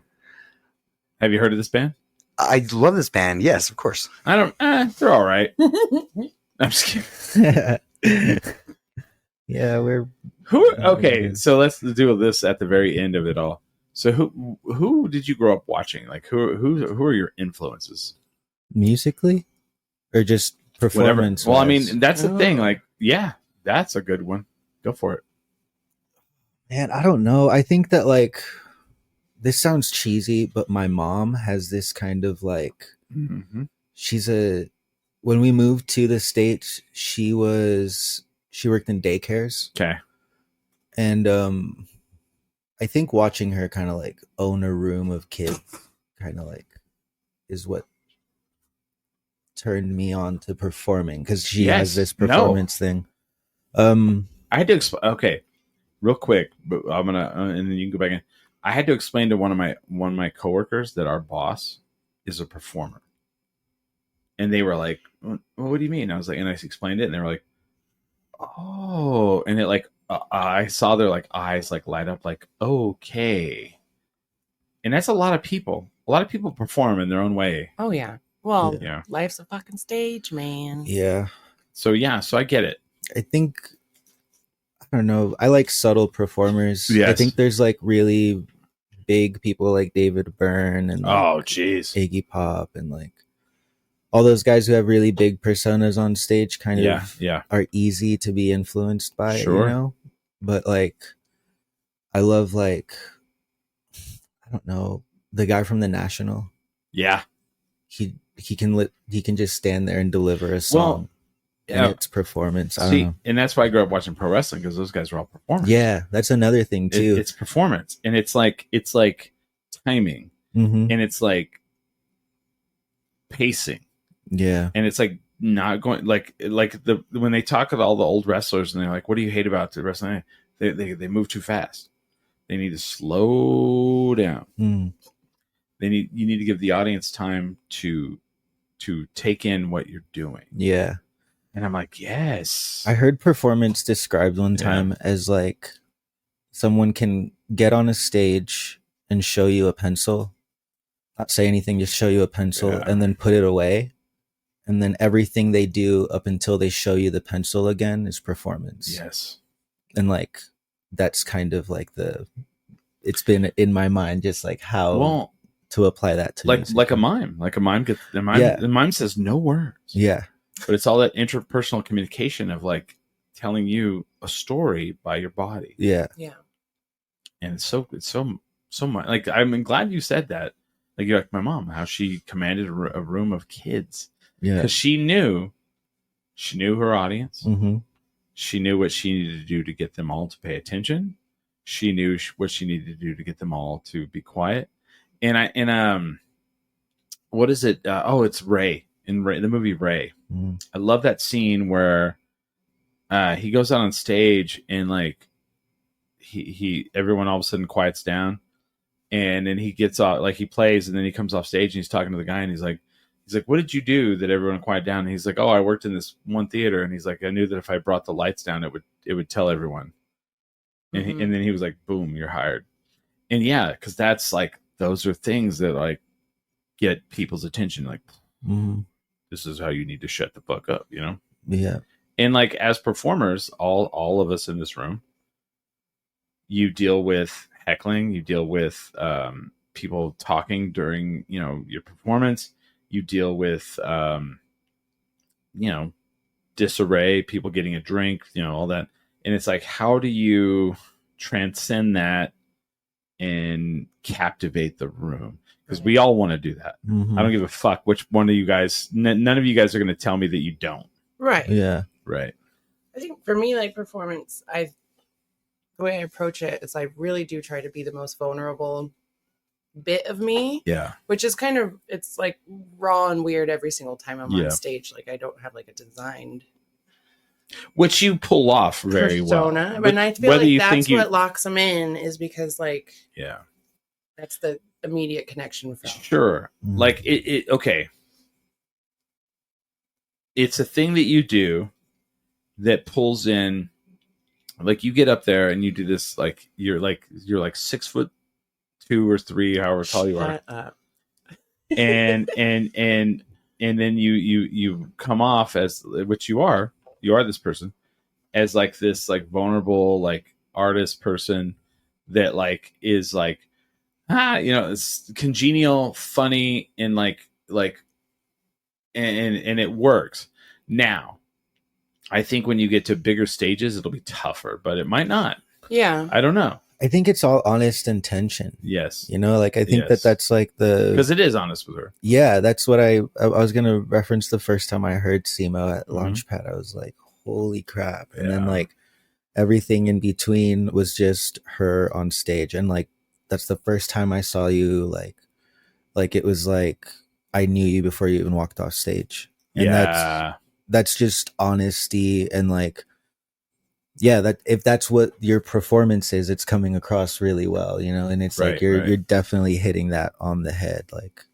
Have you heard of this band? I love this band. Yes, of course. I don't. They're all right. I'm just kidding. Yeah, we're Okay, so let's do this at the very end of it all. So who did you grow up watching? Like who are your influences? musically or just Whatever. performance. Well, I mean, that's the thing. Oh. Like, yeah, that's a good one. Go for it. Man, I don't know. I think that like this sounds cheesy, but my mom has this kind of like Mm-hmm. she's a when we moved to the States, she worked in daycares. Okay. And I think watching her kind of like own a room of kids kind of like is what turned me on to performing because she Yes. has this No. performance thing. I had to explain. Okay, real quick, but I'm gonna, and then you can go back in. I had to explain to one of my coworkers that our boss is a performer, and they were like, well, "What do you mean?" I was like, and I explained it, and they were like, "Oh," and it like I saw their like eyes like light up, like okay, and that's a lot of people. A lot of people perform in their own way. Oh yeah. Well, Yeah. life's a fucking stage, man. Yeah. So I get it. I think I don't know. I like subtle performers. I Yes. think there's like really big people like David Byrne and like, Oh, jeez. Iggy Pop and like all those guys who have really big personas on stage kind of Yeah. are easy to be influenced by, Sure. you know? But like I love like I don't know, the guy from The National. Yeah. He can just stand there and deliver a song. Yeah. And it's performance. I don't See, know. and that's why I grew up watching pro wrestling because those guys are all performers. Yeah, that's another thing too. It's performance, and it's like timing, Mm-hmm. and it's like pacing, Yeah. and it's like not going like when they talk about all the old wrestlers and they're like, "What do you hate about the wrestling?" They move too fast. They need to slow down. Mm. You need to give the audience time to take in what you're doing. Yeah. And I'm like, yes. I heard performance described one Yeah. time as like someone can get on a stage and show you a pencil, not say anything, just show you a pencil Yeah. and then put it away. And then everything they do up until they show you the pencil again is performance. Yes. And like, that's kind of like it's been in my mind, just like how to apply that to music. like a mime. Like a mime Yeah. the mime says no words. Yeah. But it's all that interpersonal communication of like telling you a story by your body. Yeah. Yeah. And it's so much. Like, I'm glad you said that. Like, you're like my mom, how she commanded a room of kids Yeah. because she knew her audience. Mm-hmm. She knew what she needed to do to get them all to pay attention. She knew what she needed to do to get them all to be quiet. And what is it? It's Ray in the movie Ray. Mm. I love that scene where he goes out on stage and like he everyone all of a sudden quiets down, and then he gets off, like he plays, and then he comes off stage and he's talking to the guy and he's like, what did you do that everyone quieted down? And he's like, oh, I worked in this one theater, and he's like, I knew that if I brought the lights down, it would tell everyone. Mhm. And then he was like, boom, you're hired. And yeah, because that's like those are things that like get people's attention. Like, Mm-hmm. this is how you need to shut the fuck up, you know? Yeah. And like as performers, all of us in this room, you deal with heckling, you deal with people talking during, your performance, you deal with disarray, people getting a drink, all that. And it's like, how do you transcend that and captivate the room? Because we all want to do that. Mm-hmm. I don't give a fuck which one of you guys, none of you guys are going to tell me that you don't. Right. Yeah. Right. I think for me, like performance, the way I approach it is I really do try to be the most vulnerable bit of me, Yeah. which is kind of, it's like raw and weird every single time I'm Yeah. on stage. Like I don't have like a designed Which you pull off very persona. well. And I feel whether like you that's think you- what locks them in, is because like Yeah. that's the immediate connection from. Sure. Mm. Like it okay. It's a thing that you do that pulls in, like you get up there and you do this, like you're like 6'2" or 3, however tall you are. Shut up. and then you come off as, which you are this person, as like this like vulnerable like artist person that like is like it's congenial, funny, and and it works. Now, I think when you get to bigger stages, it'll be tougher, but it might not. Yeah. I don't know. I think it's all honest intention. Yes, You know, like I think Yes. that's like the because it is honest with her. yeah, that's what I was gonna reference the first time I heard Cee Mo at Mhm. Launchpad. I was like, holy crap. And then Yeah. like everything in between was just her on stage. And like that's the first time I saw you like it was like I knew you before you even walked off stage. And that's just honesty and like that if that's what your performance is, it's coming across really well, you know, and it's like Right, you're definitely hitting that on the head, like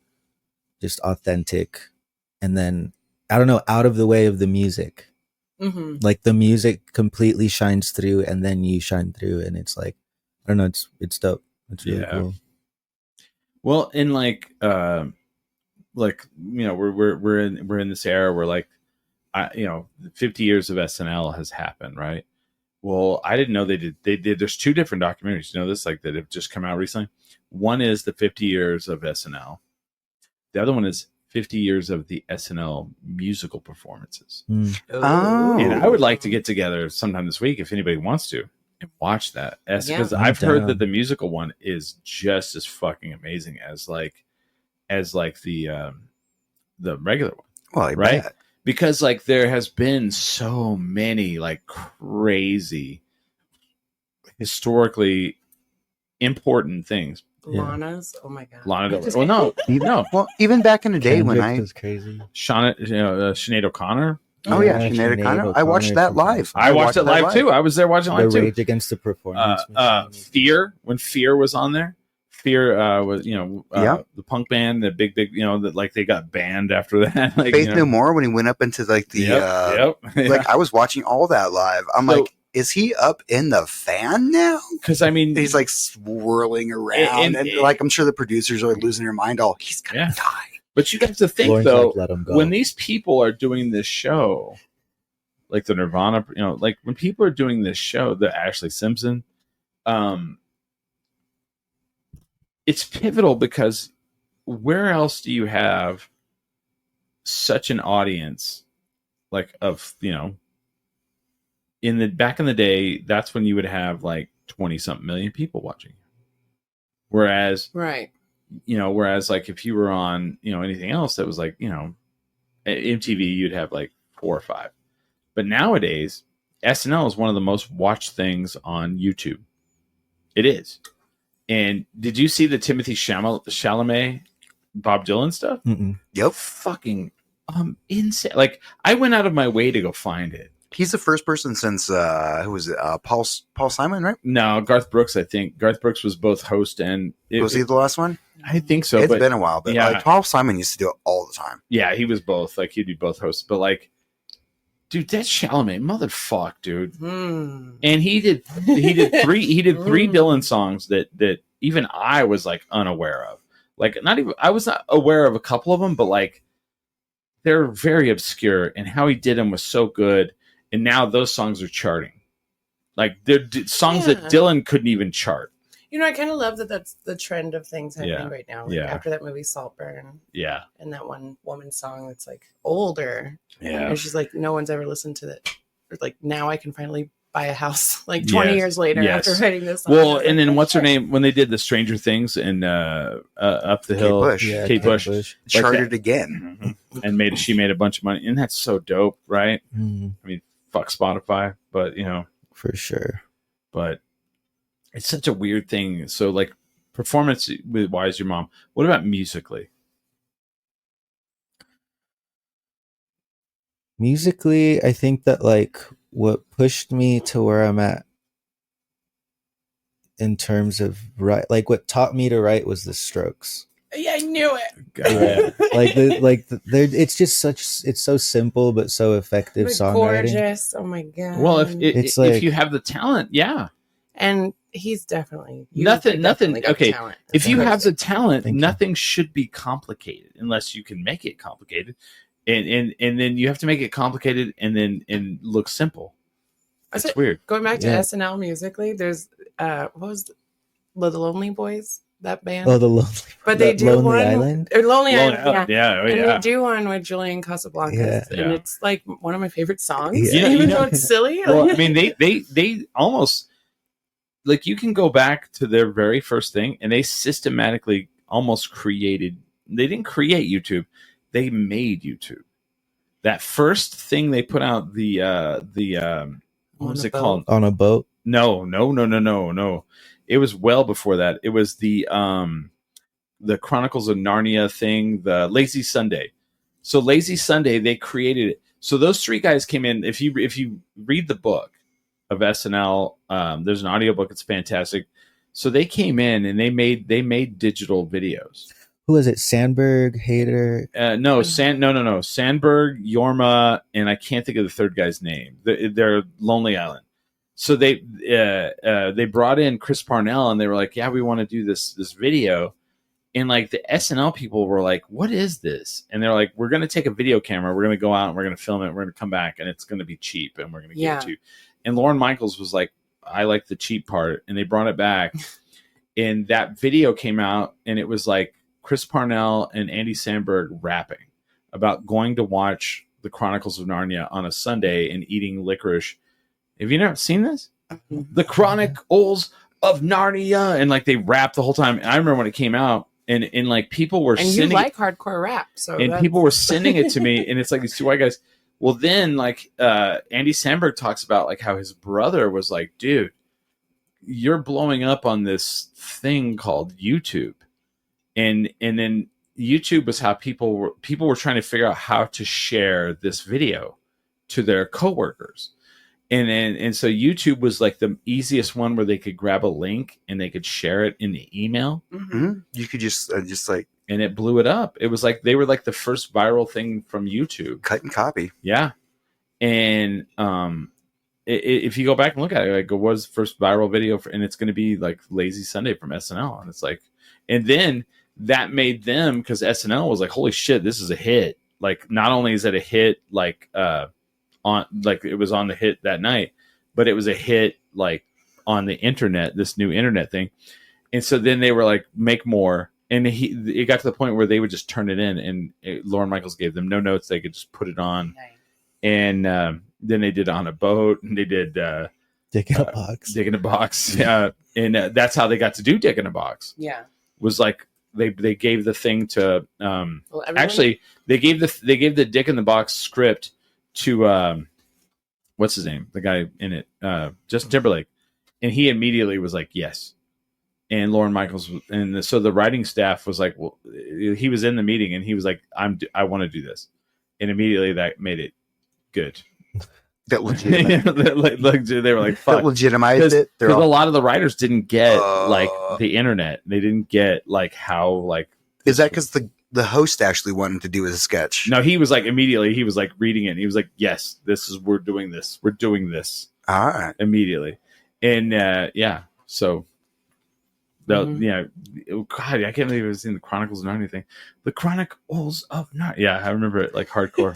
just authentic. And then I don't know, out of the way of the music. Mm-hmm. Like the music completely shines through and then you shine through, and it's like I don't know, it's dope. It's really cool. Well, in like we're in this era where like 50 years of SNL has happened, right? Well, I didn't know they did. There's two different documentaries, this, like that have just come out recently. One is the 50 years of SNL. The other one is 50 years of the SNL musical performances. Oh. And I would like to get together sometime this week if anybody wants to and watch that. Because I'm I've heard down. that the musical one is just as fucking amazing as the regular one. Well, I Right? bet. Because like there has been so many like crazy historically important things. Yeah. Lana's. Oh my god. Lana Del Just- Rey. Well, no. Well, even back in the day when Kendrick I was crazy. Sinead O'Connor. oh yeah, Sinead O'Connor, I watched that live. I watched it live too. I was there watching it The live too. Rage Against the Performance Machine. Fear, when Fear was on there. Fear was the punk band, the big that like they got banned after that. Like Faith No More when he went up into like the like I was watching all that live. I'm So- like, is he up in the fan now? because I mean He's like swirling around, and like I'm sure the producers are losing their mind. All he's gonna Yeah. die. but you have to think Lauren's though, like, let him go. when these people are doing this show, like the Nirvana, like when people are doing this show, the Ashley Simpson, it's pivotal because where else do you have such an audience like of back in the day, that's when you would have like 20 something million people watching. Whereas Right. like if you were on, anything else that was like, MTV, you'd have like 4 or 5. But nowadays, SNL is one of the most watched things on YouTube. It is. And did you see the Timothy Chalamet, Bob Dylan stuff? Mm-mm. Yep, Fucking insane. Like I went out of my way to go find it. he's the first person since who was it? Paul Simon, right? No, Garth Brooks, I think. Garth Brooks was both host and Was he the last one? I think so. It's but been a while, but yeah. like Paul Simon used to do it all the time. yeah, he was both. Like he'd be both hosts. But like, dude, that Chalamet, motherfuck, dude. Hmm. And he did three Dylan songs that even I was like unaware of. Like I was not aware of a couple of them, but like they're very obscure, and how he did them was so good. And now those songs are charting. Like they're songs that Yeah. Dylan couldn't even chart. I kind of love that that's the trend of things happening Yeah. right now. Like Yeah. after that movie Saltburn Yeah. and that one woman's song that's like older. Yeah. And she's like, no one's ever listened to that. Or like now I can finally buy a house like 20 Yes. years later Yes. after writing this song. Well, I was and like, then oh, what's her shit. name when they did the Stranger Things and up the hill? Bush. Yeah, Kate Bush. Like Charted that. again. And she made a bunch of money, and that's so dope, right? Mhm. I mean, fuck Spotify, but For sure. but it's such a weird thing. So like performance with Why Is Your Mom? What about musically? Musically, I think that like what pushed me to where I'm at in terms of like what taught me to write was the Strokes. Yeah, I knew it. Yeah. It's just it's so simple but so effective But songwriting. gorgeous. Oh my god. Well, if It's if like- you have the talent, yeah. and he's definitely Nothing- definitely got okay, talent. If you have the talent, Thank you. nothing should be complicated unless you can make it complicated. And then you have to make it complicated and look simple. I It's said, weird. going back to Yeah. SNL musically, there's what was the Lonely Boys, that band? Oh, the lonely. But they the do Lonely one Island. or Lonely Lonely Island, Island. Yeah. Oh, And yeah. they do one with Julian Casablancas, Yeah. and Yeah. it's like one of my favorite songs. Yeah. Even You though know- it's silly. Well, I mean, they almost like you can go back to their very first thing, and they systematically almost created. They didn't create YouTube; they made YouTube. That first thing they put out, what was On a it boat. called? On a boat. No. It was well before that. It was the Chronicles of Narnia thing, the Lazy Sunday. So Lazy Sunday, they created it. So those three guys came in. If you read the book of SNL, there's an audiobook. It's fantastic. So they came in and they made digital videos. Who was it? Sandberg, Hader. No. Sandberg, Yorma, and I can't think of the third guy's name. They're Lonely Island. So they brought in Chris Parnell and they were like, yeah, we want to do this video. And like the SNL people were like, what is this? And they're like, we're going to take a video camera. We're going to go out and we're going to film it. We're going to come back and it's going to be cheap and we're going to give it to you. And Lorne Michaels was like, I like the cheap part. And they brought it back. And that video came out and it was like Chris Parnell and Andy Samberg rapping about going to watch the Chronicles of Narnia on a Sunday and eating licorice. Have you never seen this? The Chronicles of Narnia. And like they rapped the whole time. And I remember when it came out and like people were And you sending like hardcore rap, so and people were sending it to me and it's like these two white guys. Well, then like Andy Samberg talks about like how his brother was like, dude, you're blowing up on this thing called YouTube. And then YouTube was how people were trying to figure out how to share this video to their coworkers. And so YouTube was like the easiest one where they could grab a link and they could share it in the email. Mm-hmm. You could just like and it blew it up. It was like they were like the first viral thing from YouTube. cut and copy. Yeah. And if you go back and look at it, like it was the first viral video and it's going to be like Lazy Sunday from SNL. And it's like, and then that made them, because SNL was like, holy shit, this is a hit. Like not only is it a hit, like on like it was on the hit that night, but it was a hit like on the internet, this new internet thing. And so then they were like, make more. And it got to the point where they would just turn it in and Lorne Michaels gave them no notes. They could just put it on. Nice. And then they did On a Boat and they did Dick in a Box. Dick in a Box. And that's how they got to do Dick in a Box. Yeah. Was like they gave the thing to Well, everyone- actually they gave the Dick in the Box script to what's his name, the guy in it, Justin Timberlake, and he immediately was like yes. And Lorne Michaels so the writing staff was like, well, he was in the meeting and he was like, I want to do this, and immediately that made it good. That legitimate. like they were like, fuck. That legitimized it. They're Because a all, lot of the writers didn't get like the internet. They didn't get like how like. is that because the host actually wanted to do a sketch? No, he was like immediately. He was like reading it. And he was like, "Yes, we're doing this. We're doing this." All right. Immediately, and yeah. So, Mhm. yeah. God, I can't believe it was in the Chronicles of Narnia thing. The Chronicles of Narnia. Yeah, I remember it like hardcore.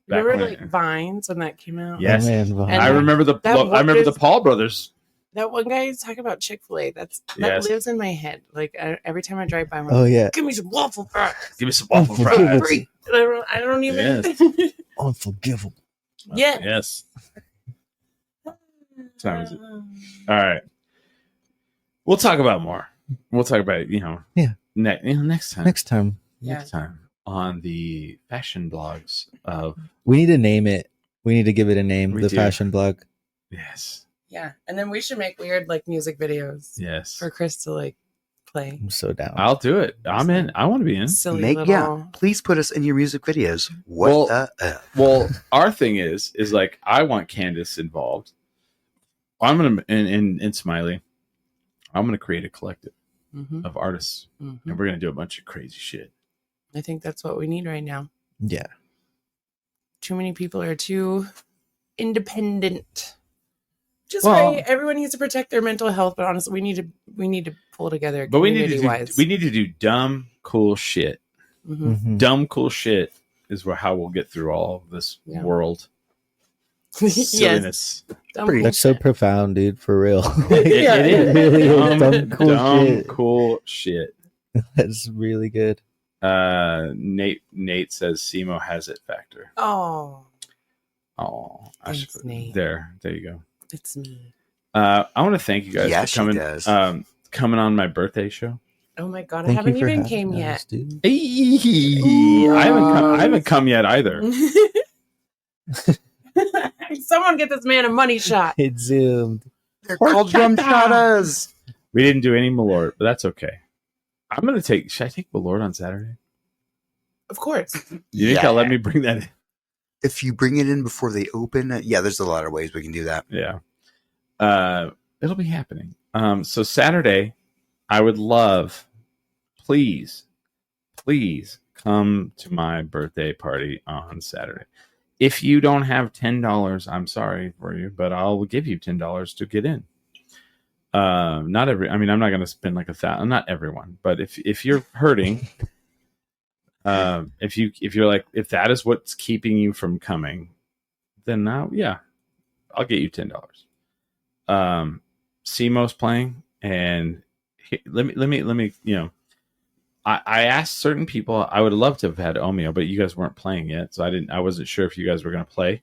Back Remember when- like Vines when that came out? Yes. Oh, man, And I remember the that I remember the is- Paul brothers. That one guy is talking about Chick-fil-A. That Yes. lives in my head. Like every time I drive by, I'm Oh like, yeah. give me some waffle fries. Give me some waffle Unforgivable. fries. Free. And I don't even. Unforgivable. Yeah. Yes. Time is it? All right. We'll talk about more. We'll talk about it, Yeah. next time. Next time Next time on the fashion blogs of we need to name it. We need to give it a name. We The do. fashion blog. yes, Yeah. And then we should make weird like music videos yes. for Chris to like play. I'm so down. I'll do it. I'm in. I want to be in. Silly Make little. yeah. Please put us in your music videos. What Well- the F? Well, our thing is like I want Candace involved. I'm gonna and Smiley. I'm gonna create a collective Mhm. of artists, Mhm. and we're gonna do a bunch of crazy shit. I think that's what we need right now. Yeah. Too many people are too independent. Just Well- right. Everyone needs to protect their mental health, but honestly, we need to pull together. But we need to community-wise. do dumb cool shit. Mhm. Mhm. Dumb cool shit is how we'll get through all of this Yeah. world. Yes. silliness. Dumb That's so bullshit. profound, dude. For real. It is really is dumb, cool shit. cool shit. That's really good. Nate says Cee Mo has it factor. Oh, Oh, Thanks, Nate. There you go. it's me. I want to thank you guys Yeah, for she coming. does. Coming on my birthday show. Oh my god, I Thank haven't you for even having came us, yet. dude. I haven't come yet either. Someone get this man a money shot. It zoomed. They're called drum shadas. We didn't do any Malort, but that's okay. I'm gonna take. Should I take Malort on Saturday? Of course. You think I'll let me bring that in? If you bring it in before they open, yeah, there's a lot of ways we can do that. Yeah. It'll be happening. So Saturday, I would love, please come to my birthday party on Saturday. If you don't have $10, I'm sorry for you, but I'll give you $10 to get in. I'm not going to spend like $1,000, not everyone, but if you're hurting, if you're like, if that is what's keeping you from coming, then now, yeah, I'll get you $10. Cee Mo's playing, and let me, I asked certain people. I would love to have had Omio, but you guys weren't playing yet, so I wasn't sure if you guys were going to play.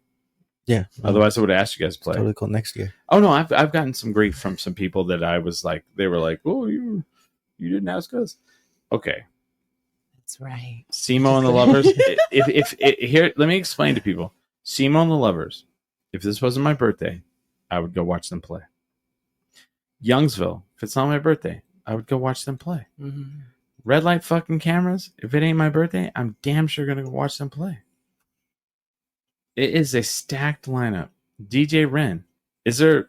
Yeah. Otherwise, I would have asked you guys to play. Totally cool next year. Oh no, I've gotten some grief from some people that I was like, they were like, "Oh, you didn't ask us." Okay, That's right. Cee Mo and the Lovers. if here, let me explain to people. Cee Mo and the Lovers. If this wasn't my birthday, I would go watch them play. Youngsville. If it's not my birthday, I would go watch them play. Mm-hmm. Red Light fucking Cameras. If it ain't my birthday, I'm damn sure gonna go watch them play. It is a stacked lineup. DJ Ren. Is there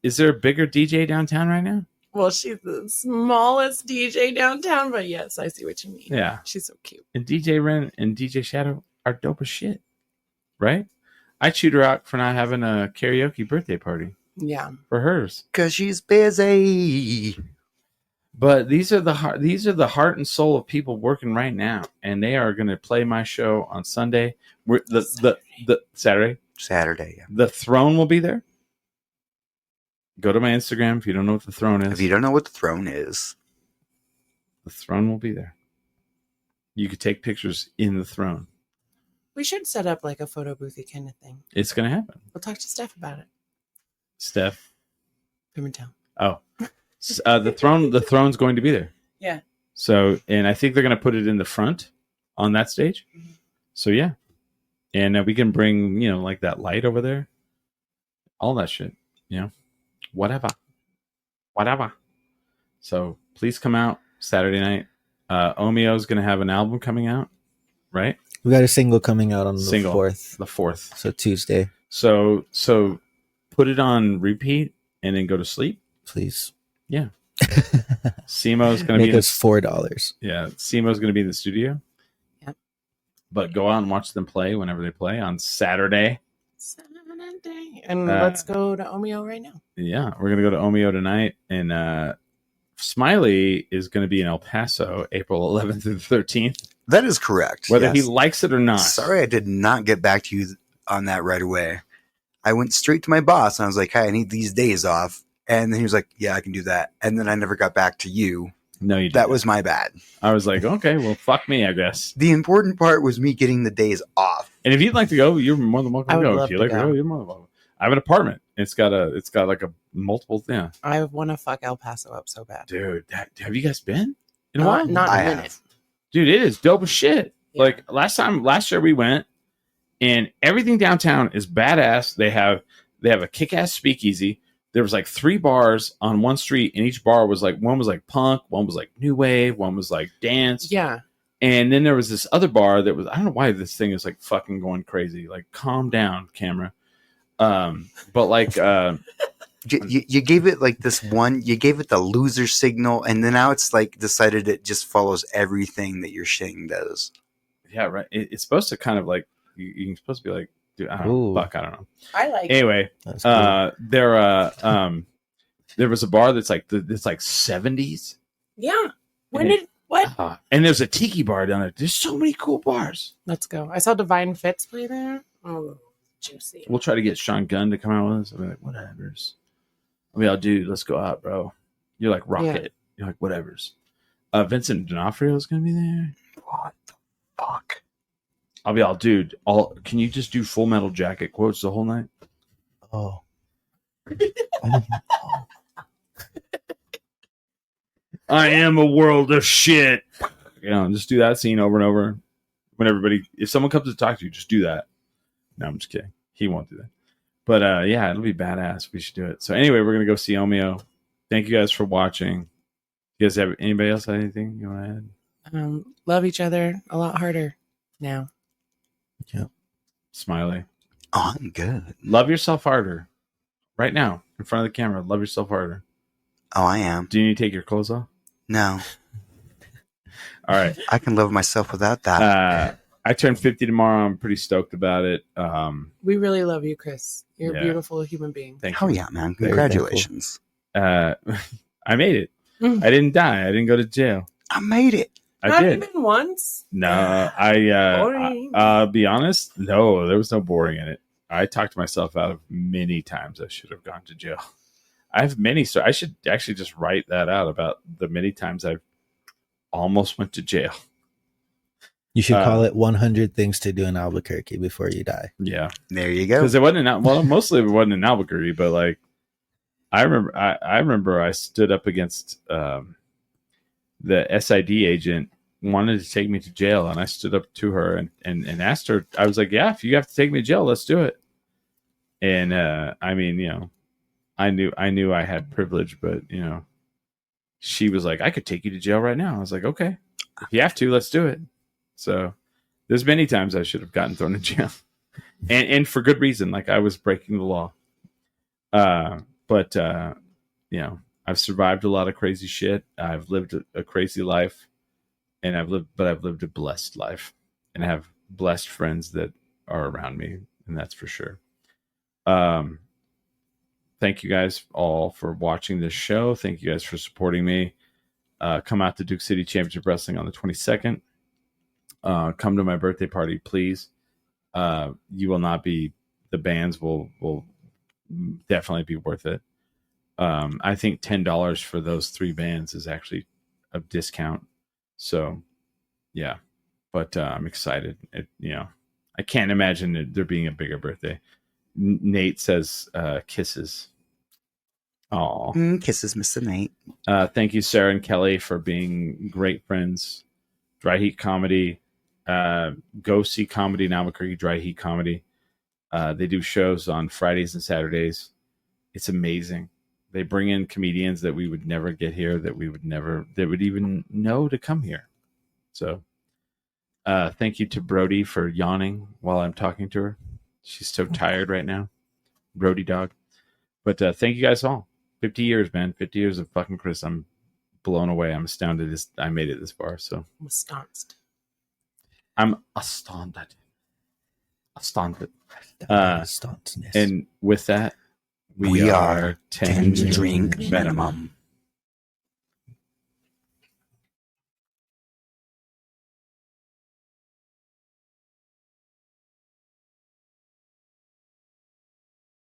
a bigger DJ downtown right now? Well, she's the smallest DJ downtown, but yes, I see what you mean. Yeah. She's so cute. And DJ Ren and DJ Shadow are dope as shit. Right? I chewed her out for not having a karaoke birthday party Yeah. for hers. Because she's busy. But these are the heart and soul of people working right now, and they are going to play my show on Sunday. The Saturday. Saturday, yeah. The Throne will be there. Go to my Instagram if you don't know what the Throne is. If you don't know what the throne is, The Throne will be there. You could take pictures in the Throne. We should set up like a photo boothy kind of thing. It's going to happen. We'll talk to Steph about it. Steph. Pimentel. Oh, the Throne's going to be there. Yeah. So, and I think they're going to put it in the front on that stage. Mhm. So yeah, and we can bring like that light over there, all that shit. Whatever. So please come out Saturday night. Omio is going to have an album coming out, right? We got a single coming out on the Single. 4th. The 4th. So Tuesday, So put it on repeat and then go to sleep. please. Yeah. Cee Mo's going to Make be us $4. Yeah, Cee Mo's going to be in the studio. Yep. But go out and watch them play whenever they play on Saturday. And let's go to Omio right now. Yeah, we're going to go to Omio tonight. And Smiley is going to be in El Paso April 11th through the 13th. that is correct. Whether yes. he likes it or not. Sorry, I did not get back to you on that right away. I went straight to my boss and I was like, "Hey, I need these days off." And then he was like, "Yeah, I can do that." And then I never got back to you. No, you didn't. That was my bad. I was like, okay, well, fuck me, I guess. The important part was me getting the days off. And if you'd like to go, you're more than welcome I to would go. love If you to like to go. go, you're more than welcome. I have an apartment. It's got like a multiple thing. I want to fuck El Paso up so bad. Dude, have you guys been in a while? Not I in a have. minute. Dude, it is dope as shit. Yeah. Like last year we went, and everything downtown is badass. They have a kick-ass speakeasy. There was like 3 bars on one street, and each bar was like, one was like punk, one was like new wave, one was like dance. Yeah. And then there was this other bar that was, I don't know why this thing is like fucking going crazy. Like, calm down, camera. But like, You gave it like this one, you gave it the loser signal, and then now it's like decided it just follows everything that your shing does. yeah, right. It's supposed to kind of like, you're supposed to be like, dude, I don't know. Ooh. Fuck, I don't know. I like Anyway, That's cool. there was a bar that's like it's like 70s. Yeah. When And did what? And there's a tiki bar down there. There's so many cool bars. Let's go. I saw Divine Fits play there. Oh. Juicy. We'll try to get Sean Gunn to come out with us. I'll be like, whatever's. I'll be all, dude, let's go out, bro. You're like Rocket. You're like, whatever's. Vincent D'Onofrio is going to be there. What the fuck? I'll be all, dude, can you just do Full Metal Jacket quotes the whole night? Oh. I am a world of shit. You know, just do that scene over and over. When if someone comes to talk to you, just do that. No, I'm just kidding. He won't do that. But yeah, it'll be badass. We should do it. So anyway, we're gonna go see Omio. Thank you guys for watching. You guys have anybody else have anything you want to add? Love each other a lot harder now. Yep. Smiley. Oh, I'm good. Love yourself harder. Right now, in front of the camera. Love yourself harder. Oh, I am. Do you need to take your clothes off? No. All right. I can love myself without that. I turned 50 tomorrow. I'm pretty stoked about it. We really love you, Chris. You're Yeah. a beautiful human being. Thank Oh, you. yeah, man. Very Congratulations. I made it. I didn't die. I didn't go to jail. I made it. I Have did. you been once? No, Boring. I'll be honest. No, there was no boring in it. I talked myself out of many times I should have gone to jail. I have many, so I should actually just write that out about the many times I've almost went to jail. You should call it 100 things to do in Albuquerque before you die. Yeah, There you go. because it wasn't mostly it wasn't in Albuquerque, but like I remember I stood up against the SID agent wanted to take me to jail, and I stood up to her and asked her. I was like, "Yeah, if you have to take me to jail, let's do it." And I mean, you know, I knew I had privilege, but you know, she was like, "I could take you to jail right now." I was like, "Okay, if you have to, let's do it." So there's many times I should have gotten thrown in jail, and for good reason, like I was breaking the law. But you know, I've survived a lot of crazy shit. I've lived a crazy life, and I've lived a blessed life, and I have blessed friends that are around me, and that's for sure. Thank you guys all for watching this show. Thank you guys for supporting me. Come out to Duke City Championship Wrestling on the 22nd. Come to my birthday party, please. You will not be. The bands will definitely be worth it. I think $10 for those 3 bands is actually a discount. So, yeah. But I'm excited. You know, I can't imagine there being a bigger birthday. Nate says kisses. Aw. Kisses, Mr. Nate. Thank you, Sarah and Kelly, for being great friends. Dry Heat Comedy. Go see comedy in Albuquerque, Dry Heat Comedy. They do shows on Fridays and Saturdays. It's amazing. They bring in comedians that we would never get here, that would even know to come here. So thank you to Brody for yawning while I'm talking to her. She's so tired right now. Brody dog. But thank you guys all. 50 years, man. 50 years of fucking Chris. I'm blown away. I'm astounded I made it this far. So I'm astonished. I'm astounded. Astounded. Staunchess. And with that, We are 10 10 drink minimum.